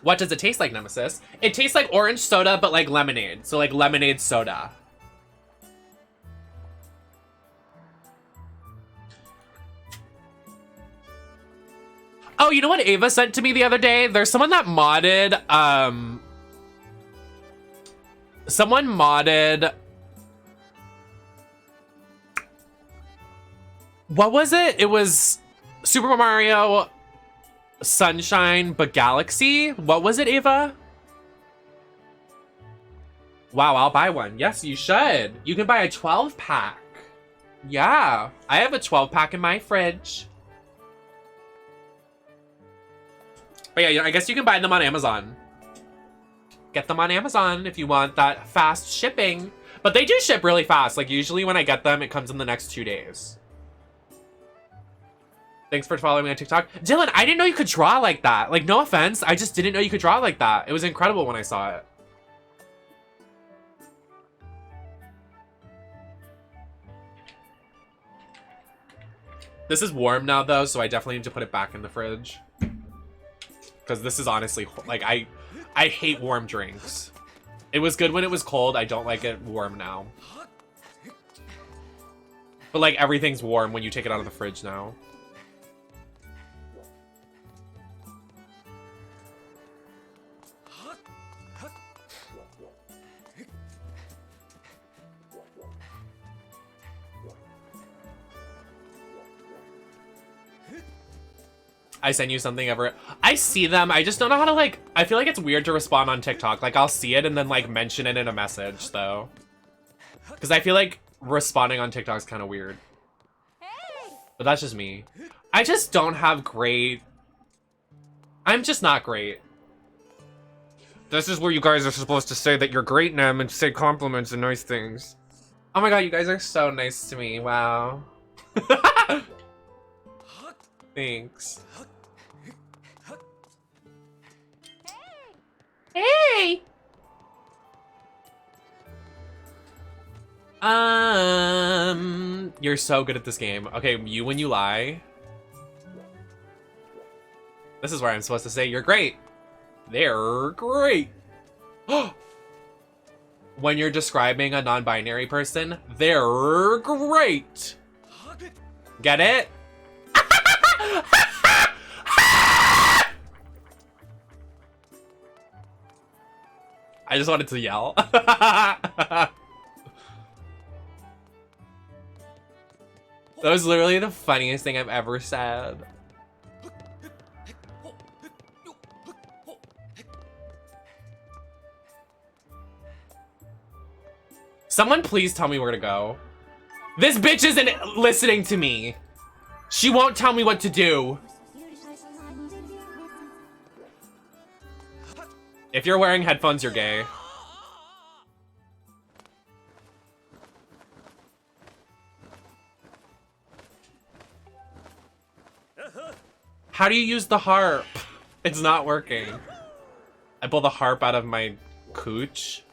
What does it taste like, Nemesis? It tastes like orange soda, but like lemonade. So like lemonade soda. Oh, you know what Ava sent to me the other day? There's someone that modded, someone modded, what was it? It was Super Mario Sunshine, but Galaxy? What was it, Ava? Wow, I'll buy one. Yes, you should. You can buy a 12-pack. Yeah, I have a 12-pack in my fridge. But yeah, I guess you can buy them on Amazon. Get them on Amazon if you want that fast shipping. But they do ship really fast. Like, usually when I get them, it comes in the next 2 days. Thanks for following me on TikTok. Dylan, I didn't know you could draw like that. Like, no offense. I just didn't know you could draw like that. It was incredible when I saw it. This is warm now, though, so I definitely need to put it back in the fridge. Because this is honestly, like, I hate warm drinks. It was good when it was cold. I don't like it warm now. But, like, everything's warm when you take it out of the fridge now. I send you something ever. I see them. I just don't know how to, like, I feel like it's weird to respond on TikTok. Like, I'll see it and then, like, mention it in a message, though. Because I feel like responding on TikTok is kind of weird. But that's just me. I just don't have great... I'm just not great. This is where you guys are supposed to say that you're great, Nem, and say compliments and nice things. Oh my god, you guys are so nice to me. Wow. Thanks. Hey! You're so good at this game. Okay, you when you lie. This is where I'm supposed to say you're great. They're great. When you're describing a non-binary person, they're great. Get it? I just wanted to yell. That was literally the funniest thing I've ever said. Someone please tell me where to go. This bitch isn't listening to me. She won't tell me what to do. If you're wearing headphones, you're gay. How do you use the harp? It's not working. I pull the harp out of my cooch.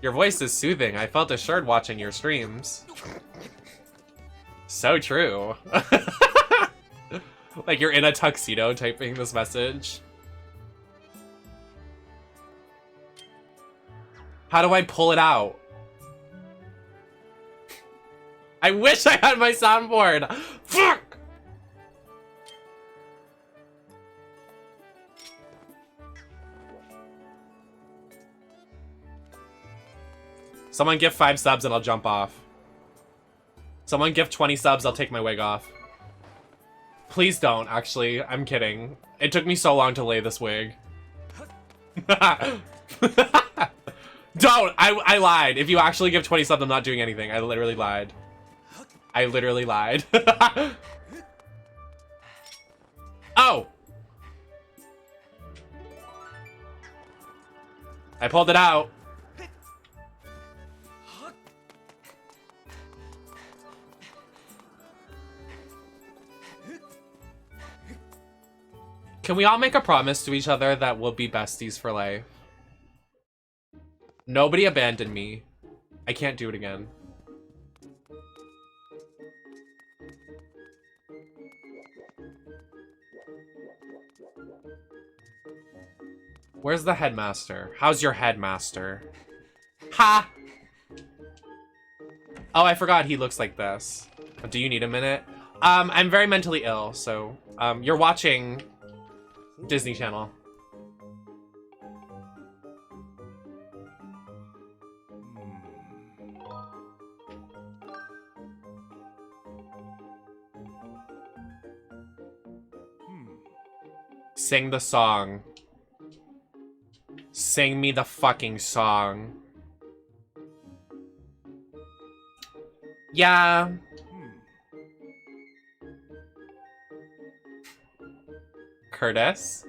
Your voice is soothing. I felt assured watching your streams. So true. Like you're in a tuxedo typing this message. How do I pull it out? I wish I had my soundboard. Fuck! Someone give 5 subs and I'll jump off. Someone give 20 subs, I'll take my wig off. Please don't, actually. I'm kidding. It took me so long to lay this wig. Don't! I lied. If you actually give 20 subs, I'm not doing anything. I literally lied. I literally lied. Oh! I pulled it out. Can we all make a promise to each other that we'll be besties for life? Nobody abandoned me. I can't do it again. Where's the headmaster? How's your headmaster? Ha! Oh, I forgot he looks like this. Do you need a minute? I'm very mentally ill, so you're watching Disney Channel. Sing the song. Sing me the fucking song. Yeah. Curtis?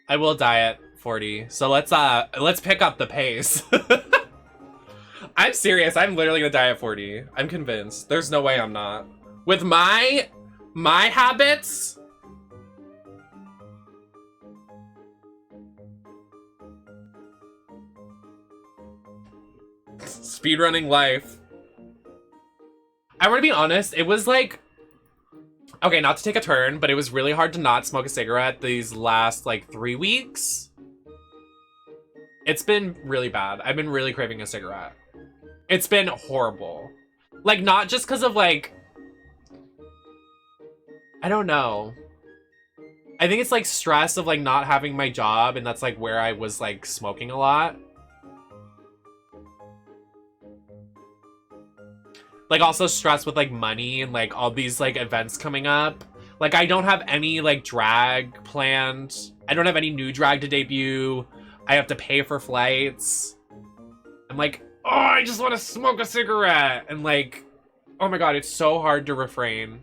I will die at 40. So let's pick up the pace. I'm serious. I'm literally gonna die at 40. I'm convinced. There's no way I'm not. With my habits, speedrunning life. I want to be honest, it was like, okay, not to take a turn, but it was really hard to not smoke a cigarette these last like 3 weeks. It's been really bad. I've been really craving a cigarette. It's been horrible. Like, not just because of like, I don't know. I think it's like stress of like not having my job, and that's like where I was like smoking a lot. Like also stress with like money and like all these like events coming up. Like I don't have any like drag planned. I don't have any new drag to debut. I have to pay for flights. I'm like, oh, I just want to smoke a cigarette. And like, oh my God, it's so hard to refrain.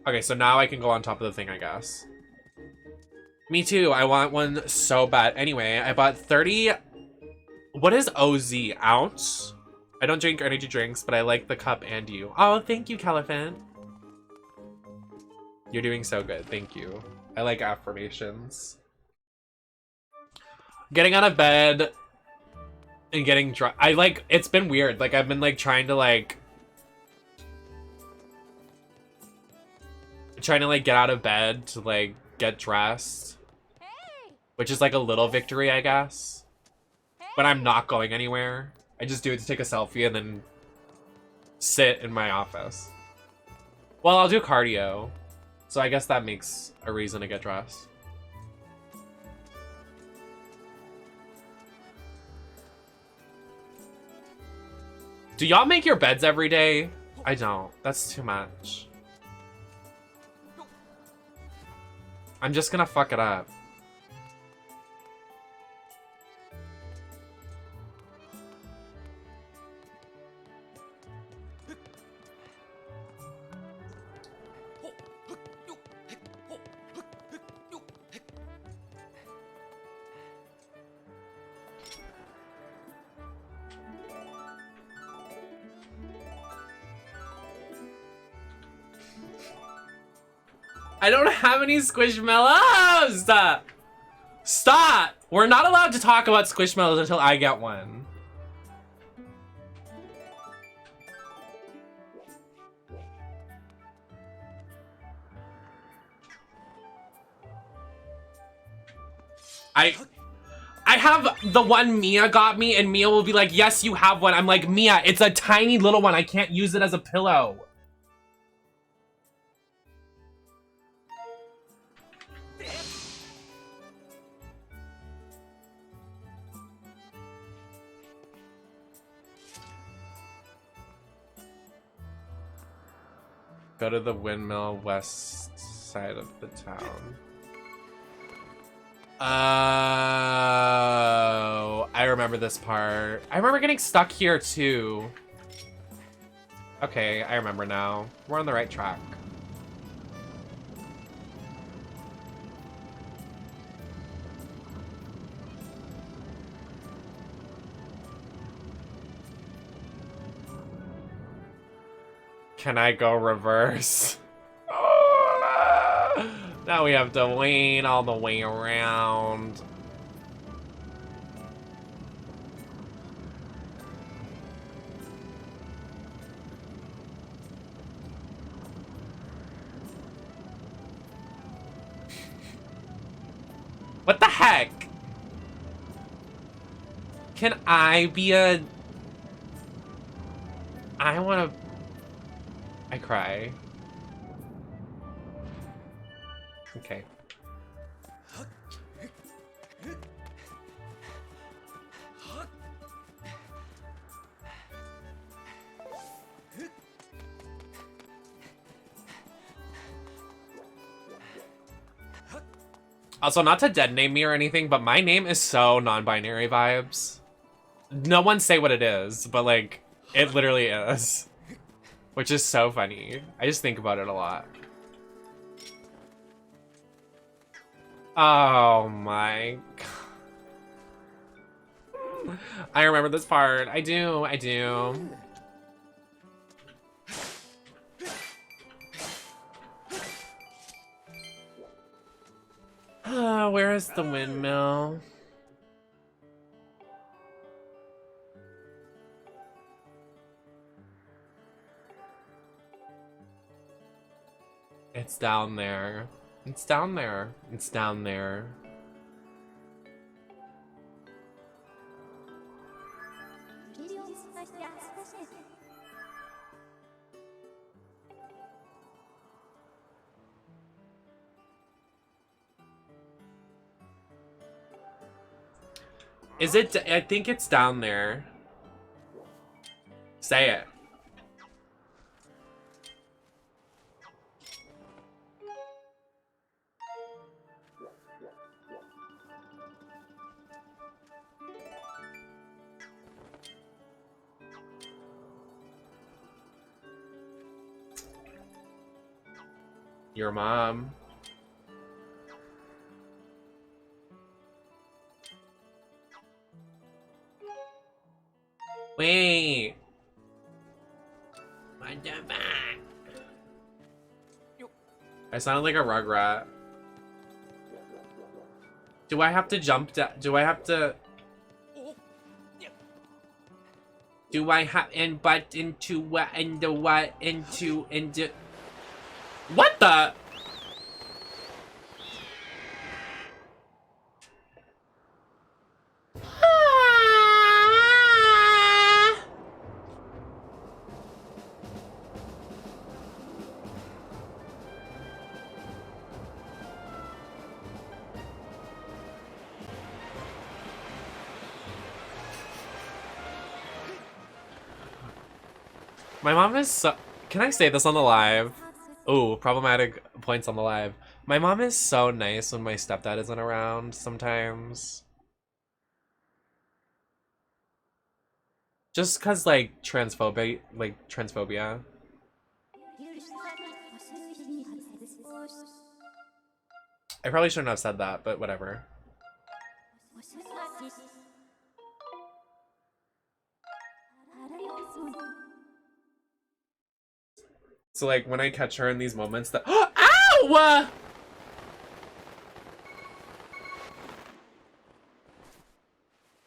Okay, so now I can go on top of the thing, I guess. Me too. I want one so bad. Anyway, I bought 30... What is OZ? Ounce? I don't drink energy drinks, but I like the cup and you. Oh, thank you, Caliphant. You're doing so good. Thank you. I like affirmations. Getting out of bed and getting dry. I like... It's been weird. Like, I've been, like, trying to, like... Trying to like get out of bed to like get dressed, which is like a little victory, I guess. But I'm not going anywhere. I just do it to take a selfie and then sit in my office. Well, I'll do cardio, so I guess that makes a reason to get dressed. Do y'all make your beds every day? I don't. That's too much. I'm just gonna fuck it up. I don't have any Squishmallows! Stop! Stop! We're not allowed to talk about Squishmallows until I get one. I have the one Mia got me, and Mia will be like, yes, you have one. I'm like, Mia, it's a tiny little one. I can't use it as a pillow. Go to the windmill west side of the town. Oh, I remember this part. I remember getting stuck here too. Okay, I remember now. We're on the right track. Can I go reverse? Now we have to wait all the way around. What the heck? Can I be a... I wanna... I cry. Okay. Also, not to dead name me or anything, but my name is so non-binary vibes. No one say what it is, but like, it literally is. Which is so funny. I just think about it a lot. Oh my god. I remember this part. I do. Where is the windmill? It's down there. It's down there. It's down there. Is it? I think it's down there. Say it. Your mom. Wait. What the fuck? I sounded like a rugrat. Do I have to jump down? Do I have to? Do I have and but into what into what into what the? My mom is so... Can I say this on the live? Ooh, problematic points on the live. My mom is so nice when my stepdad isn't around sometimes. Just cause like transphobia. I probably shouldn't have said that, but whatever. So like when I catch her in these moments that ow!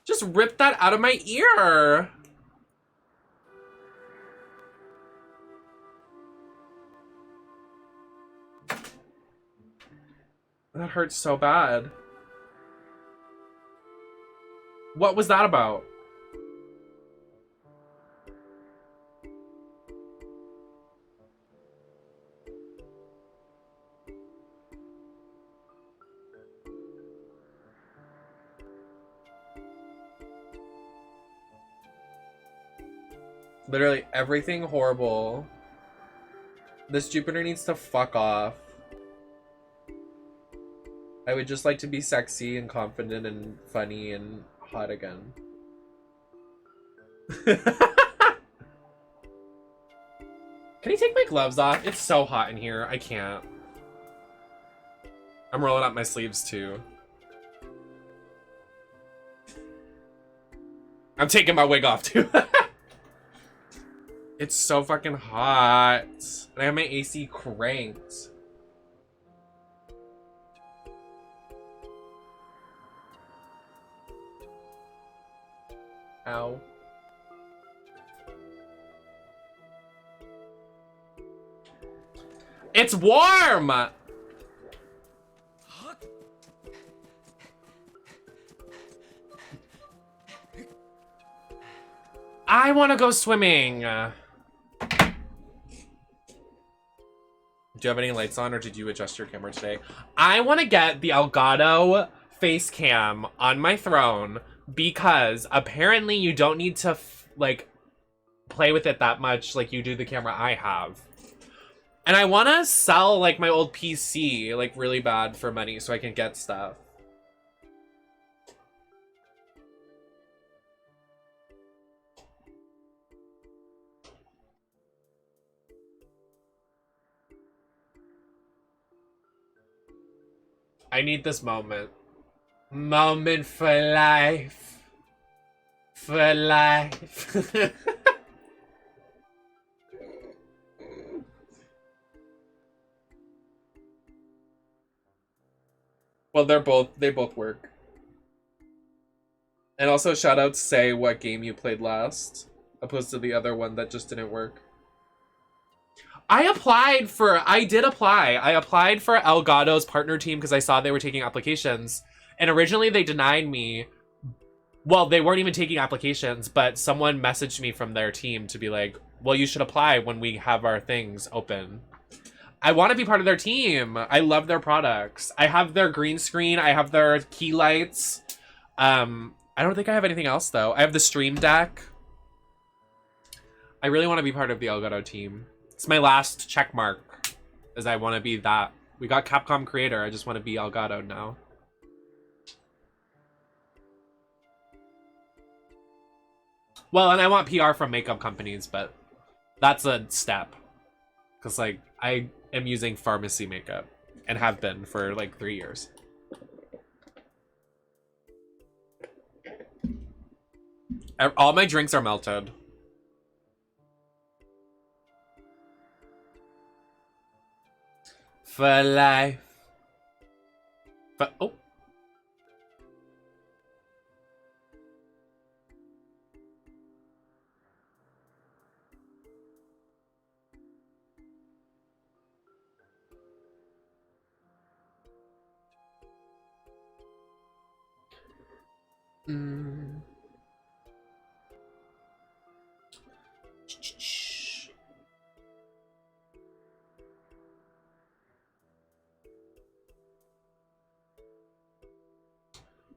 Just ripped that out of my ear. That hurts so bad. What was that about? Literally everything horrible. This Jupiter needs to fuck off. I would just like to be sexy and confident and funny and hot again. Can you take my gloves off? It's so hot in here. I can't. I'm rolling up my sleeves too. I'm taking my wig off too. It's so fucking hot. And I have my AC cranked. Ow. It's warm! I want to go swimming. Do you have any lights on, or did you adjust your camera today? I want to get the Elgato face cam on my throne because apparently you don't need to like play with it that much like you do the camera I have. And I want to sell like my old PC like really bad for money so I can get stuff. I need this moment. Moment for life. For life. Well, they both work. And also shout out to say what game you played last, opposed to the other one that just didn't work. I did apply. I applied for Elgato's partner team because I saw they were taking applications. And originally they denied me. Well, they weren't even taking applications, but someone messaged me from their team to be like, well, you should apply when we have our things open. I want to be part of their team. I love their products. I have their green screen. I have their key lights. I don't think I have anything else, though. I have the Stream Deck. I really want to be part of the Elgato team. It's my last check mark, as I want to be that. We got Capcom Creator. I just want to be Elgato now. Well, and I want PR from makeup companies, but that's a step. Because, like, I am using pharmacy makeup and have been for, like, 3 years. All my drinks are melted. For life. But oh.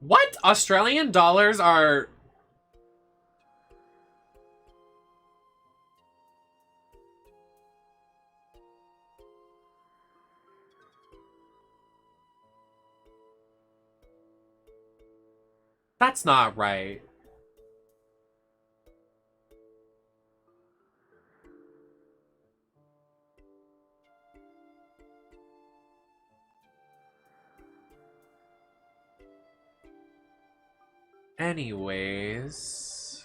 What? Australian dollars are... That's not right. Anyways...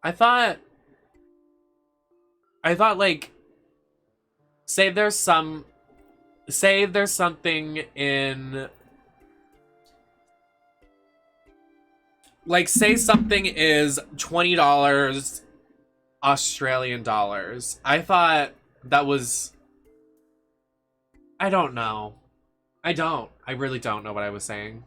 I thought, like, say there's something in, like, say something is $20 Australian dollars. I thought that was, I don't know. I really don't know what I was saying.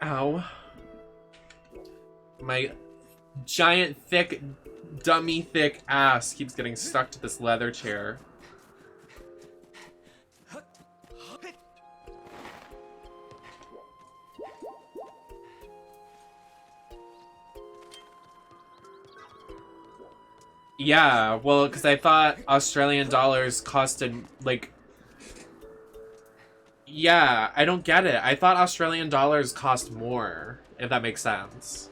Ow. My giant, thick, dummy thick ass keeps getting stuck to this leather chair. Yeah, well, because I thought Australian dollars costed, like... Yeah, I don't get it. I thought Australian dollars cost more, if that makes sense.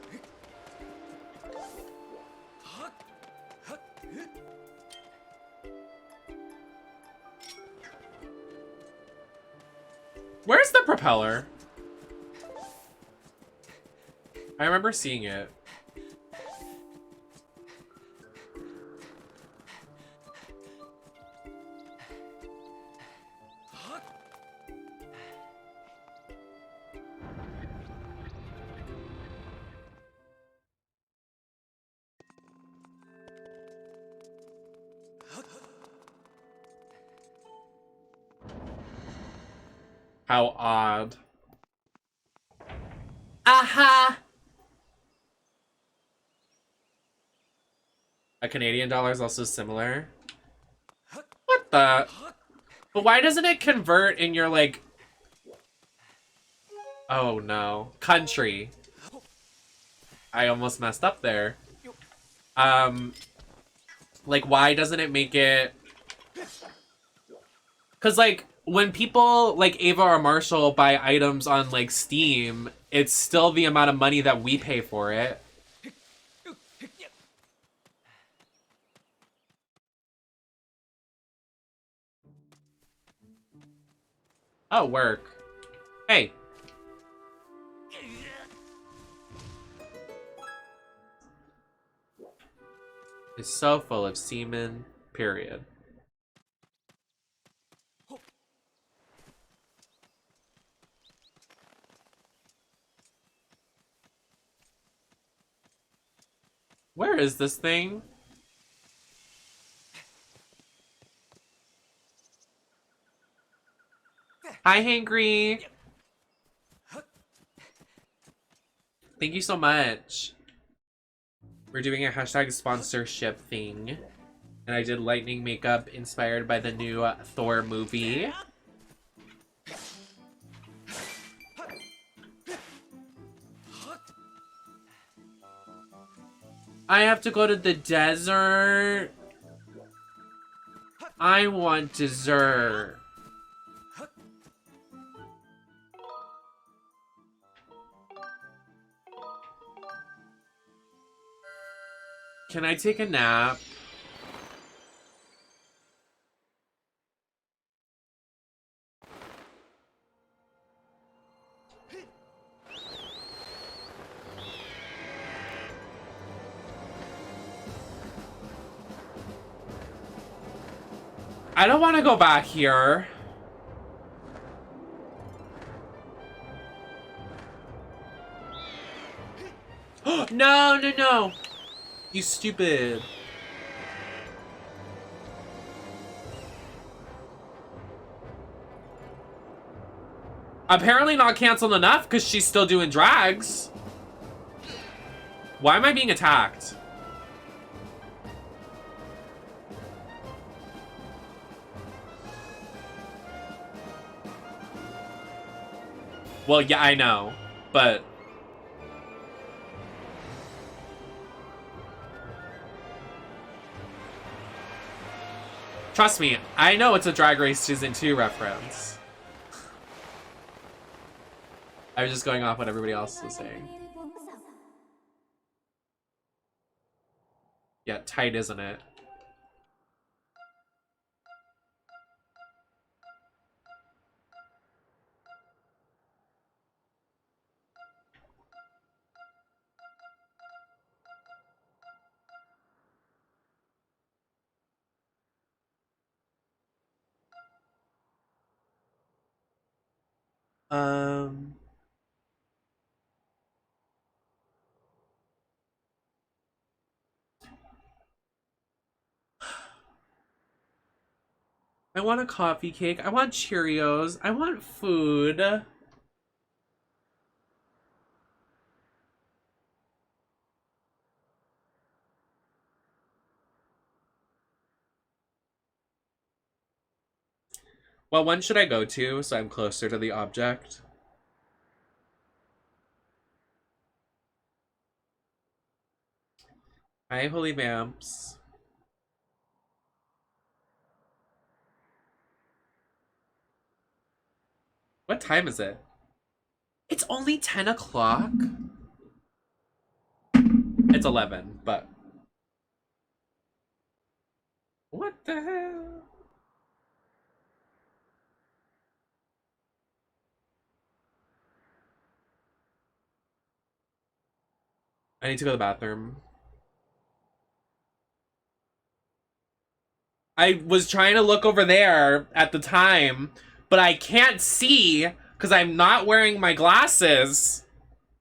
Where's the propeller? I remember seeing it. How odd. Aha! A Canadian dollar is also similar. What the? But why doesn't it convert in your, like... Oh, no. Country. I almost messed up there. Like, why doesn't it make it... Because, like, when people, like, Ava or Marshall buy items on, like, Steam, it's still the amount of money that we pay for it. Oh, work. Hey. It's so full of semen, period. Where is this thing? Hi, Hangry. Thank you so much. We're doing a hashtag sponsorship thing. And I did lightning makeup inspired by the new Thor movie. I have to go to the desert. I want dessert. Can I take a nap? I don't want to go back here. No, no, no. You stupid. Apparently not canceled enough because she's still doing drags. Why am I being attacked? Well, yeah, I know, but... Trust me, I know it's a Drag Race Season 2 reference. I was just going off what everybody else was saying. Yeah, tight, isn't it? I want a coffee cake. I want Cheerios. I want food. Well, when should I go to so I'm closer to the object? Hi, Holy Vamps. What time is it? It's only 10 o'clock? It's 11, but... What the hell? I need to go to the bathroom. I was trying to look over there at the time, but I can't see because I'm not wearing my glasses.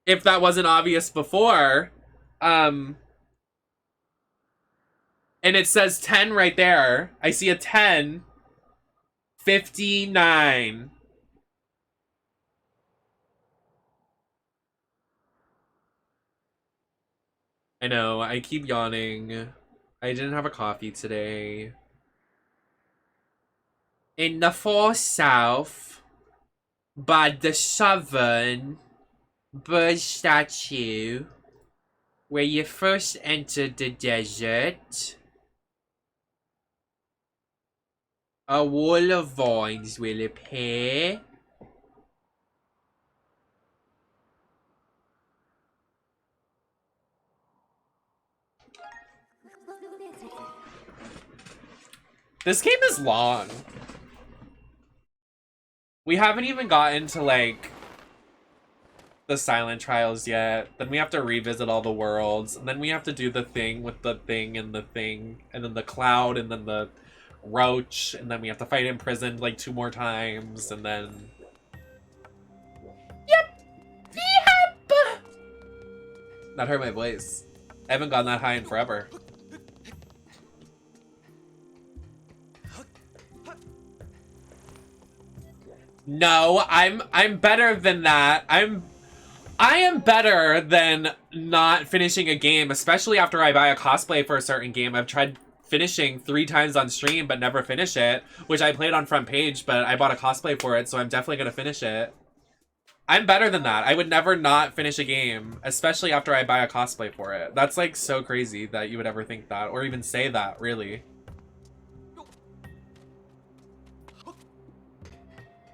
If that wasn't obvious before. And it says 10 right there. I see a 10. 59. I know, I keep yawning. I didn't have a coffee today. In the far south, by the southern bird statue, where you first entered the desert, a wall of vines will appear. This game is long. We haven't even gotten to, like, the silent trials yet. Then we have to revisit all the worlds. And then we have to do the thing with the thing. And then the cloud, and then the roach. And then we have to fight imprisoned, like, 2 more times. And then... Yep! That hurt my voice. I haven't gone that high in forever. No, I'm better than that. I am better than not finishing a game, especially after I buy a cosplay for a certain game. I've tried finishing 3 times on stream but never finish it, which I played on front page, but I bought a cosplay for it, so I'm definitely gonna finish it. I'm better than that. I would never not finish a game, especially after I buy a cosplay for it. That's like so crazy that you would ever think that, or even say that, really.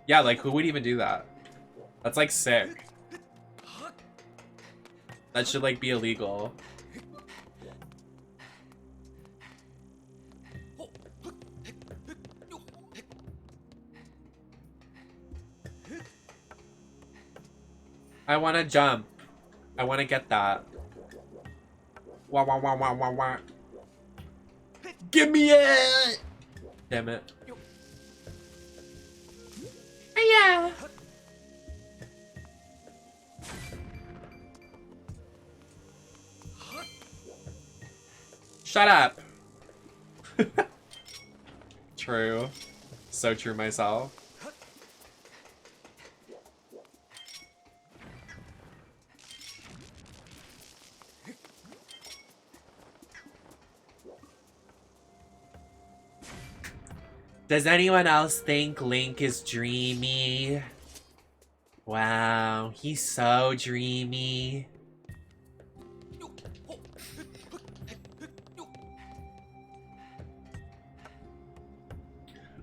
Yeah, like, who would even do that? That's, like, sick. That should, like, be illegal. I want to jump. I want to get that. Wah, wah, wah, wah, wah, wah. Give me it! Damn it. Yeah. Shut up. True. So true myself. Does anyone else think Link is dreamy? Wow, he's so dreamy.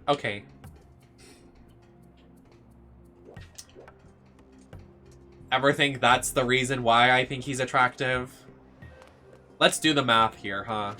Okay. Ever think that's the reason why I think he's attractive? Let's do the math here, huh?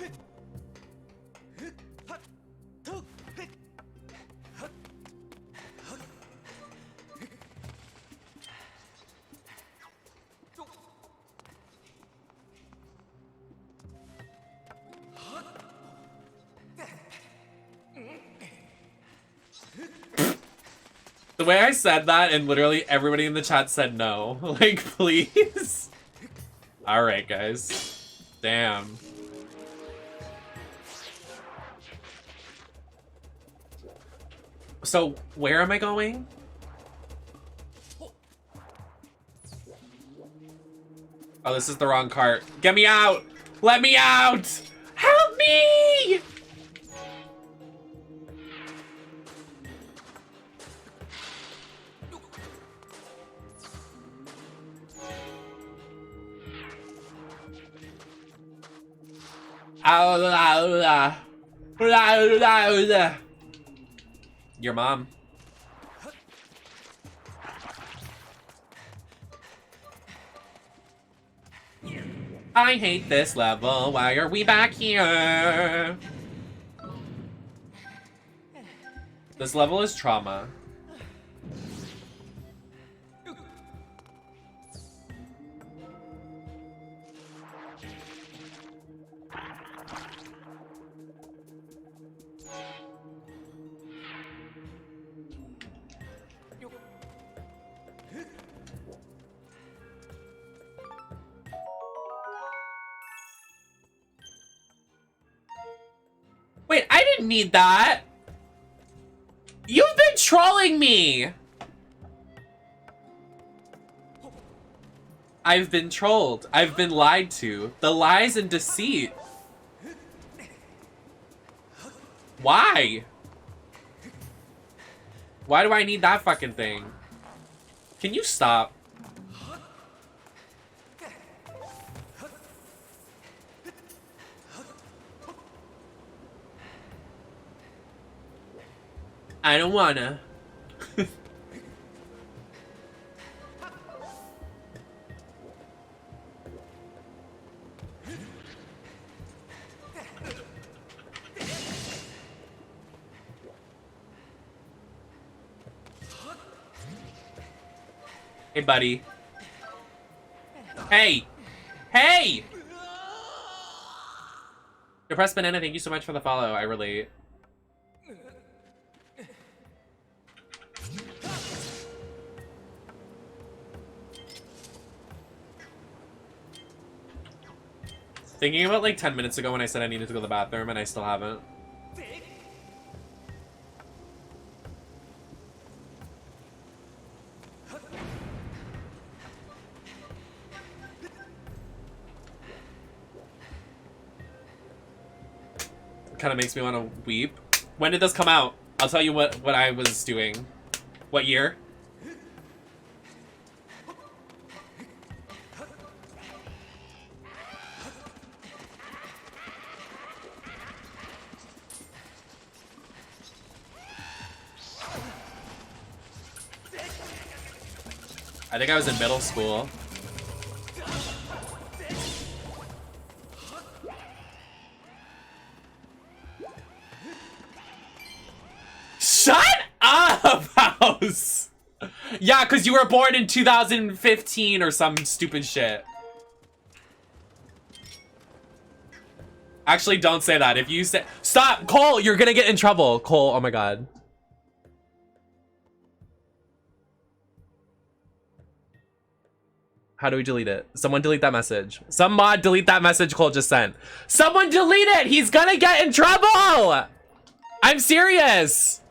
The way I said that, and literally everybody in the chat said no. Like, please? Alright, guys. Damn. So, where am I going? Oh, this is the wrong cart. Get me out! Let me out! Help me! Your mom. I hate this level. Why are we back here? This level is trauma. Wait, I didn't need that. You've been trolling me. I've been trolled. I've been lied to. The lies and deceit. Why? Why do I need that fucking thing? Can you stop? I don't wanna. Hey, buddy. Hey! Hey! Depressed Banana, thank you so much for the follow. I relate. Thinking about like 10 minutes ago when I said I needed to go to the bathroom and I still haven't. Kind of makes me want to weep. When did this come out? I'll tell you what I was doing. What year? I think I was in middle school. Shut up, House! Yeah, because you were born in 2015 or some stupid shit. Actually, don't say that. If you say... Stop! Cole, you're gonna get in trouble. Cole, oh my god. How do we delete it? Someone delete that message. Some mod delete that message Cole just sent. Someone delete it! He's gonna get in trouble! I'm serious!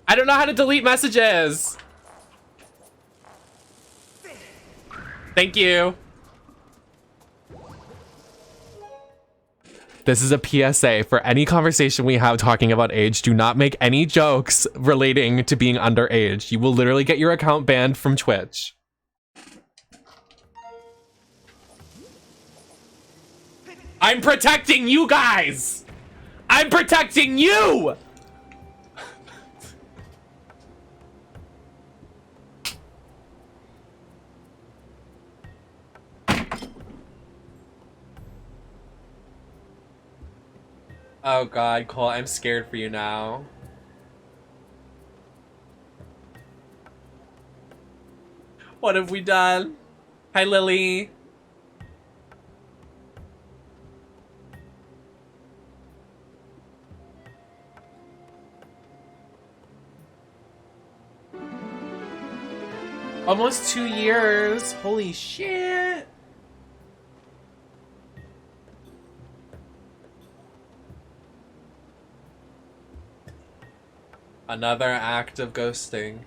I don't know how to delete messages. Thank you. This is a PSA for any conversation we have talking about age. Do not make any jokes relating to being underage. You will literally get your account banned from Twitch. I'm protecting you guys! I'm protecting you! Oh god, Cole, I'm scared for you now. What have we done? Hi, Lily. Almost 2 years. Holy shit. Another act of ghosting.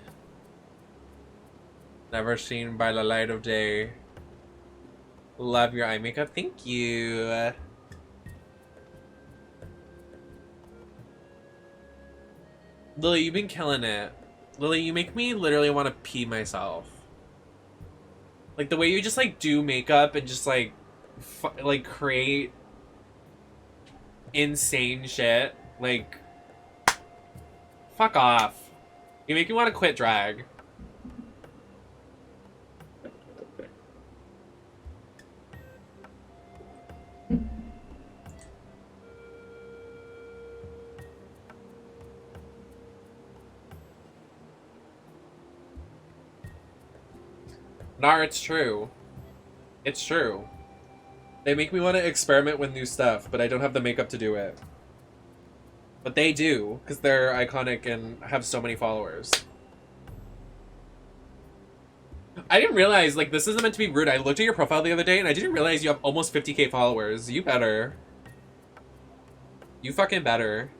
Never seen by the light of day. Love your eye makeup. Thank you. Lily, you've been killing it. Lily, you make me literally want to pee myself. Like the way you just like do makeup and just like create insane shit. Like, fuck off. You make me want to quit drag. Nar, it's true. It's true. They make me want to experiment with new stuff, but I don't have the makeup to do it. But they do, because they're iconic and have so many followers. I didn't realize, like, this isn't meant to be rude. I looked at your profile the other day, and I didn't realize you have almost 50k followers. You better. You fucking better.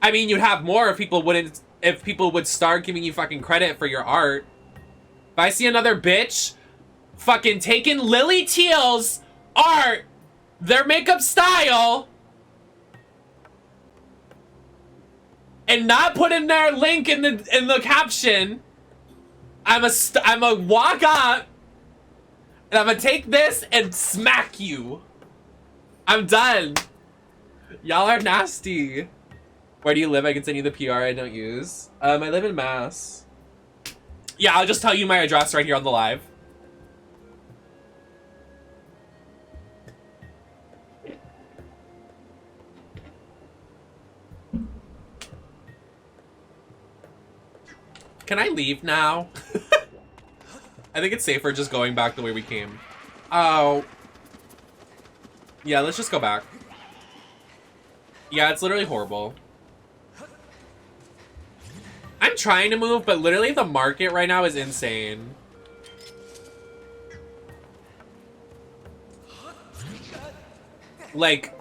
I mean, you'd have more if people would start giving you fucking credit for your art. If I see another bitch fucking taking Lily Teal's art, their makeup style, and not putting their link in the caption, I'm a walk up and I'm gonna take this and smack you. I'm done. Y'all are nasty. Where do you live? I can send you the PR I don't use. I live in Mass. Yeah, I'll just tell you my address right here on the live. Can I leave now? I think it's safer just going back the way we came. Oh. Yeah, let's just go back. Yeah, it's literally horrible. I'm trying to move, but literally the market right now is insane. Like,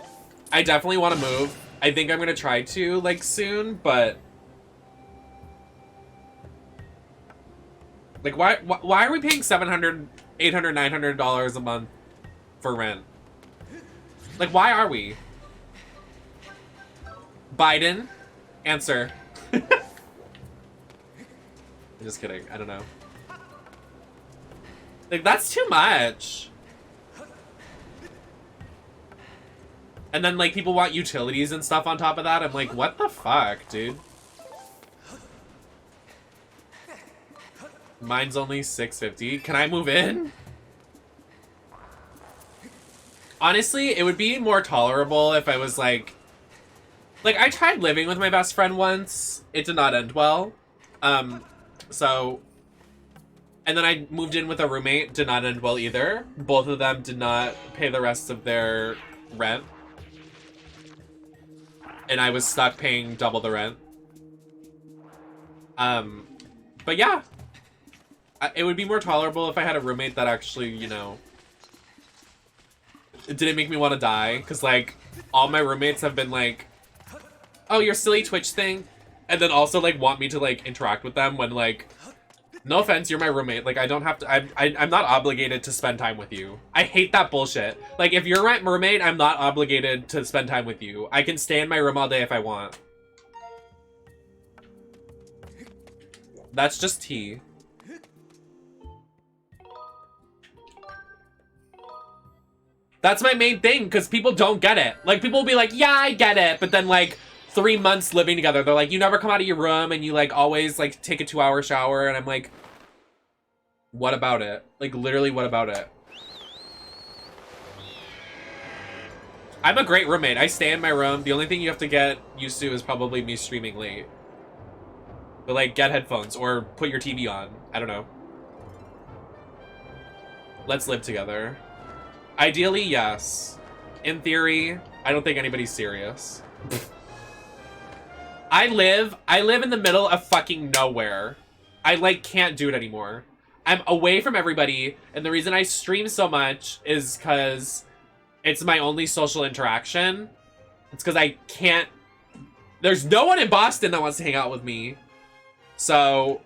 I definitely want to move. I think I'm gonna try to, like, soon, but... Like, why are we paying $700, $800, $900 a month for rent? Like, why are we? Biden? Answer. I'm just kidding. I don't know. Like, that's too much. And then, like, people want utilities and stuff on top of that. I'm like, what the fuck, dude? Mine's only $650. Can I move in? Honestly, it would be more tolerable if I was like... Like, I tried living with my best friend once. It did not end well. So... And then I moved in with a roommate. Did not end well either. Both of them did not pay the rest of their rent. And I was stuck paying double the rent. But yeah. It would be more tolerable if I had a roommate that actually, you know... It didn't make me want to die. Because, like, all my roommates have been like... Oh, your silly Twitch thing. And then also, like, want me to, like, interact with them when, like... No offense, you're my roommate. Like, I don't have to... I'm not obligated to spend time with you. I hate that bullshit. Like, if you're my roommate, I'm not obligated to spend time with you. I can stay in my room all day if I want. That's just tea. That's my main thing, because people don't get it. Like, people will be like, yeah, I get it. But then, like, 3 months living together, they're like, you never come out of your room, and you, like, always, like, take a 2-hour shower. And I'm like, what about it? Like, literally, what about it? I'm a great roommate. I stay in my room. The only thing you have to get used to is probably me streaming late. But, like, get headphones or put your TV on. I don't know. Let's live together. Ideally, yes. In theory, I don't think anybody's serious. I live in the middle of fucking nowhere. I, like, can't do it anymore. I'm away from everybody, and the reason I stream so much is because it's my only social interaction. It's because I can't... There's no one in Boston that wants to hang out with me. So...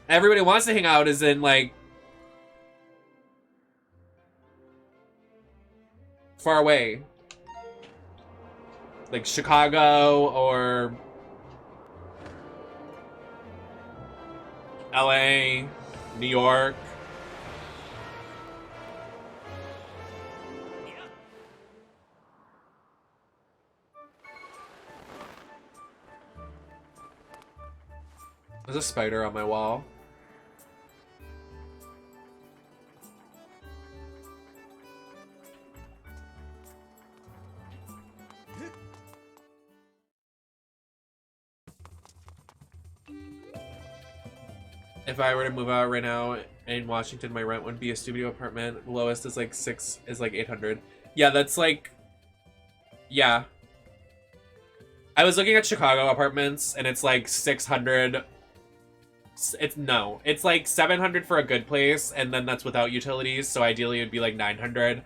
Everybody wants to hang out is in, like... far away. Like Chicago or LA, New York. There's a spider on my wall. If I were to move out right now in Washington, my rent would be a studio apartment. Lowest is like 800. Yeah, that's like, yeah. I was looking at Chicago apartments and it's like 600. It's like 700 for a good place, and then that's without utilities. So ideally it'd be like 900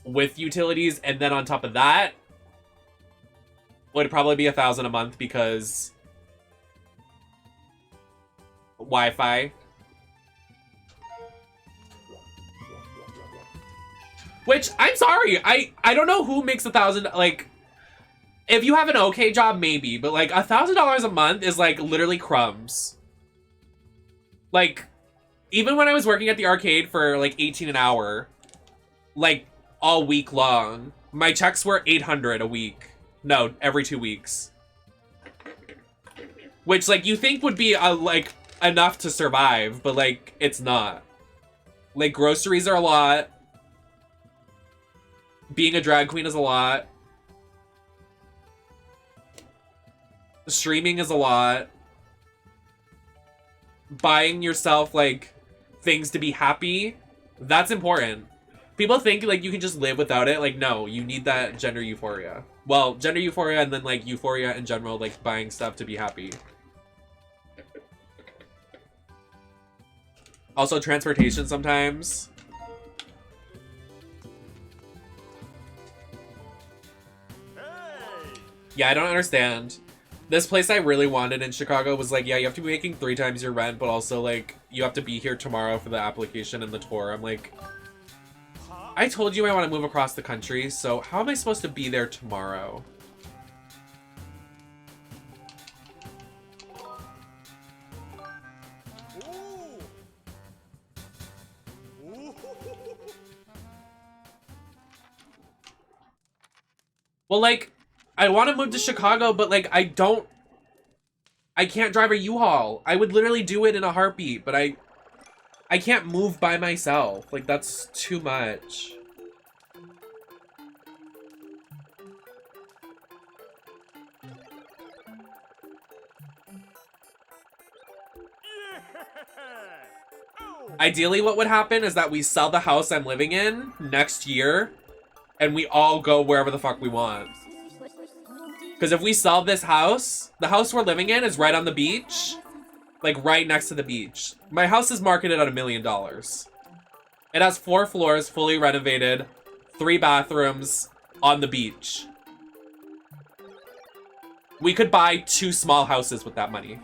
with utilities, and then on top of that would probably be $1,000 a month because Wi-Fi. Which, I'm sorry, I don't know who makes $1,000, like, if you have an okay job, maybe, but like $1,000 a month is like literally crumbs. Like, even when I was working at the arcade for like 18 an hour, like all week long, my checks were 800 a week. No, every 2 weeks. Which like you think would be like enough to survive, but like it's not. Like groceries are a lot. Being a drag queen is a lot. Streaming is a lot. Buying yourself, like, things to be happy, that's important. People think, like, you can just live without it. Like, no, you need that gender euphoria. Well, gender euphoria and then, like, euphoria in general, like, buying stuff to be happy. Also, transportation sometimes. Yeah, I don't understand. This place I really wanted in Chicago was like, yeah, you have to be making 3 times your rent, but also like, you have to be here tomorrow for the application and the tour. I'm like, I told you I want to move across the country, so how am I supposed to be there tomorrow? Well, like, I want to move to Chicago, but like, I can't drive a U-Haul. I would literally do it in a heartbeat, but I can't move by myself. Like, that's too much. Ideally, what would happen is that we sell the house I'm living in next year, and we all go wherever the fuck we want. Because if we sell this house, the house we're living in is right on the beach. Like, right next to the beach. My house is marketed at $1 million. It has 4 floors, fully renovated, 3 bathrooms, on the beach. We could buy 2 small houses with that money.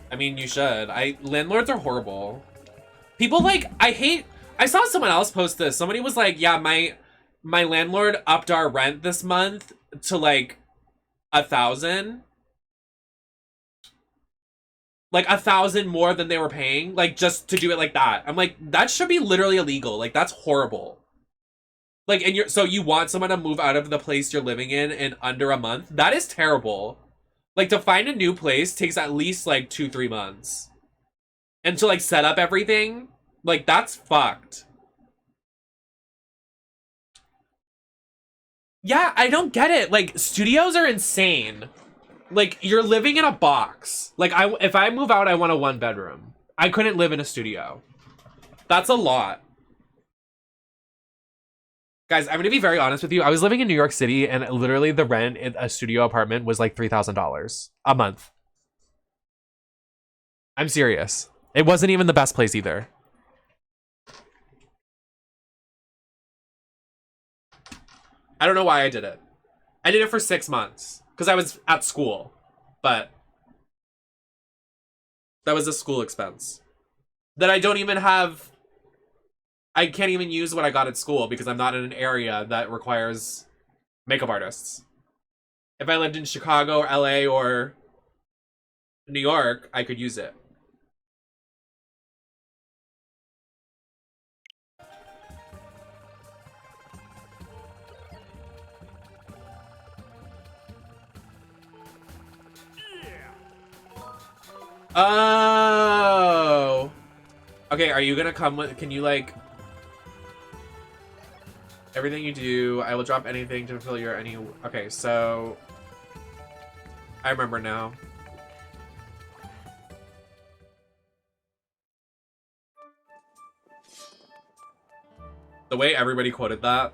I mean, you should. Landlords are horrible. People like, I saw someone else post this. Somebody was like, yeah, my landlord upped our rent this month to like 1,000. Like 1,000 more than they were paying, like just to do it like that. I'm like, that should be literally illegal. Like, that's horrible. Like, and so you want someone to move out of the place you're living in under a month? That is terrible. Like, to find a new place takes at least, like, 2-3 months. And to, like, set up everything, like, that's fucked. Yeah, I don't get it. Like, studios are insane. Like, you're living in a box. Like, if I move out, I want a 1-bedroom. I couldn't live in a studio. That's a lot. Guys, I'm gonna be very honest with you. I was living in New York City, and literally the rent in a studio apartment was like $3,000 a month. I'm serious. It wasn't even the best place either. I don't know why I did it. I did it for 6 months because I was at school, but that was a school expense that I don't even have. I can't even use what I got at school because I'm not in an area that requires makeup artists. If I lived in Chicago or LA or New York, I could use it. Oh. Okay, are you gonna come with, can you like, everything you do, I will drop anything to fulfill your okay, so I remember now. The way everybody quoted that.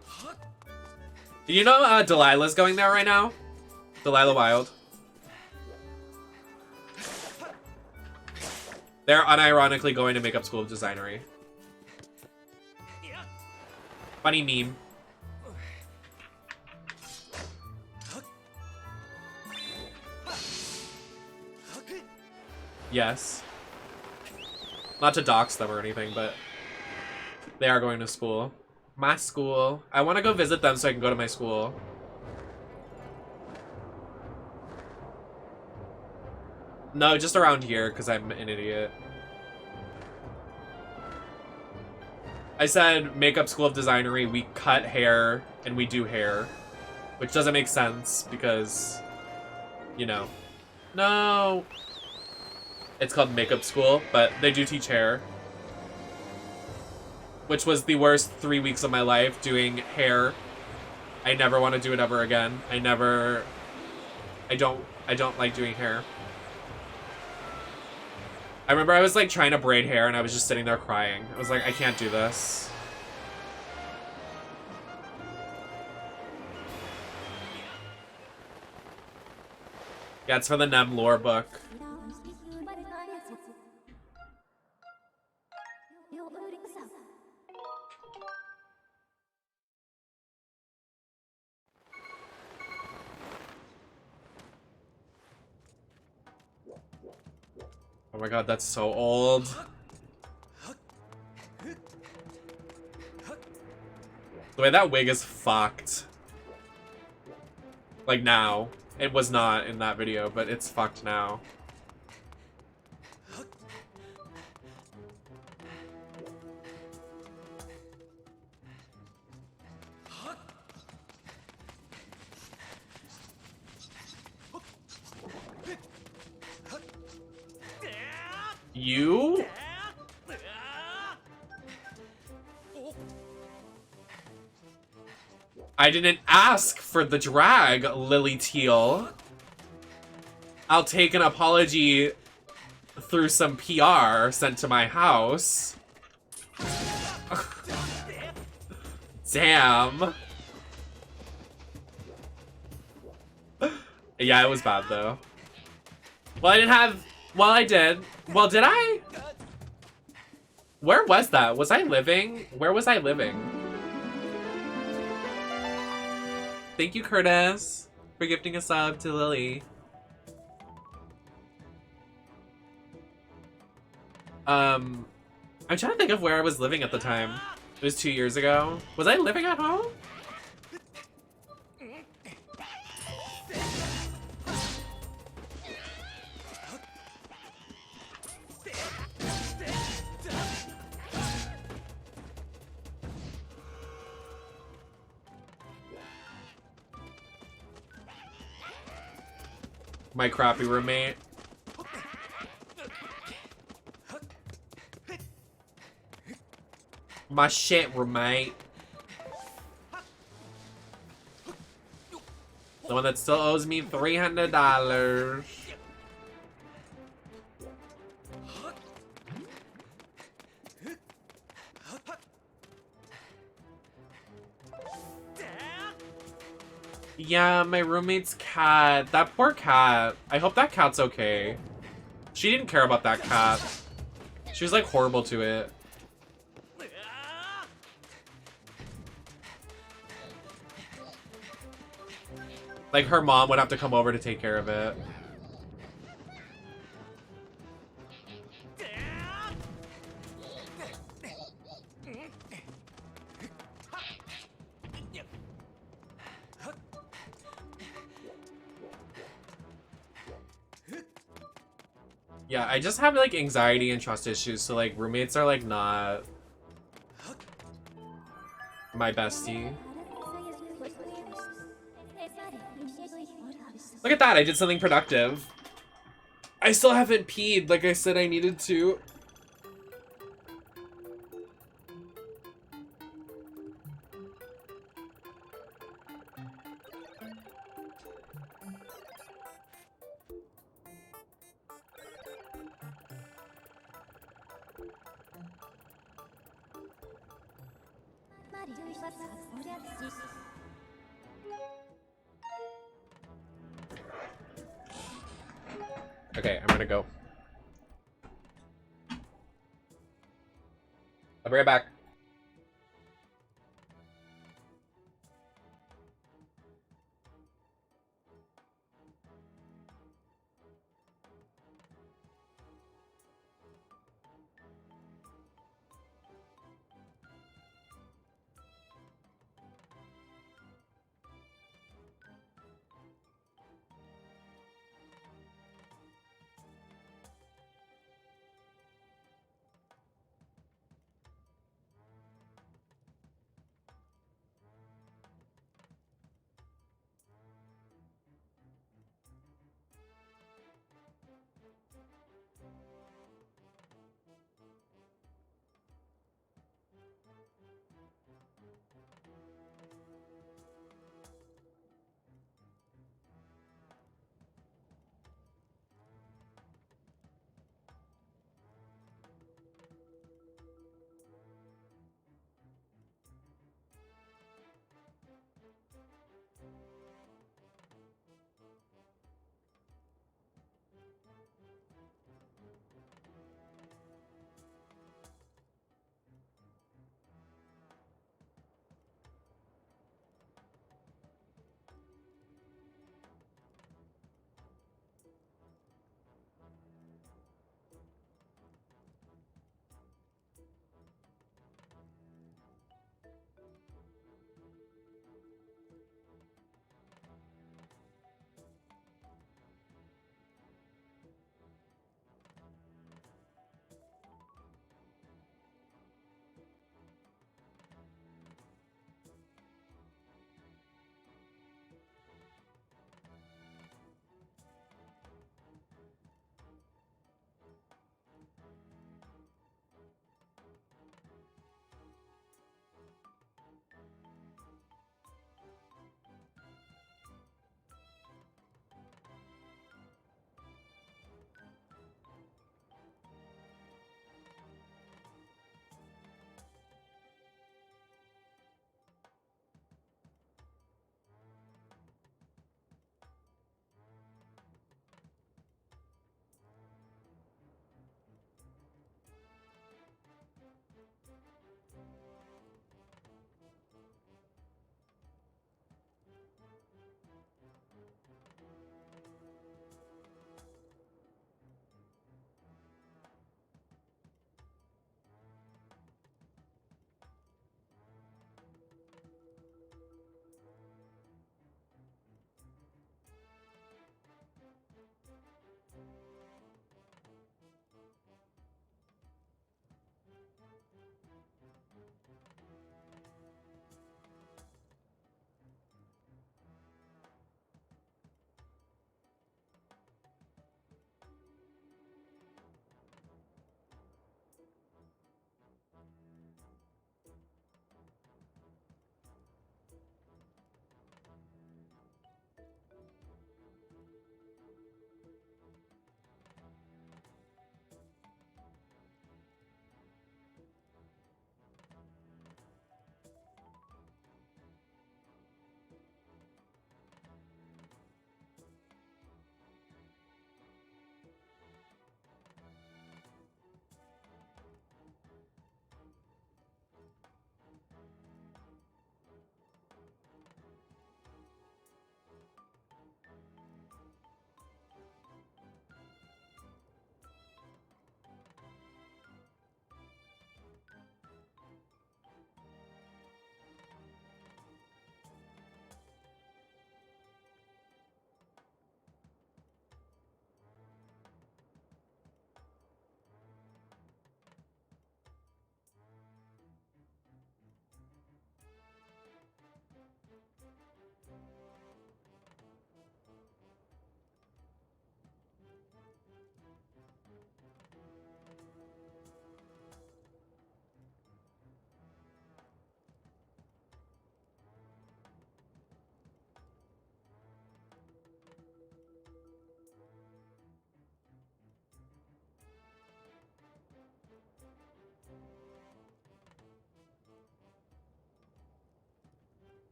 Did you know Delilah's going there right now? Delilah Wild. They're unironically going to makeup school of designery. Funny meme. Yes. Not to dox them or anything, but they are going to school. My school. I want to go visit them so I can go to my school. No, just around here, because I'm an idiot. I said makeup school of designery, we cut hair and we do hair. Which doesn't make sense because, you know. No! It's called makeup school, but they do teach hair. Which was the worst 3 weeks of my life, doing hair. I never want to do it ever again. I don't like doing hair. I remember I was like trying to braid hair and I was just sitting there crying. I was like, I can't do this. Yeah, it's for the Nem lore book. Oh my god, that's so old. The way that wig is fucked. Like now. It was not in that video, but it's fucked now. You? I didn't ask for the drag, Lily Teal. I'll take an apology through some PR sent to my house. Damn. Yeah, it was bad though. Well, I didn't have... Well, I did. Well, did I? Where was that? Was I living? Where was I living? Thank you, Curtis, for gifting a sub to Lily. I'm trying to think of where I was living at the time. It was 2 years ago. Was I living at home? My crappy roommate. My shit roommate. The one that still owes me $300. Yeah, my roommate's cat. That poor cat. I hope that cat's okay. She didn't care about that cat. She was like horrible to it. Like her mom would have to come over to take care of it. Yeah, I just have like anxiety and trust issues, so like roommates are like not my bestie. Look at that, I did something productive. I still haven't peed like I said I needed to. Okay, I'm gonna go. be right back.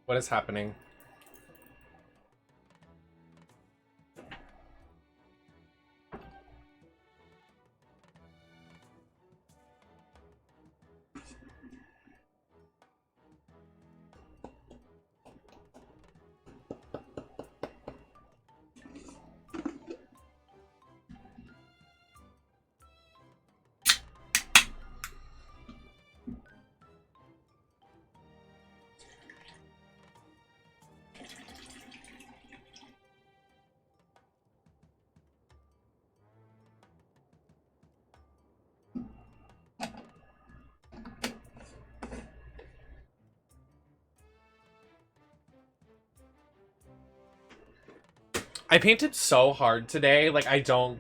What is happening? I painted so hard today, like I don't...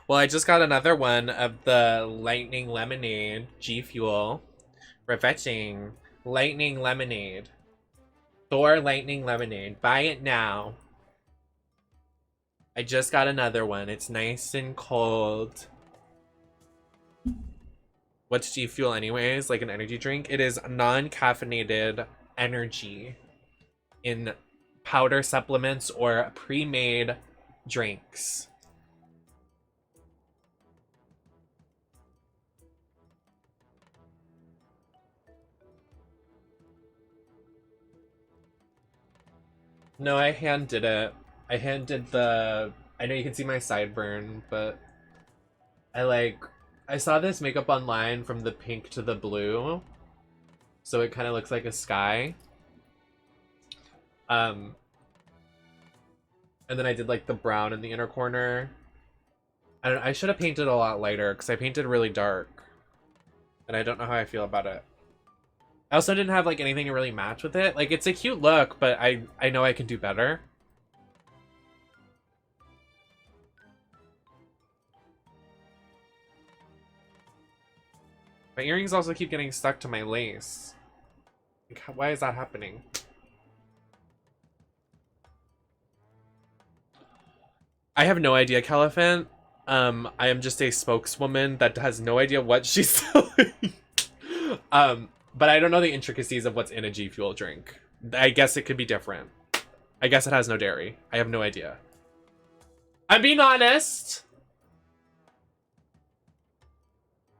Well, I just got another one of the Lightning Lemonade GFUEL. Refreshing. Lightning Lemonade. Thor Lightning Lemonade. Buy it now. I just got another one. It's nice and cold. What's GFUEL anyways? Like an energy drink? It is non-caffeinated energy in powder supplements or pre-made drinks. No, I hand did it. I hand did the... I know you can see my sideburn, but I saw this makeup online from the pink to the blue, so it kind of looks like a sky. And then I did like the brown in the inner corner. I should have painted a lot lighter because I painted really dark, and I don't know how I feel about it. I also didn't have like anything to really match with it. Like, it's a cute look, but I know I can do better. My earrings also keep getting stuck to my lace. Like, why is that happening? I have no idea, Caliphant. I am just a spokeswoman that has no idea what she's selling. But I don't know the intricacies of what's in a GFUEL drink. I guess it could be different. I guess it has no dairy. I have no idea. I'm being honest.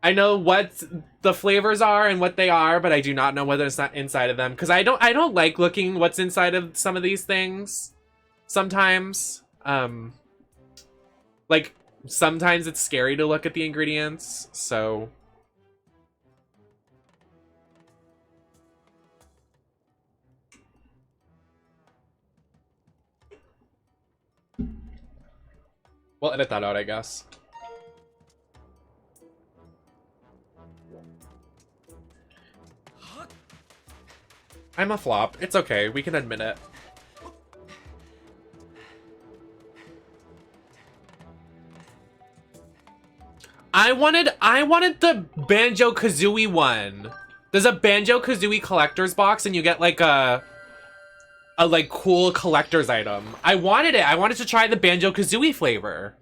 I know what the flavors are and what they are, but I do not know whether it's not inside of them. Because I don't like looking what's inside of some of these things. Sometimes. Like, sometimes it's scary to look at the ingredients, so... We'll edit that out, I guess. I'm a flop. It's okay. We can admit it. I wanted the Banjo-Kazooie one. There's a Banjo-Kazooie collector's box and you get like a like cool collector's item. I wanted it. I wanted to try the Banjo-Kazooie flavor.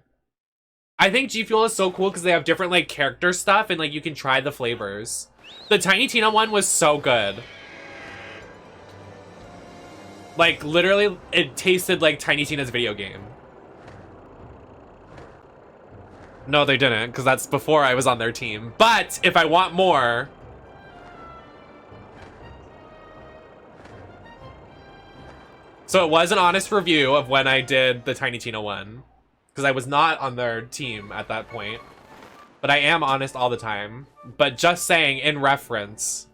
I think GFUEL is so cool because they have different like character stuff and like you can try the flavors. The Tiny Tina one was so good. Like literally it tasted like Tiny Tina's video game. No, they didn't, because that's before I was on their team. But if I want more... So it was an honest review of when I did the Tiny Tina one. Because I was not on their team at that point. But I am honest all the time. But just saying, in reference.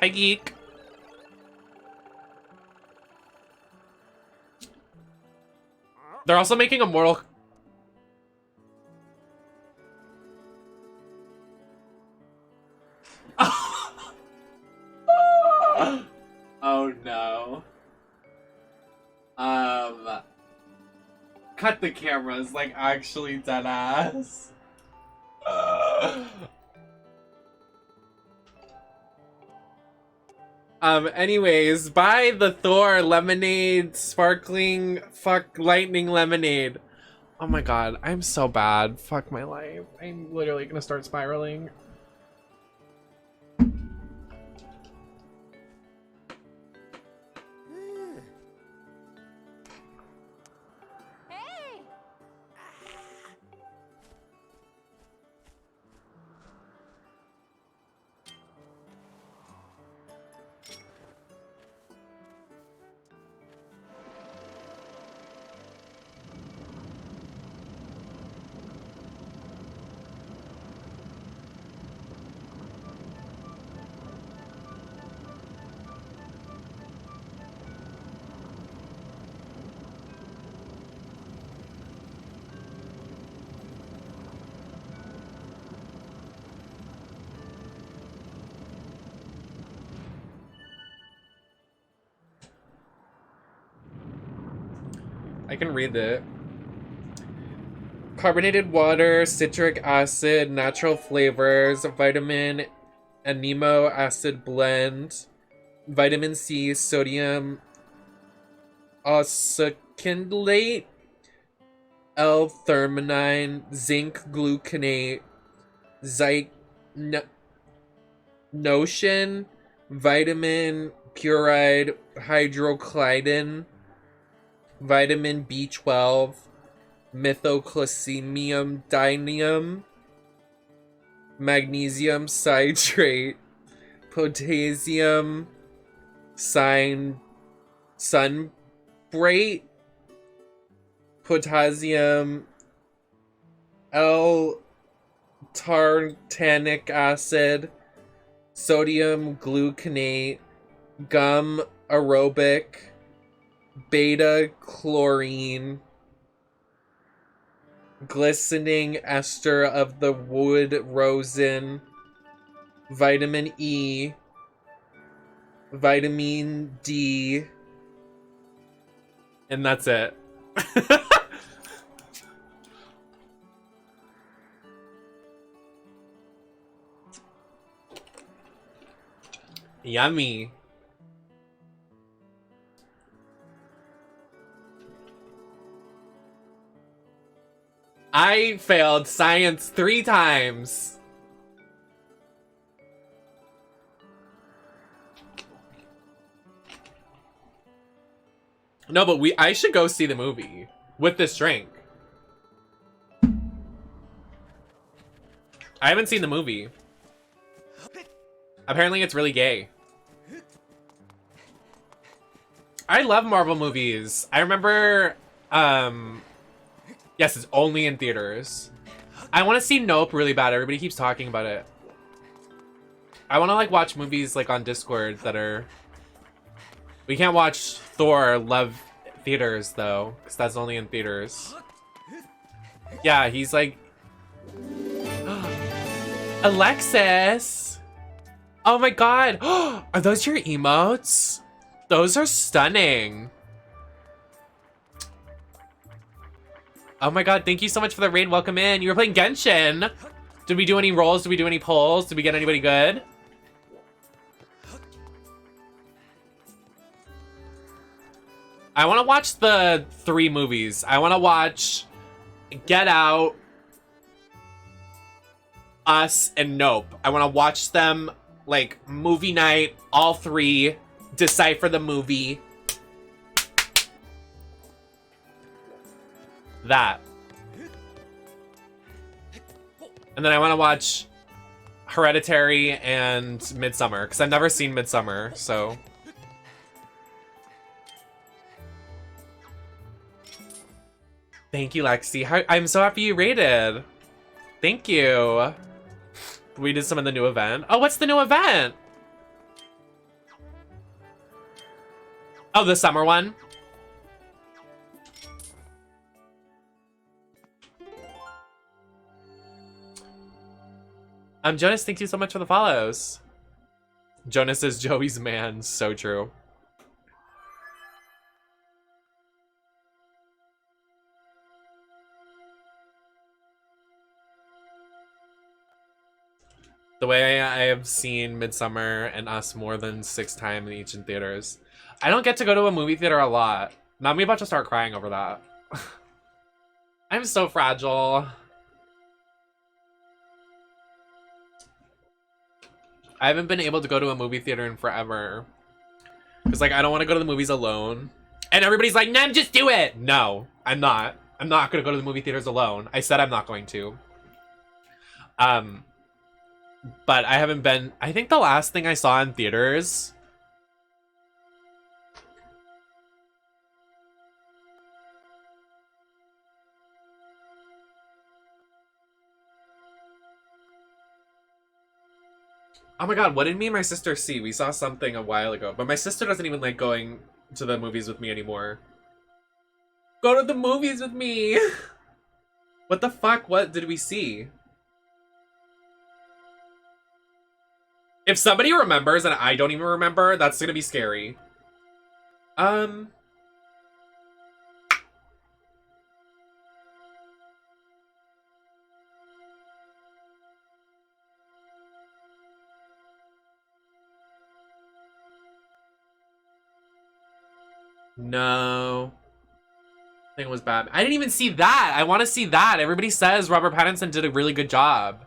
Hi, Geek. They're also making a Mortal... Oh no. Cut the cameras, like actually dead ass. Anyways, buy the Thor lemonade, sparkling fuck lightning lemonade. Oh my god, I'm so bad. Fuck my life. I'm literally gonna start spiraling. I can read it. Carbonated water, citric acid, natural flavors, vitamin amino acid blend, vitamin C, sodium oxalate, L-theanine, zinc gluconate, notion, vitamin puride, hydrochlidin, vitamin B12, methoclosemium dinium, magnesium citrate, potassium sunbrate, potassium L-tartanic acid, sodium gluconate, gum aerobic, beta chlorine, glistening ester of the wood rosin, vitamin E, vitamin D, and that's it. Yummy. I failed science 3 times. No, but I should go see the movie with this drink. I haven't seen the movie. Apparently it's really gay. I love Marvel movies. I remember, yes, it's only in theaters. I want to see Nope really bad. Everybody keeps talking about it. I want to like watch movies like on Discord that are... We can't watch Thor Love theaters though, because that's only in theaters. Yeah, he's like... Alexis! Oh my god! Are those your emotes? Those are stunning. Oh my god, thank you so much for the raid. Welcome in. You were playing Genshin. Did we do any rolls? Did we do any polls? Did we get anybody good? I want to watch the 3 movies. I want to watch Get Out, Us, and Nope. I want to watch them like movie night, all 3, decipher the movie. That. And then I want to watch Hereditary and Midsummer, because I've never seen Midsummer, so... Thank you, Lexi. I'm so happy you rated. Thank you. We did some of the new event. Oh, what's the new event? Oh, the summer one? Jonas, thank you so much for the follows. Jonas is Joey's man. So true. The way I have seen Midsummer and Us more than 6 times each in theaters. I don't get to go to a movie theater a lot. Now I'm about to start crying over that. I'm so fragile. I haven't been able to go to a movie theater in forever. Because, like, I don't want to go to the movies alone. And everybody's like, Nem, just do it! No, I'm not. I'm not going to go to the movie theaters alone. I said I'm not going to. But I haven't been... I think the last thing I saw in theaters... Oh my god, what did me and my sister see? We saw something a while ago. But my sister doesn't even like going to the movies with me anymore. Go to the movies with me! What the fuck? What did we see? If somebody remembers and I don't even remember, that's gonna be scary. No. I think it was bad. I didn't even see that. I want to see that. Everybody says Robert Pattinson did a really good job.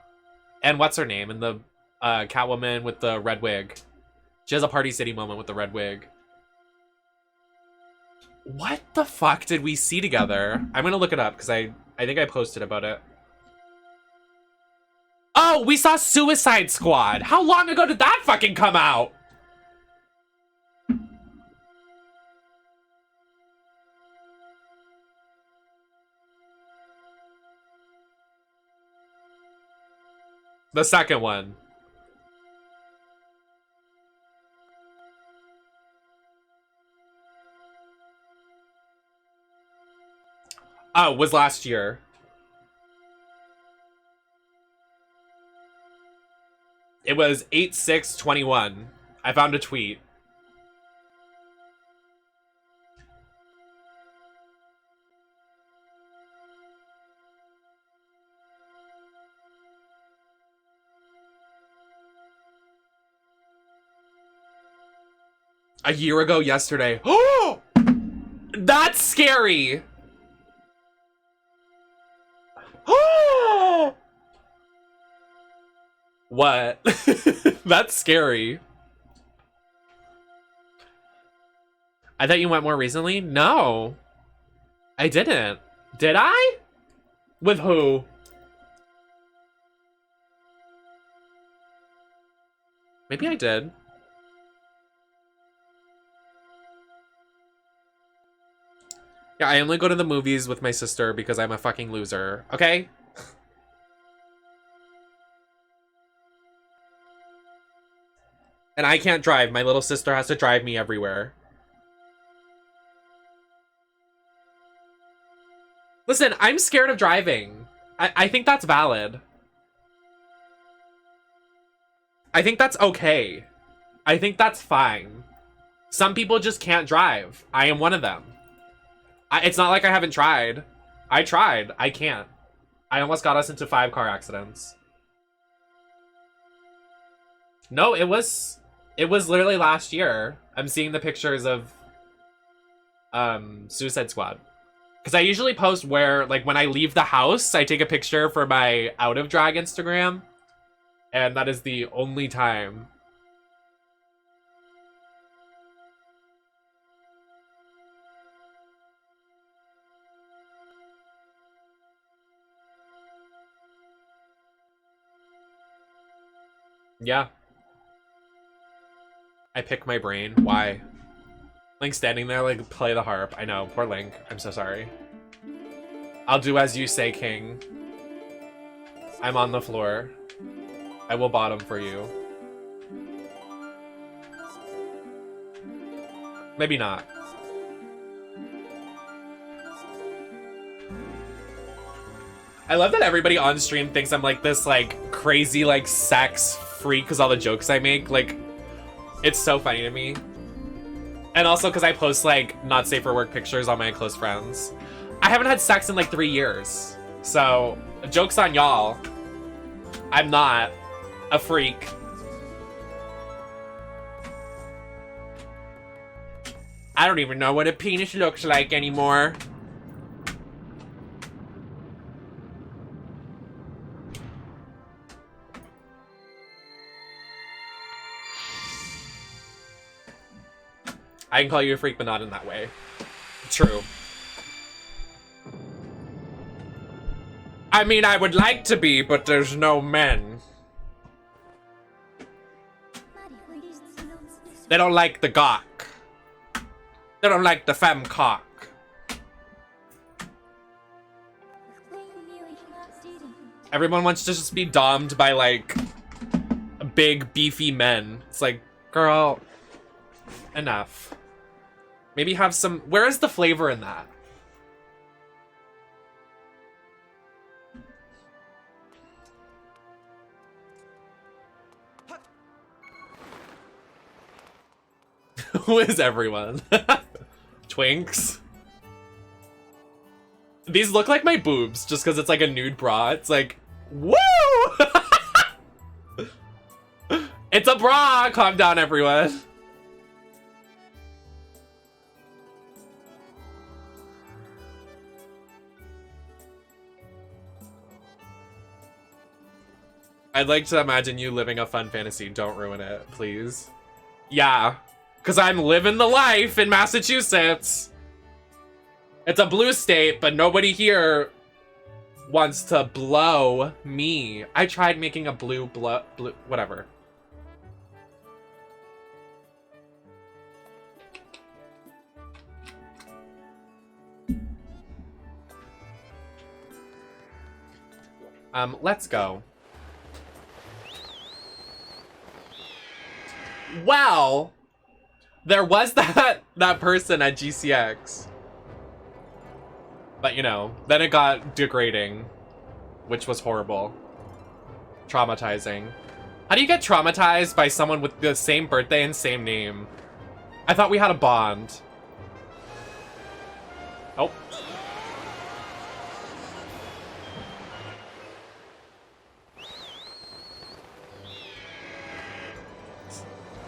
And what's her name? And the Catwoman with the red wig. She has a Party City moment with the red wig. What the fuck did we see together? I'm gonna look it up because I think I posted about it. Oh, we saw Suicide Squad. How long ago did that fucking come out? The second one. Oh, was last year. It was 8/6/21. I found a tweet. A year ago yesterday. Oh! That's scary! Oh! What? That's scary. I thought you went more recently? No. I didn't. Did I? With who? Maybe I did. Yeah, I only go to the movies with my sister because I'm a fucking loser, okay? And I can't drive. My little sister has to drive me everywhere. Listen, I'm scared of driving. I think that's valid. I think that's okay. I think that's fine. Some people just can't drive. I am one of them. It's not like I haven't tried. I tried. I can't. I almost got us into 5 car accidents. No, it was literally last year. I'm seeing the pictures of Suicide Squad. Because I usually post where, like, when I leave the house, I take a picture for my out of drag Instagram. And that is the only time. Yeah. I pick my brain. Why? Link standing there like play the harp. I know, poor Link. I'm so sorry. I'll do as you say, King. I'm on the floor. I will bottom for you. Maybe not. I love that everybody on stream thinks I'm like this like crazy like sex freak because all the jokes I make. Like, it's so funny to me. And also because I post like not safe for work pictures on my close friends. I haven't had sex in like 3 years. So, joke's on y'all. I'm not. A freak. I don't even know what a penis looks like anymore. I can call you a freak, but not in that way. True. I mean, I would like to be, but there's no men. They don't like the gawk. They don't like the femme cock. Everyone wants to just be domed by, like, big, beefy men. It's like, girl, enough. Maybe have some... Where is the flavor in that? Who is everyone? Twinks? These look like my boobs, just because it's like a nude bra. It's like, woo! It's a bra! Calm down, everyone. I'd like to imagine you living a fun fantasy. Don't ruin it, please. Yeah, because I'm living the life in Massachusetts. It's a blue state, but nobody here wants to blow me. I tried making a blue, whatever. Let's go. Well, there was that person at GCX. But, you know, then it got degrading, which was horrible. Traumatizing. How do you get traumatized by someone with the same birthday and same name? I thought we had a bond. Oh.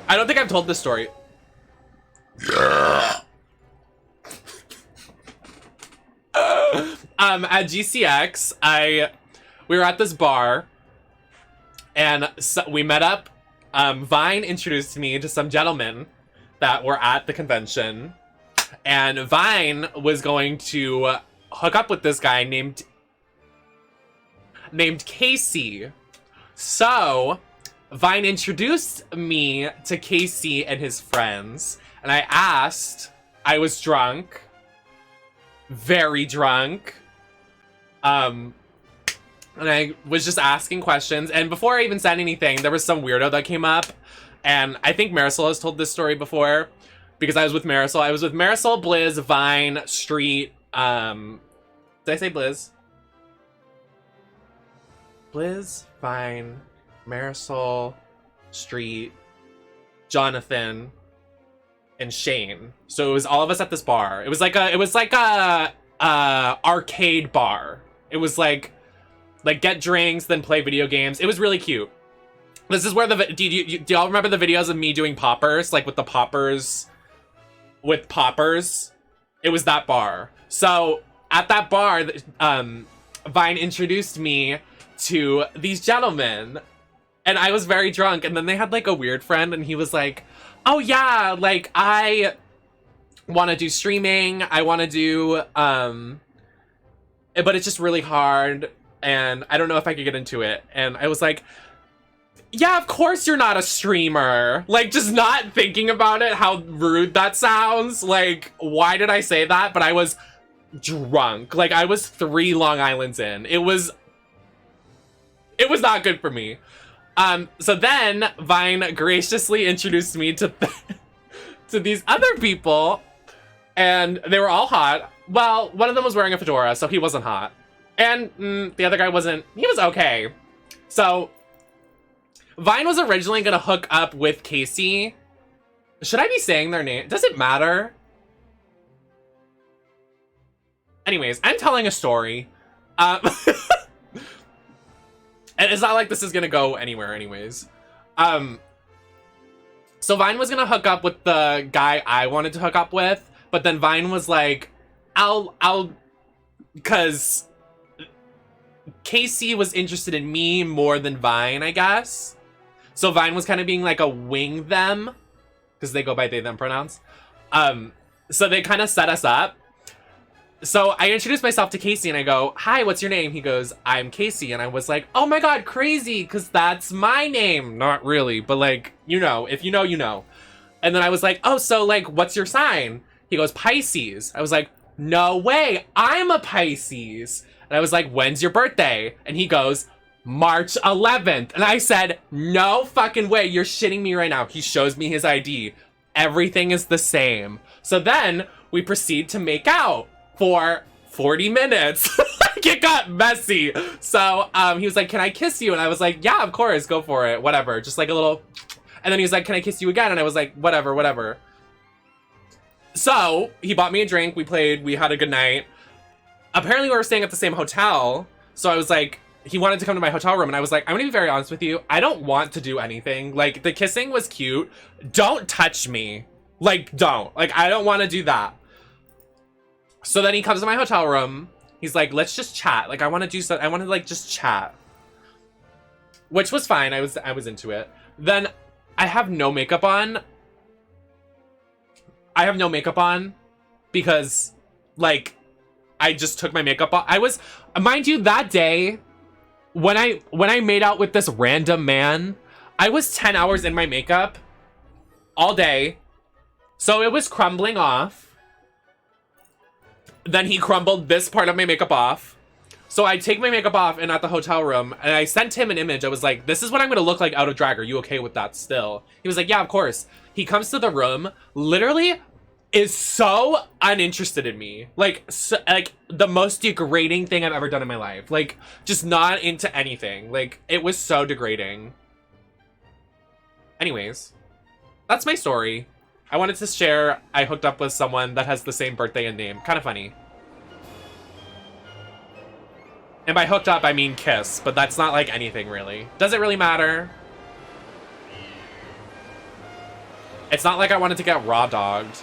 I don't think I've told this story. At GCX, we were at this bar, and so we met up. Vine introduced me to some gentlemen that were at the convention, and Vine was going to hook up with this guy named Casey. So Vine introduced me to Casey and his friends, and I was drunk, very drunk, and I was just asking questions, and before I even said anything, there was some weirdo that came up, and I think Marisol has told this story before, because I was with Marisol. I was with Marisol, Blizz, Vine, Street, did I say Blizz? Blizz, Vine, Marisol, Street, Jonathan, and Shane. So it was all of us at this bar. It was like a arcade bar. It was like get drinks, then play video games. It was really cute. This is where do y'all remember the videos of me doing poppers, like with poppers? It was that bar. So at that bar, Vine introduced me to these gentlemen, and I was very drunk, and then they had like a weird friend, and he was like, oh yeah, like I want to do streaming, I want to do but it's just really hard, and I don't know if I could get into it. And I was like, yeah, of course you're not a streamer. Like, just not thinking about it, how rude that sounds. Like, why did I say that? But I was drunk. Like, I was 3 Long Islands in. It was not good for me. So then Vine graciously introduced me to to these other people, and they were all hot. Well, one of them was wearing a fedora, so he wasn't hot. And the other guy wasn't, he was okay. So Vine was originally gonna hook up with Casey. Should I be saying their name? Does it matter? Anyways, I'm telling a story. And And it's not like this is gonna go anywhere anyways. So Vine was gonna hook up with the guy I wanted to hook up with, but then Vine was like, because Casey was interested in me more than Vine, I guess. So Vine was kind of being like a wing them, because they go by they them pronouns. So they kind of set us up. So I introduced myself to Casey and I go, hi, what's your name? He goes, I'm Casey. And I was like, oh my God, crazy, because that's my name. Not really, but like, you know, if you know, you know. And then I was like, oh, so like, what's your sign? He goes, Pisces. I was like, no way, I'm a Pisces. And I was like, when's your birthday? And he goes, March 11th. And I said, no fucking way, you're shitting me right now. He shows me his ID. Everything is the same. So then we proceed to make out for 40 minutes. Like, it got messy. So he was like, can I kiss you? And I was like, yeah, of course, go for it, whatever, just like a little. And then he was like, can I kiss you again? And I was like, whatever. So he bought me a drink, we played, we had a good night. Apparently we were staying at the same hotel, so I was like, he wanted to come to my hotel room, and I was like, I'm gonna be very honest with you, I don't want to do anything. Like, the kissing was cute, don't touch me. Like, don't. Like, I don't want to do that. So then he comes to my hotel room. He's like, let's just chat. Like, I want to do something. I want to like just chat. Which was fine. I was into it. Then I have no makeup on. Because like I just took my makeup off. I was, mind you, that day when I made out with this random man, I was 10 hours in my makeup all day. So it was crumbling off. Then he crumbled this part of my makeup off. So I take my makeup off and at the hotel room, and I sent him an image. I was like, this is what I'm going to look like out of drag. Are you okay with that still? He was like, yeah, of course. He comes to the room, literally is so uninterested in me. Like, so, like the most degrading thing I've ever done in my life. Like, just not into anything. Like, it was so degrading. Anyways, that's my story. I wanted to share I hooked up with someone that has the same birthday and name. Kind of funny. And by hooked up, I mean kiss, but that's not like anything really. Does it really matter? It's not like I wanted to get raw dogged.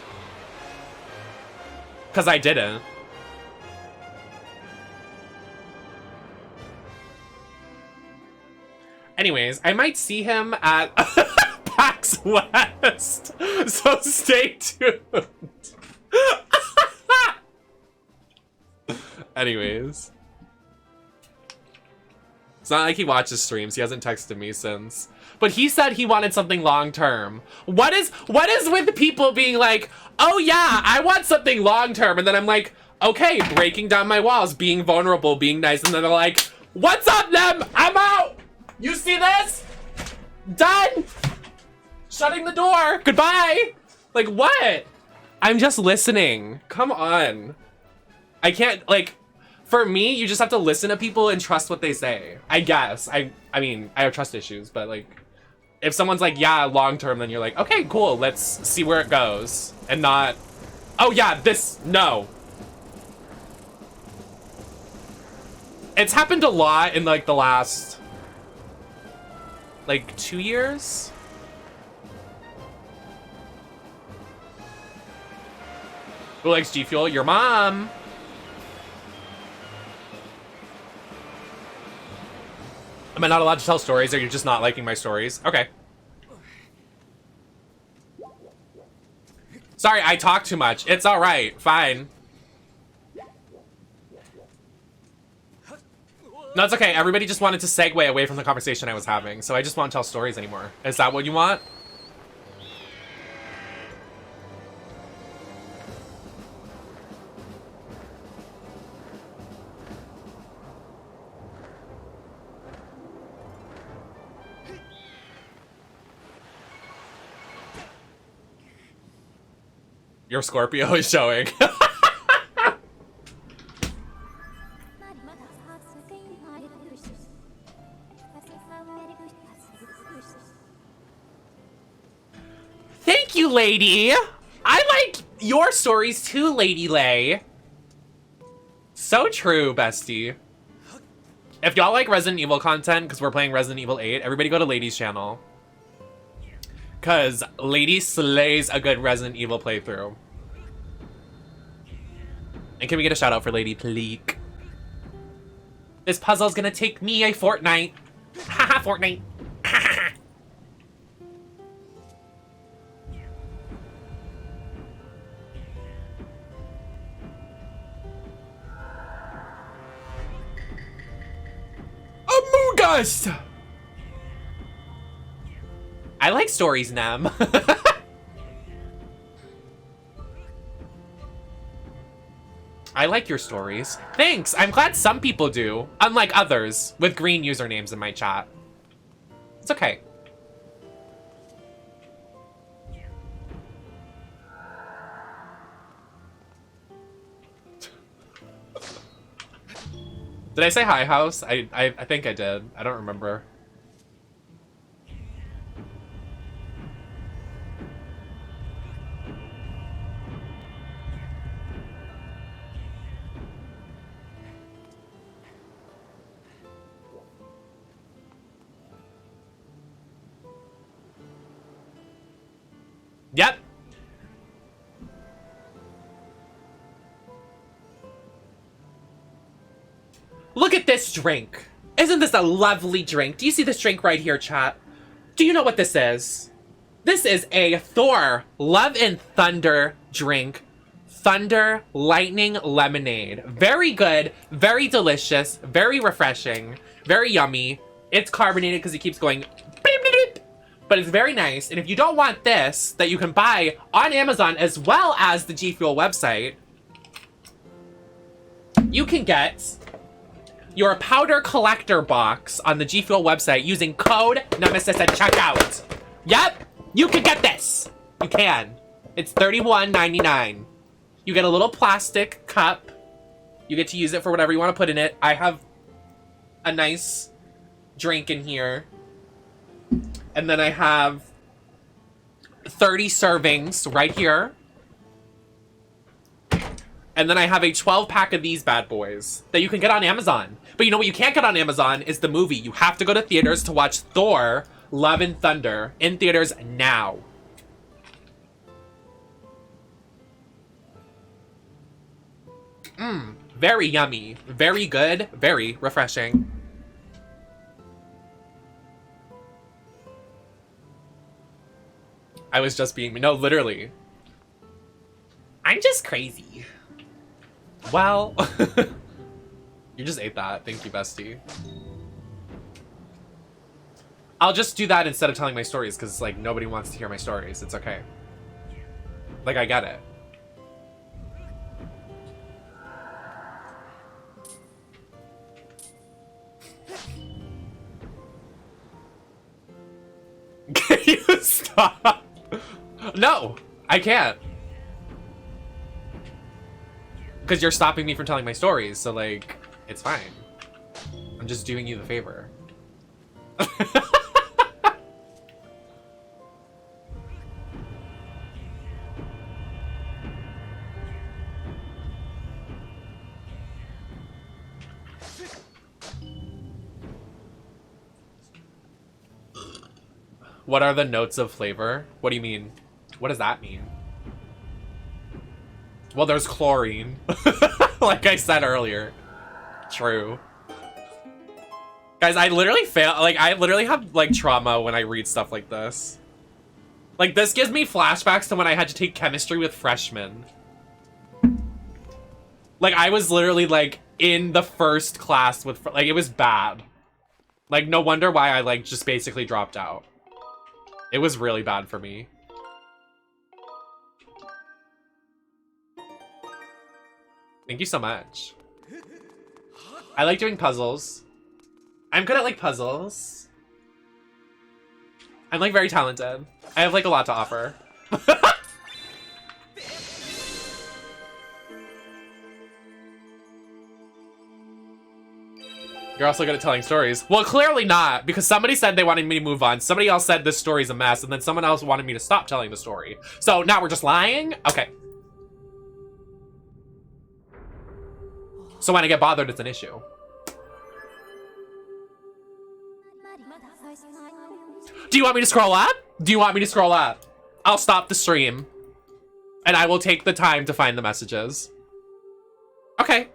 Because I didn't. Anyways, I might see him at PAX West. So stay tuned. Anyways. It's not like he watches streams. He hasn't texted me since. But he said he wanted something long term. What is with people being like, oh yeah, I want something long term, and then I'm like, okay, breaking down my walls, being vulnerable, being nice, and then they're like, what's up, Nem? I'm out. You see this? Done. Shutting the door. Goodbye. Like, what? I'm just listening. Come on. I can't, like, for me, you just have to listen to people and trust what they say. I guess. I mean, I have trust issues, but like, if someone's like, yeah, long term, then you're like, okay, cool, let's see where it goes. And not, oh yeah, this, no. It's happened a lot in like the last, like 2 years. Who likes GFUEL? Your mom. Am I not allowed to tell stories, or you're just not liking my stories? Okay. Sorry, I talk too much. It's all right. Fine. No, it's okay. Everybody just wanted to segue away from the conversation I was having, so I just won't tell stories anymore. Is that what you want? Your Scorpio is showing. Thank you, lady. I like your stories too, Lady Lay. So true, bestie. If y'all like Resident Evil content, because we're playing Resident Evil 8, everybody go to Lady's channel. Because Lady slays a good Resident Evil playthrough. And can we get a shout out for Lady Pleek? This puzzle's gonna take me a fortnight. Haha, Fortnite. Among Us! I like stories, Nem. I like your stories. Thanks, I'm glad some people do, unlike others with green usernames in my chat. It's okay. Did I say hi, house? I think I did. I don't remember. Yep. Look at this drink. Isn't this a lovely drink? Do you see this drink right here, chat? Do you know what this is? This is a Thor Love and Thunder drink. Thunder Lightning Lemonade. Very good, very delicious, very refreshing, very yummy. It's carbonated because it keeps going beep, beep, beep. But it's very nice. And if you don't want this, that you can buy on Amazon as well as the GFUEL website, you can get your powder collector box on the GFUEL website using code Nemesis at checkout. Yep, you can get this. You can. It's $31.99. You get a little plastic cup. You get to use it for whatever you want to put in it. I have a nice drink in here. And then I have 30 servings right here. And then I have a 12-pack of these bad boys that you can get on Amazon. But you know what you can't get on Amazon is the movie. You have to go to theaters to watch Thor Love and Thunder in theaters now. Very yummy. Very good. Very refreshing. I was just being... No, literally. I'm just crazy. Well... You just ate that. Thank you, bestie. I'll just do that instead of telling my stories, because, like, nobody wants to hear my stories. It's okay. Like, I get it. Can you stop? No, I can't. Because you're stopping me from telling my stories, so, like, it's fine. I'm just doing you the favor. What are the notes of flavor? What do you mean? What does that mean? Well, there's chlorine. Like I said earlier. True. Guys, I literally fail. Like, I literally have, like, trauma when I read stuff like this. Like, this gives me flashbacks to when I had to take chemistry with freshmen. Like, I was literally, like, in the first class with, like, it was bad. Like, no wonder why I, like, just basically dropped out. It was really bad for me. Thank you so much. I like doing puzzles. I'm good at, like, puzzles. I'm, like, very talented. I have, like, a lot to offer. You're also good at telling stories. Well, clearly not, because somebody said they wanted me to move on. Somebody else said this story's a mess, and then someone else wanted me to stop telling the story. So now we're just lying? Okay. So when I get bothered, it's an issue. Do you want me to scroll up? Do you want me to scroll up? I'll stop the stream. And I will take the time to find the messages. Okay.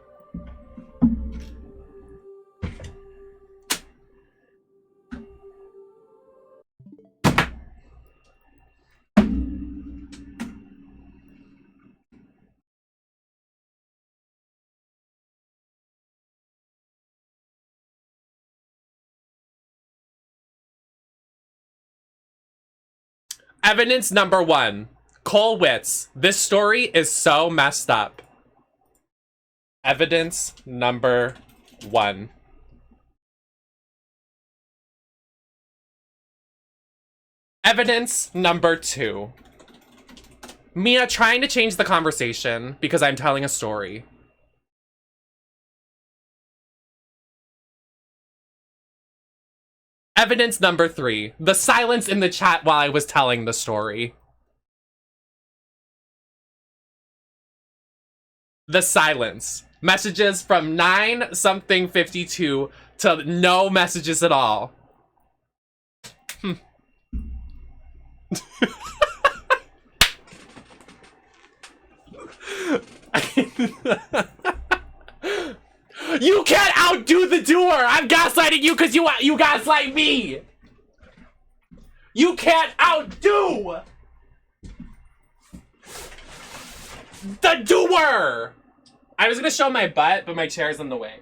Evidence number 1. Cole Witz. This story is so messed up. Evidence number 1. Evidence number 2. Mia trying to change the conversation because I'm telling a story. Evidence number 3. The silence in the chat while I was telling the story. The silence. Messages from 9-something-52 to no messages at all. You can't outdo the doer! I'm gaslighting you because you gaslight me! You can't outdo the doer! I was gonna show my butt, but my chair's in the way.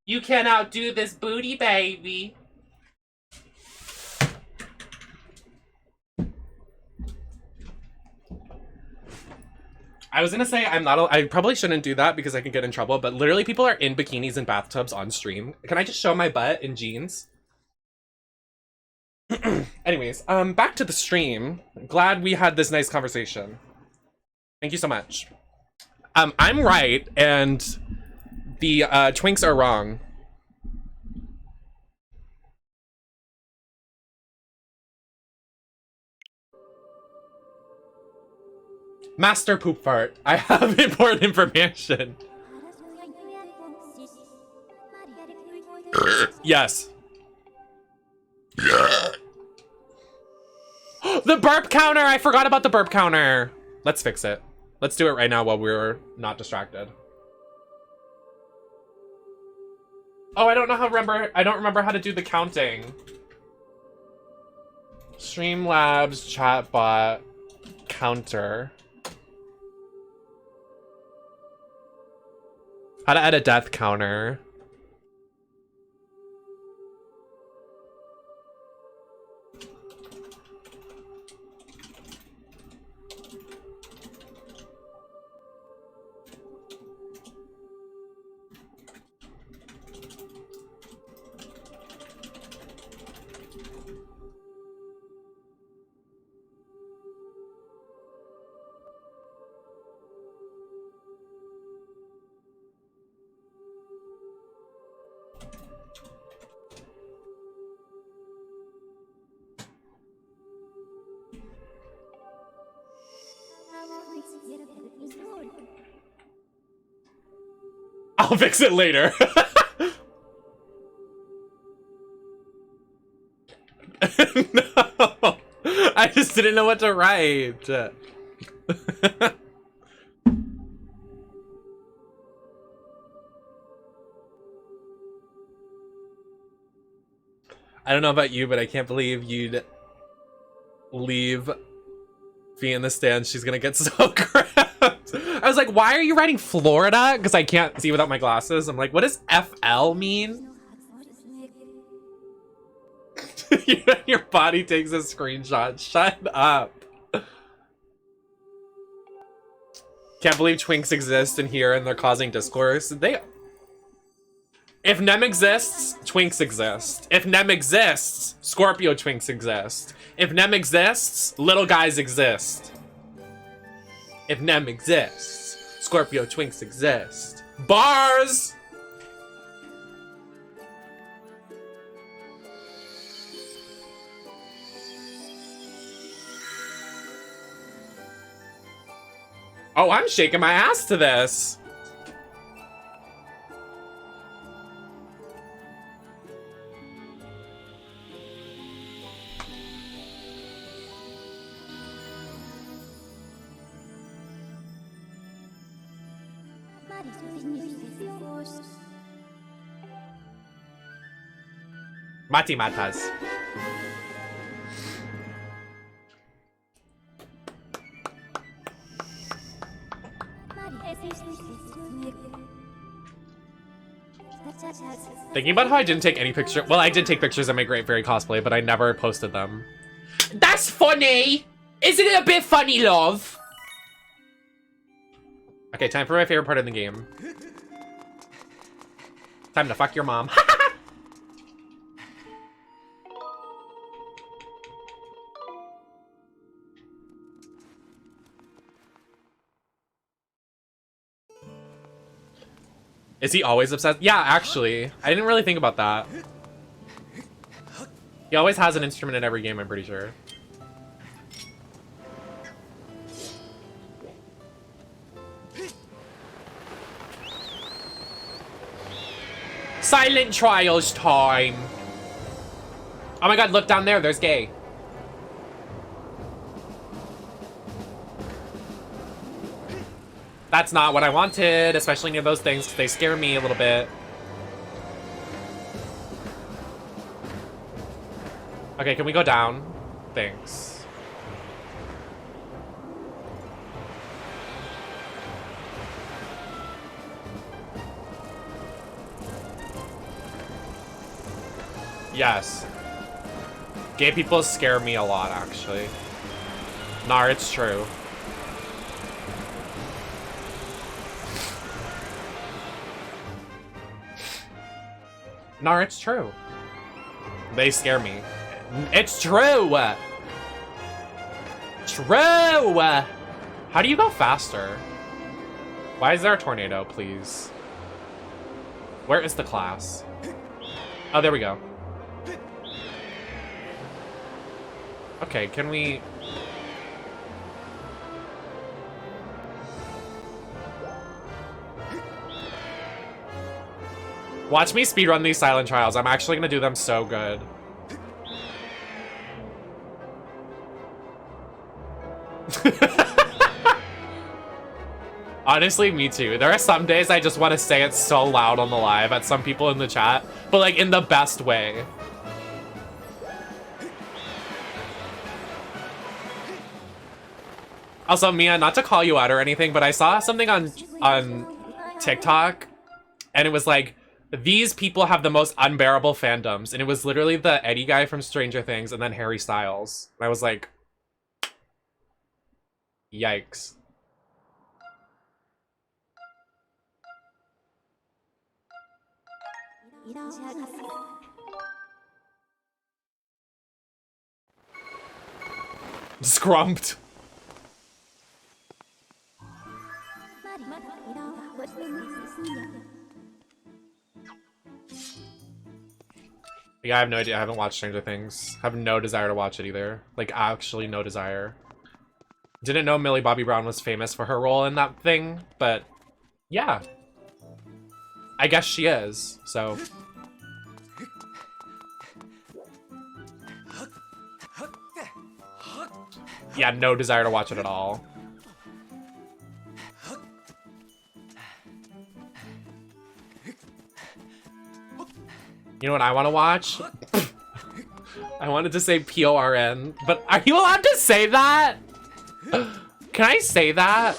You can't outdo this booty, baby. I was gonna say I probably shouldn't do that because I can get in trouble, but literally people are in bikinis and bathtubs on stream. Can I just show my butt in jeans? Anyways, back to the stream. Glad we had this nice conversation. Thank you so much. I'm right, and the twinks are wrong. Master poop fart. I have important information. Yes. The burp counter! I forgot about the burp counter. Let's fix it. Let's do it right now while we're not distracted. Oh, I don't remember how to do the counting. Streamlabs chatbot counter. How to add a death counter. I'll fix it later. No, I just didn't know what to write. I don't know about you, but I can't believe you'd leave Fee in the stands. She's gonna get so cramped. I was like, why are you writing Florida? Because I can't see without my glasses. I'm like, what does FL mean? Your body takes a screenshot. Shut up. Can't believe twinks exist in here and they're causing discourse. If Nem exists, twinks exist. If Nem exists, Scorpio twinks exist. If Nem exists, little guys exist. If Nem exists, Scorpio twinks exist. Bars! Oh, I'm shaking my ass to this. Mati matas. Thinking about how I didn't take any picture. Well, I did take pictures of my Great Fairy cosplay, but I never posted them. That's funny! Isn't it a bit funny, love? Okay, time for my favorite part of the game. Time to fuck your mom. Is he always obsessed? Yeah, actually. I didn't really think about that. He always has an instrument in every game, I'm pretty sure. Silent Trials time! Oh my god, look down there, there's Gay. That's not what I wanted, especially near those things, because they scare me a little bit. Okay, can we go down? Thanks. Yes. Gay people scare me a lot, actually. Nah, it's true. No, it's true. They scare me. It's true! True! How do you go faster? Why is there a tornado, please? Where is the class? Oh, there we go. Okay, can we... Watch me speedrun these silent trials. I'm actually gonna do them so good. Honestly, me too. There are some days I just want to say it so loud on the live at some people in the chat, but like in the best way. Also, Mia, not to call you out or anything, but I saw something on TikTok, and it was like, these people have the most unbearable fandoms, and it was literally the Eddie guy from Stranger Things and then Harry Styles. And I was like, yikes. Scrumped. Yeah, I have no idea. I haven't watched Stranger Things. I have no desire to watch it either. Like, actually no desire. Didn't know Millie Bobby Brown was famous for her role in that thing, but yeah. I guess she is, so. Yeah, no desire to watch it at all. You know what I want to watch? I wanted to say PORN, but are you allowed to say that? Can I say that?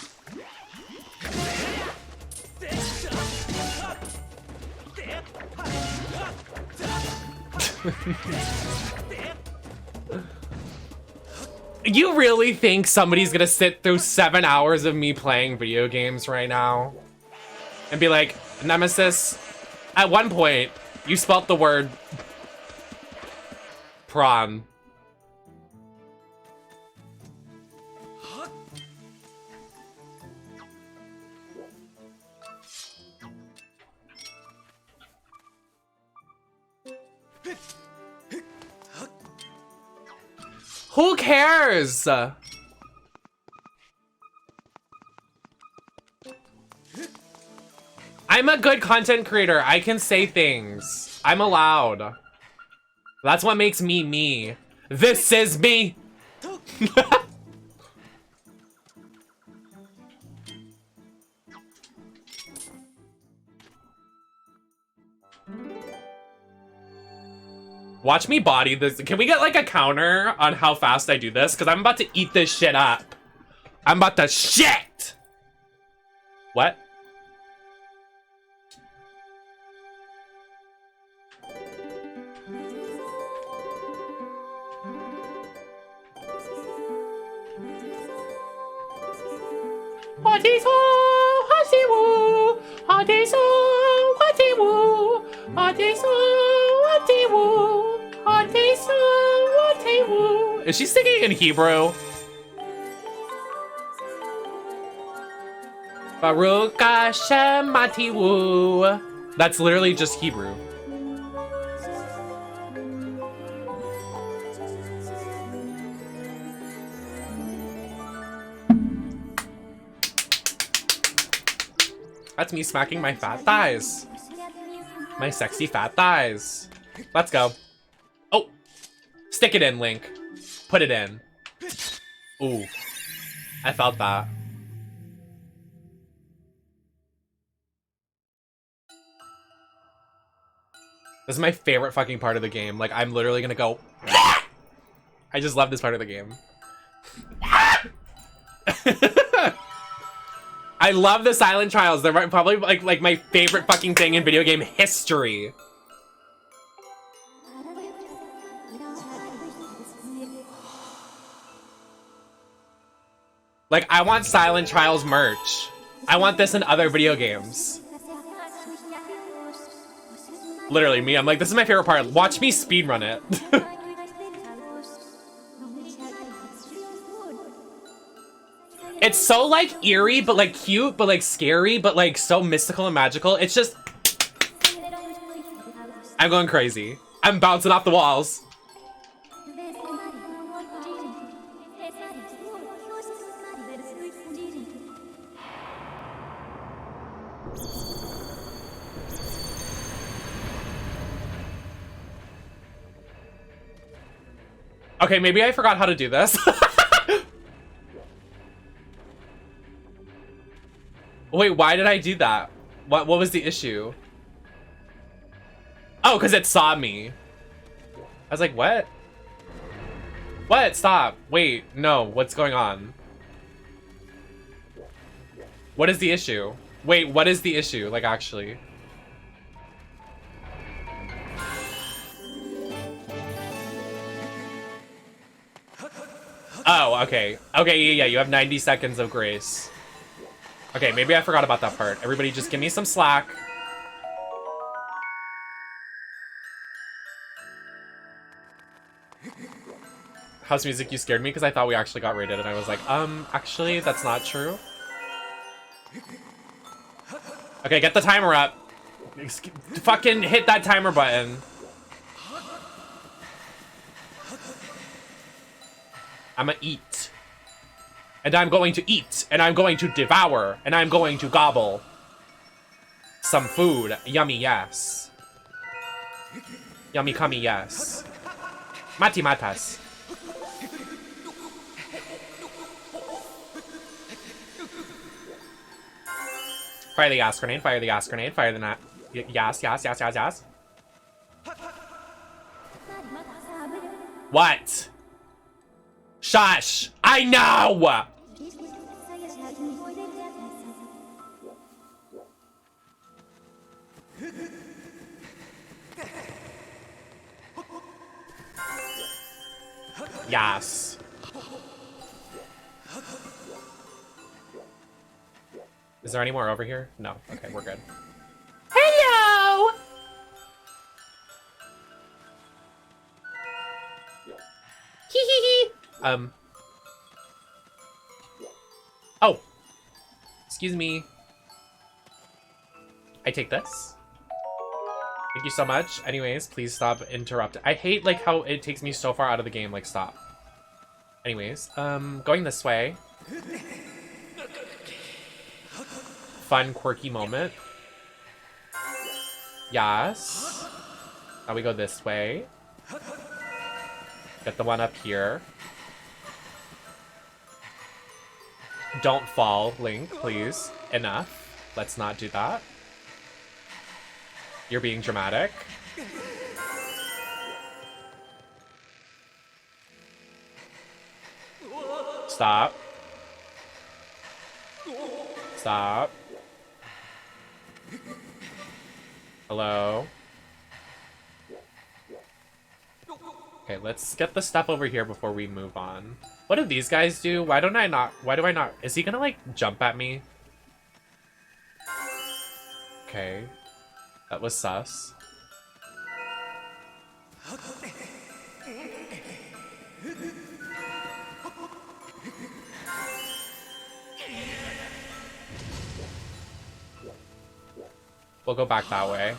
You really think somebody's gonna sit through 7 hours of me playing video games right now and be like, Nemesis, at one point, you spelt the word prawn. Who cares? I'm a good content creator. I can say things. I'm allowed. That's what makes me me. This is me. Watch me body this. Can we get like a counter on how fast I do this? Because I'm about to eat this shit up. I'm about to shit. What? Is she singing in Hebrew? Baruch Hashem Matiwu. That's literally just Hebrew. That's me smacking my fat thighs. My sexy fat thighs. Let's go. Oh, stick it in, Link. Put it in. Ooh, I felt that. This is my favorite fucking part of the game. Like, I'm literally gonna go. I just love this part of the game. I love the silent trials. They're probably like my favorite fucking thing in video game history. Like, I want silent trials merch. I want this in other video games. Literally, me, I'm like, this is my favorite part. Watch me speedrun it. It's so, like, eerie, but, like, cute, but, like, scary, but, like, so mystical and magical. It's just... I'm going crazy. I'm bouncing off the walls. Okay, maybe I forgot how to do this. Wait, why did I do that? What was the issue? Oh, because it saw me. I was like, what? What? Stop. Wait, no, what's going on? What is the issue? Wait, what is the issue? Like, actually. Oh, okay. Okay, yeah, you have 90 seconds of grace. Okay, maybe I forgot about that part. Everybody just give me some slack. House music, you scared me because I thought we actually got rated and I was like, actually, that's not true. Okay, get the timer up. Fucking hit that timer button. I'ma eat. And I'm going to eat. And I'm going to devour. And I'm going to gobble. Some food. Yummy, yes. Yummy, cummy, yes. Mati matas. Fire the gas grenade, fire the gas grenade, fire the gas, yes, yes, yes, yes. What? Shush! I know! Yes. Is there any more over here? No. Okay, we're good. Hello! Hee hee hee. Oh. Excuse me. I take this. Thank you so much. Anyways, please stop interrupting. I hate like how it takes me so far out of the game. Like, stop. Anyways, going this way. Fun, quirky moment. Yes. Now we go this way. Get the one up here. Don't fall, Link, please. Enough. Let's not do that. You're being dramatic. Stop. Stop. Hello? Okay, let's get the stuff over here before we move on. What do these guys do? Why do I not? Is he gonna, like, jump at me? Okay. That was sus. We'll go back that way.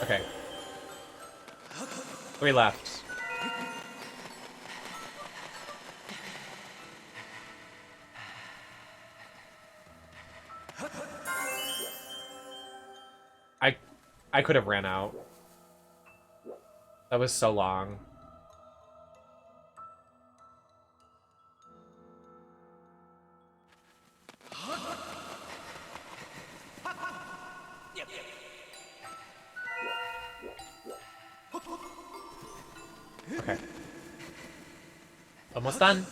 Okay. 3 left. I could have ran out. That was so long. Okay. Almost done.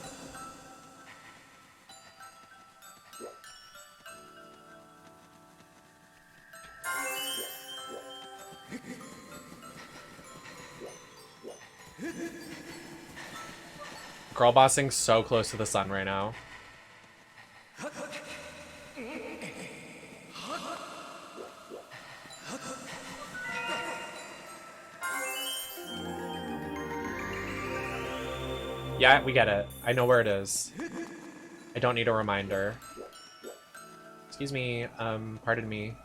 Girl bossing so close to the sun right now. Yeah, we get it. I know where it is. I don't need a reminder. Excuse me, pardon me.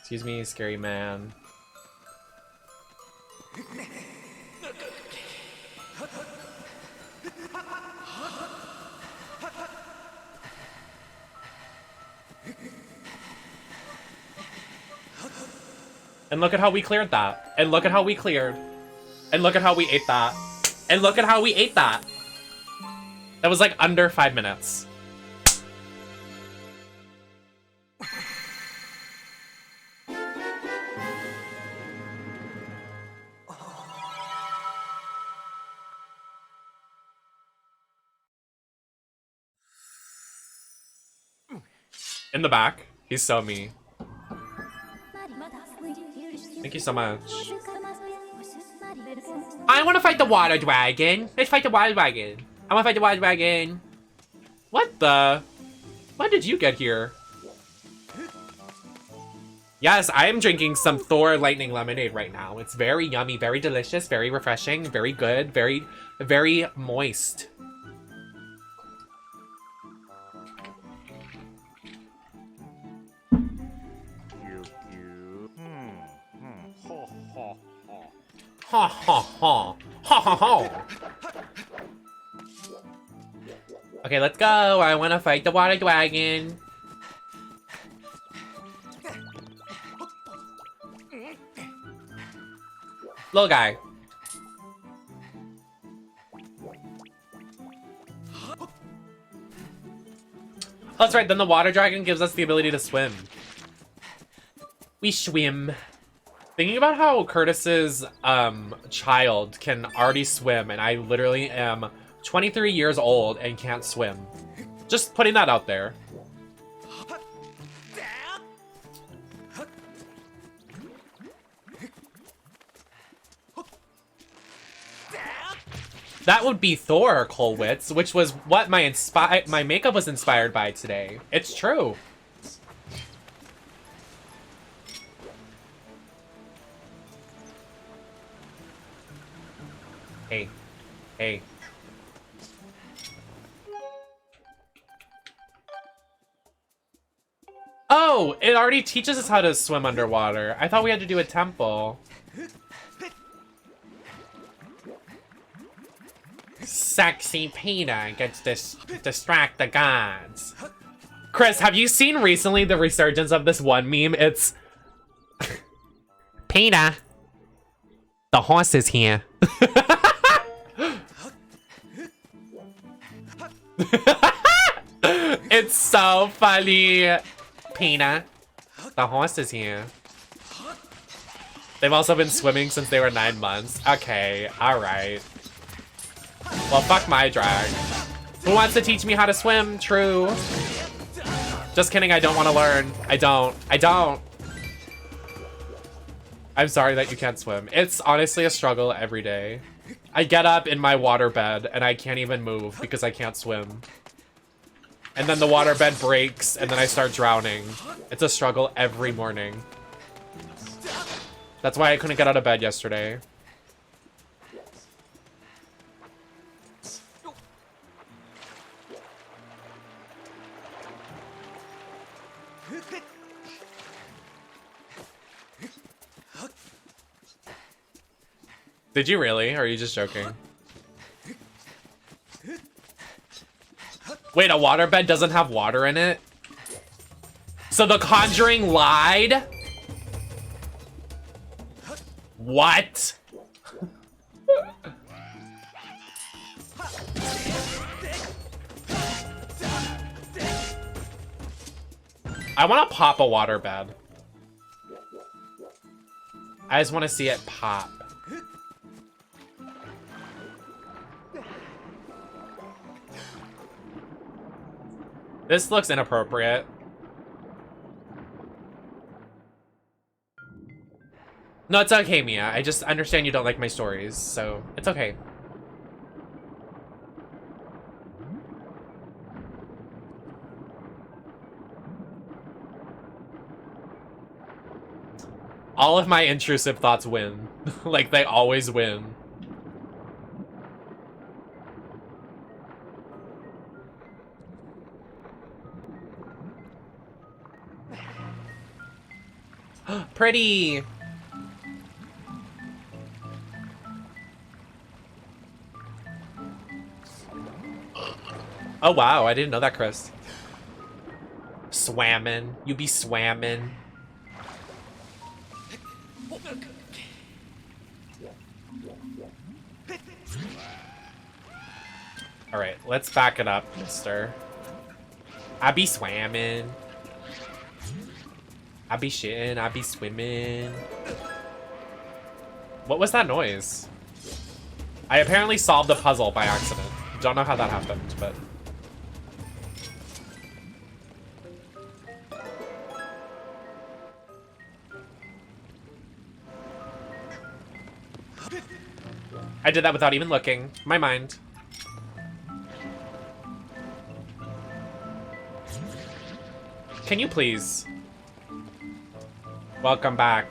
Excuse me, scary man. And look at how we cleared that. And look at how we cleared. And look at how we ate that. And look at how we ate that. That was like under 5 minutes. In the back. He's so me. Thank you so much. I want to fight the water dragon. Let's fight the water dragon. I want to fight the water dragon. What the? When did you get here? Yes, I am drinking some Thor Lightning Lemonade right now. It's very yummy, very delicious, very refreshing, very good, very, very moist. Ha ha ha. Ha ha ha. Okay, let's go. I want to fight the water dragon. Little guy. Oh, that's right. Then the water dragon gives us the ability to swim. We swim. Thinking about how Curtis's child can already swim, and I literally am 23 years old and can't swim. Just putting that out there. That would be Thor, Colwitz, which was what my makeup was inspired by today. It's true. Hey. Hey. Oh, it already teaches us how to swim underwater. I thought we had to do a temple. Sexy Peter gets distract the gods. Chris, have you seen recently the resurgence of this one meme? It's Peter. The horse is here. It's so funny. Pina. The horse is here. They've also been swimming since they were 9 months. Okay, alright. Well, fuck my drag. Who wants to teach me how to swim? True. Just kidding, I don't want to learn. I don't. I'm sorry that you can't swim. It's honestly a struggle every day. I get up in my waterbed and I can't even move because I can't swim. And then the waterbed breaks and then I start drowning. It's a struggle every morning. That's why I couldn't get out of bed yesterday. Did you really? Or are you just joking? Wait, a waterbed doesn't have water in it? So The Conjuring lied? What? I want to pop a waterbed. I just want to see it pop. This looks inappropriate. No, it's okay, Mia. I just understand you don't like my stories, so it's okay. All of my intrusive thoughts win. Like, they always win. Pretty! Oh wow, I didn't know that, Chris. Swammin'. You be swammin'. Alright, let's back it up, mister. I be swammin'. I be shitting, I be swimming. What was that noise? I apparently solved the puzzle by accident. Don't know how that happened, but... I did that without even looking. My mind. Can you please? Welcome back.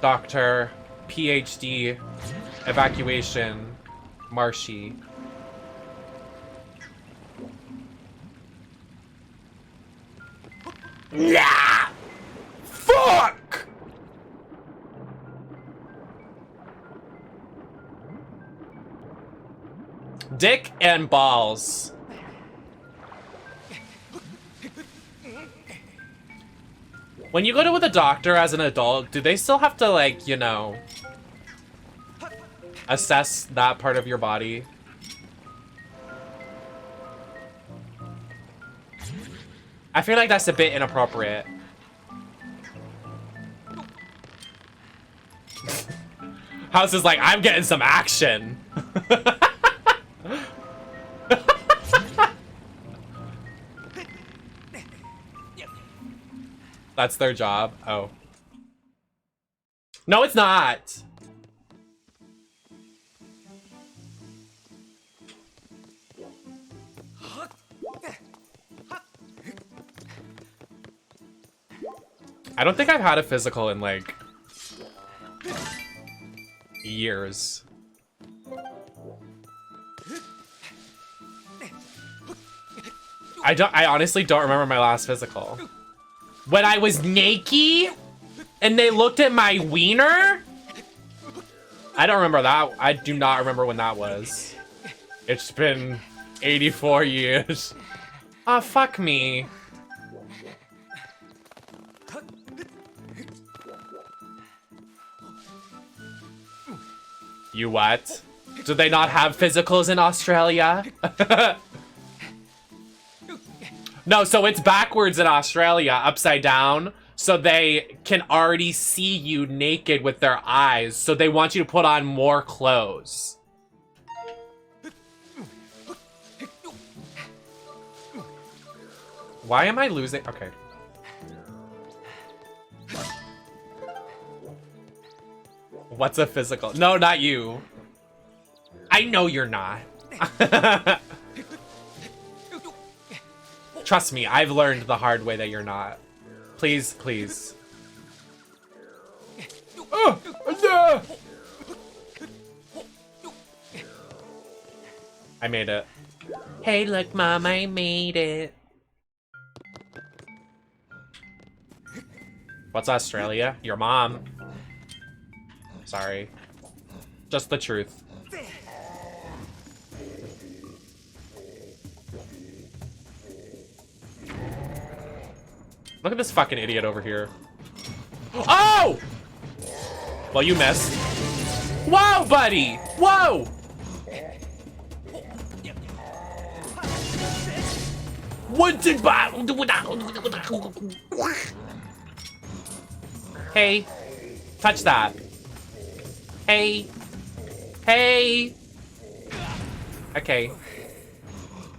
Dr. PhD Evacuation Marshy. Yeah! Fuck! Dick and balls. When you go to the doctor as an adult, do they still have to, like, you know, assess that part of your body? I feel like that's a bit inappropriate. House is like, I'm getting some action. That's their job. Oh. No, it's not. I don't think I've had a physical in like years. I honestly don't remember my last physical. When I was naked and they looked at my wiener? I don't remember that. I do not remember when that was. It's been 84 years. Ah, fuck me. You what? Do they not have physicals in Australia? No, so it's backwards in Australia, upside down. So they can already see you naked with their eyes. So they want you to put on more clothes. Why am I losing? Okay. What's a physical? No, not you. I know you're not. Trust me, I've learned the hard way that you're not. Please, please. Oh, no! I made it. Hey, look, Mom, I made it. What's Australia? Your mom. Sorry. Just the truth. Look at this fucking idiot over here. Oh! Well, you missed. Whoa, buddy! Whoa! Hey. Touch that. Hey. Hey. Okay.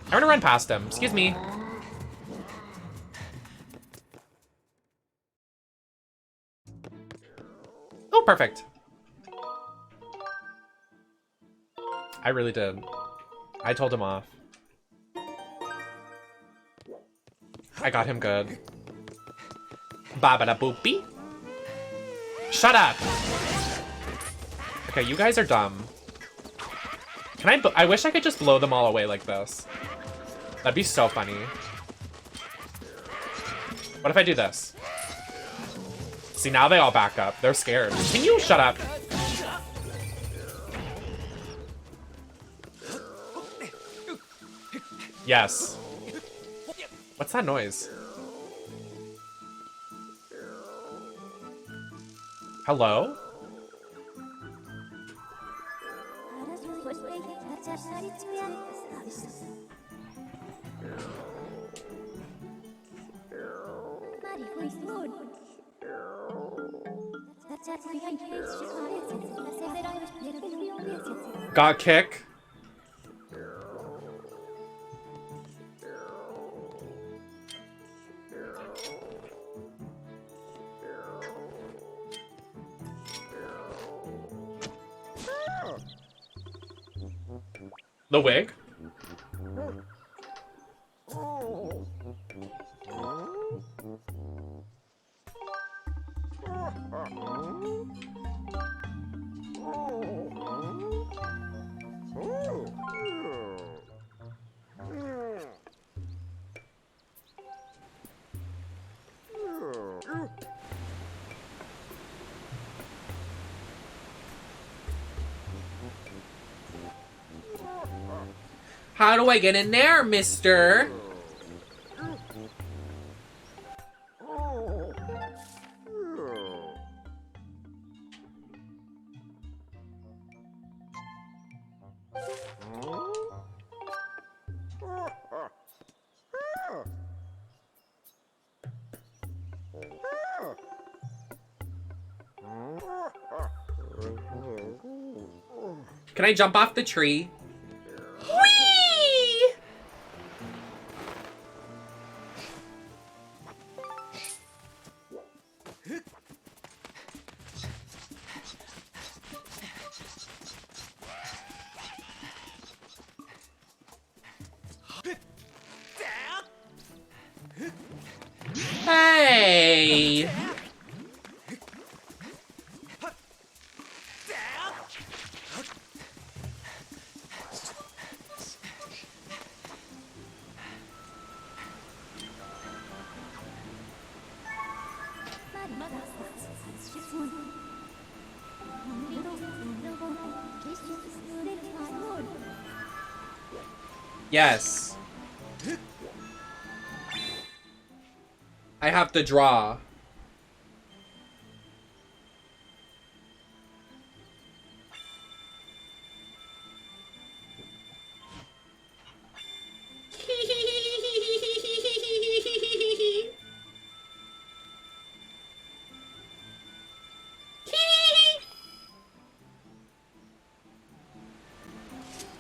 I'm gonna run past him. Excuse me. Oh, perfect. I really did. I told him off. I got him good. Ba-ba-da-boopy. Shut up! Okay, you guys are dumb. Can I wish I could just blow them all away like this. That'd be so funny. What if I do this? See, now they all back up. They're scared. Can you shut up? Yes. What's that noise? Hello? Got kick. The wig? How do I get in there, mister? Can I jump off the tree? Whee! Hey! Yes. I have to draw.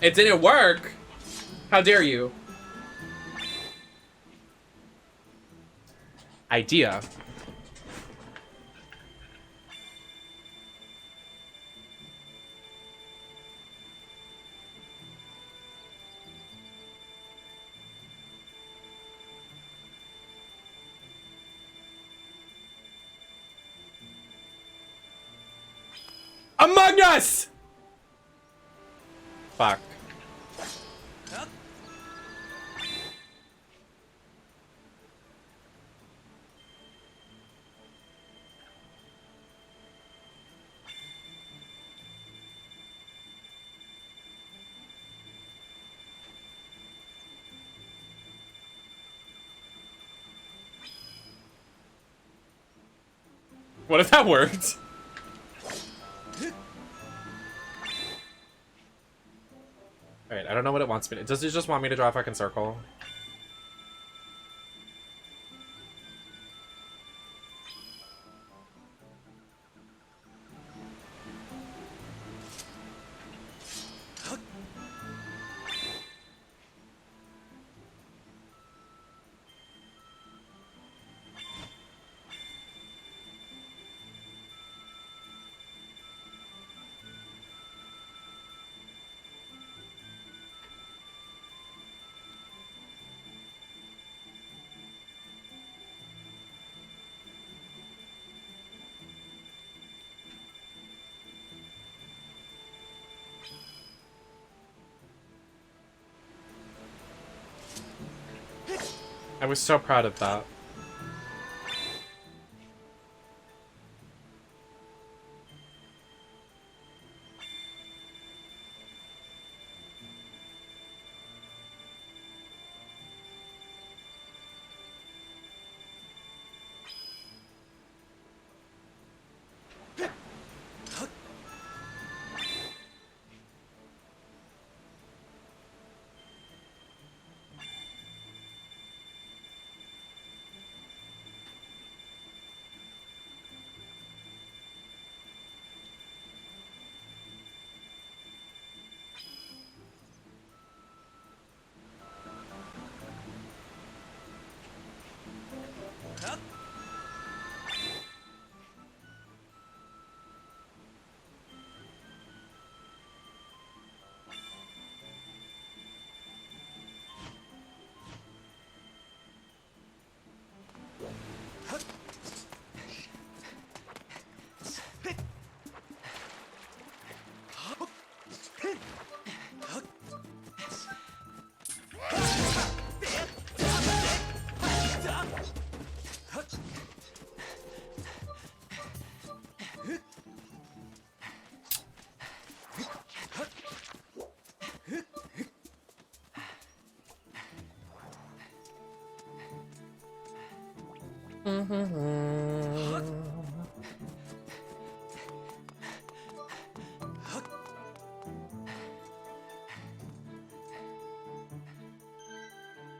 It didn't work. How dare you? Idea. Among Us! Fuck. What if that worked? Alright, I don't know what it wants me to. Does it just want me to draw a fucking circle? I was so proud of that.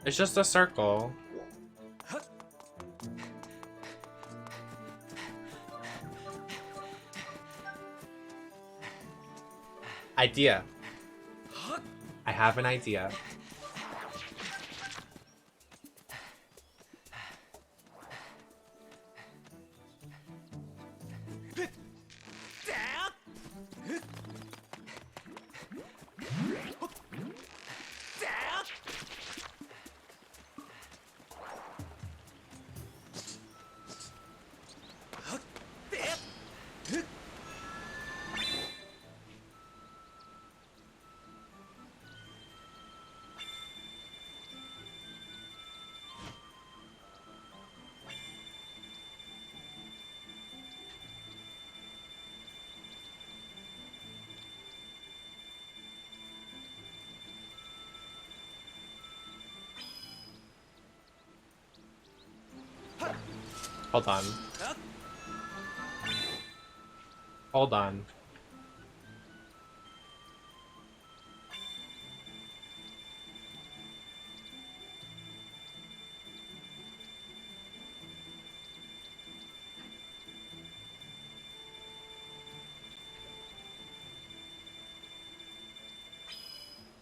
It's just a circle. Idea. I have an idea. Hold on. Hold on.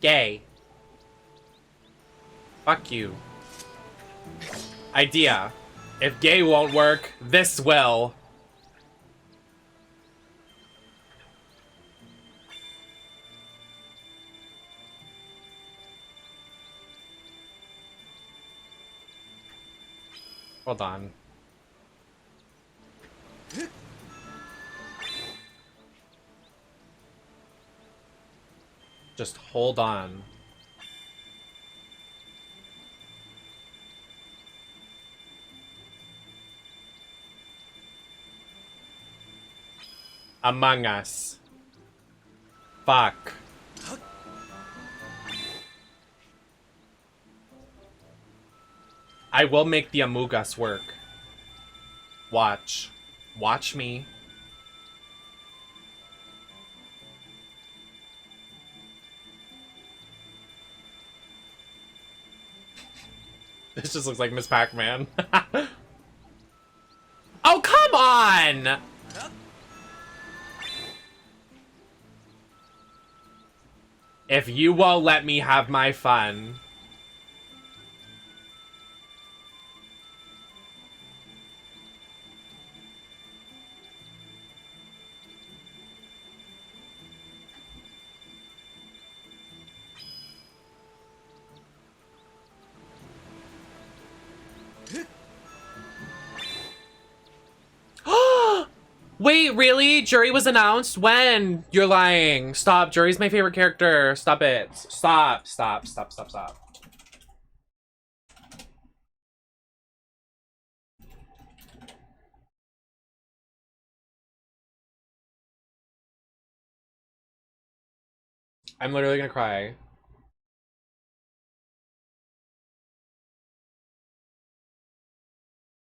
Gay. Fuck you. Idea. If gay won't work, this will. Hold on. Just hold on. Among Us. Fuck. I will make the Among Us work. Watch. Watch me. This just looks like Miss Pac-Man. Oh, come on! If you won't let me have my fun. Wait, really? Jury was announced? When? You're lying. Stop. Jury's my favorite character. Stop it. Stop. Stop. Stop. Stop. Stop. I'm literally gonna cry.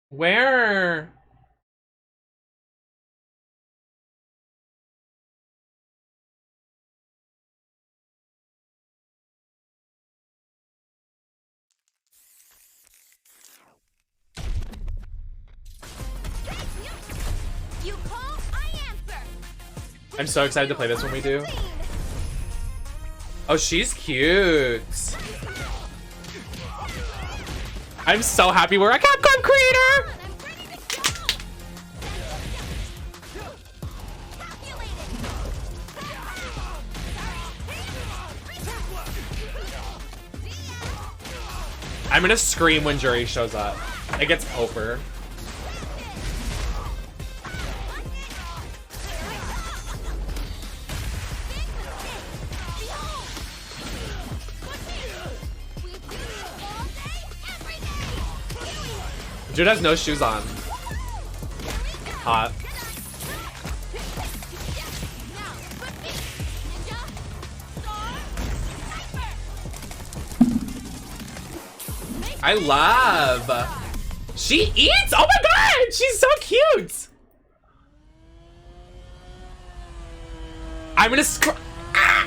Where? You call, I answer. I'm so excited to play this when we do. Oh, she's cute. I'm so happy we're a Capcom creator. I'm gonna scream when Jury shows up. It gets over. Jude has no shoes on. Hot. I love. She eats. Oh my god, she's so cute. I'm gonna ah!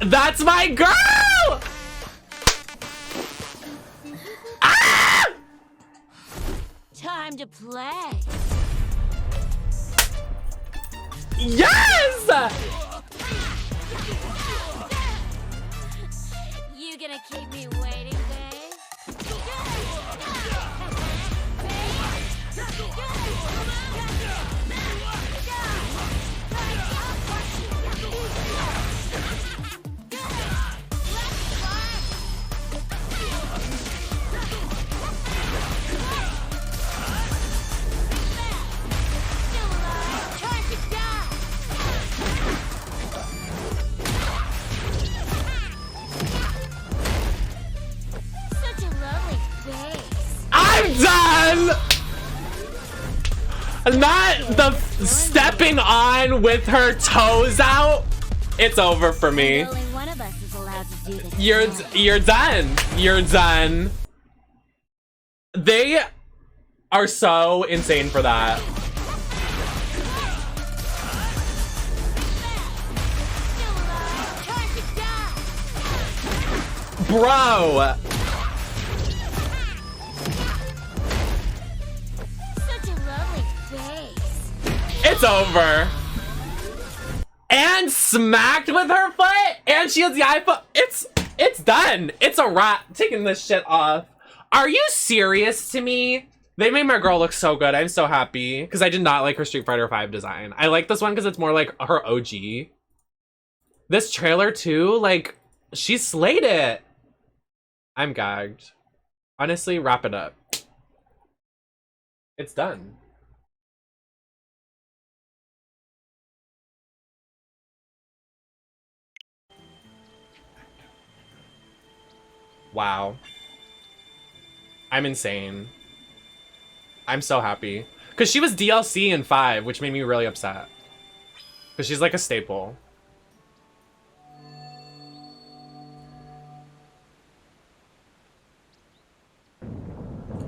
That's my girl. Ah! Time to play. Yes! You gonna keep me waiting, babe? I'm done! Not the stepping on with her toes out. It's over for me. Only one of us is allowed to do this. You're done. You're done. They are so insane for that. Bro. Such a lovely face. It's over. And smacked with her foot, and she has the iPhone. It's done. It's a wrap. Taking this shit off. Are you serious to me? They made my girl look so good. I'm so happy because I did not like her Street Fighter V design. I like this one because it's more like her OG. This trailer too, like she slayed it. I'm gagged. Honestly, wrap it up. It's done. Wow. I'm insane. I'm so happy. Because she was DLC in 5, which made me really upset. Because she's like a staple.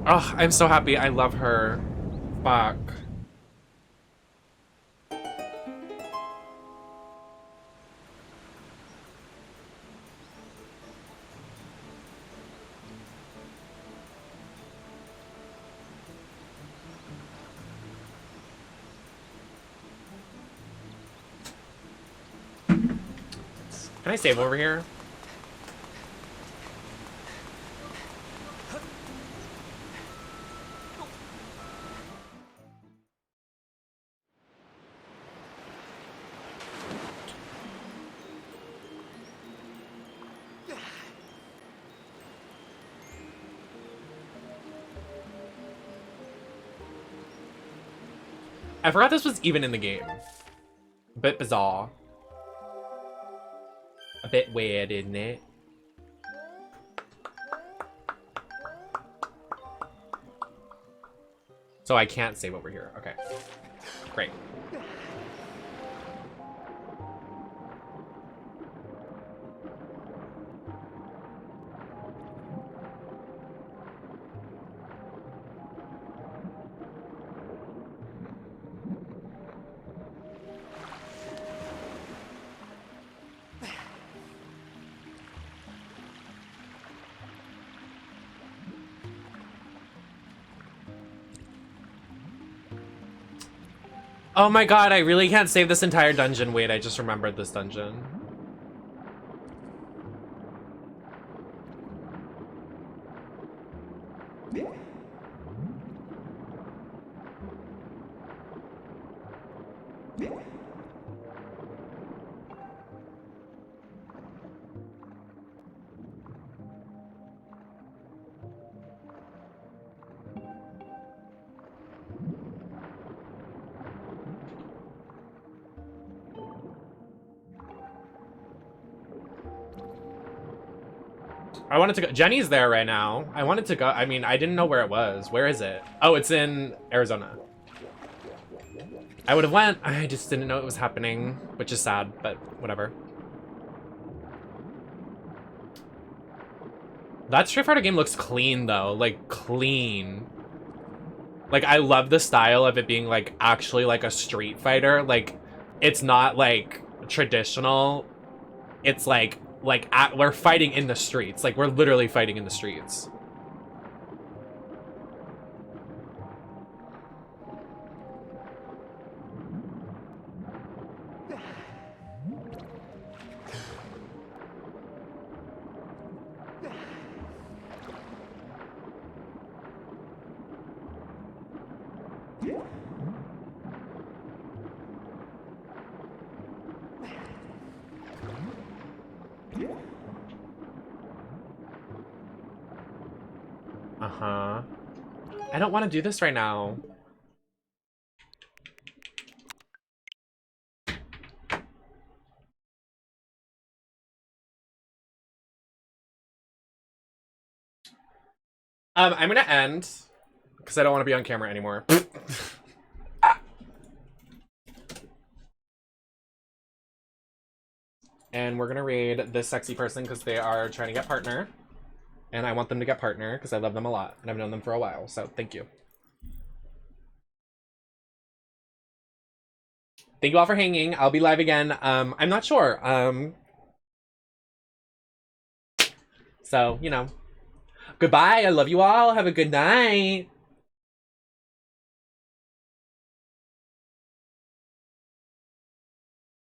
Oh, I'm so happy. I love her. Fuck. Can I save over here? I forgot this was even in the game. A bit bizarre. A bit weird, isn't it? So I can't save over here. Okay. Great. Oh my god, I really can't save this entire dungeon. Wait, I just remembered this dungeon. I wanted to go. Jenny's there right now. I wanted to go. I mean, I didn't know where it was. Where is it? Oh, it's in Arizona. I would have went. I just didn't know it was happening, which is sad, but whatever. That Street Fighter game looks clean though, like clean. Like I love the style of it being like actually like a Street Fighter. Like it's not like traditional. It's like we're fighting in the streets. Like we're literally fighting in the streets. Uh-huh. I don't want to do this right now. I'm gonna end because I don't want to be on camera anymore. And we're gonna raid this sexy person because they are trying to get partner. And I want them to get partner because I love them a lot and I've known them for a while, so thank you. Thank you all for hanging. I'll be live again. I'm not sure. So, you know. Goodbye. I love you all. Have a good night.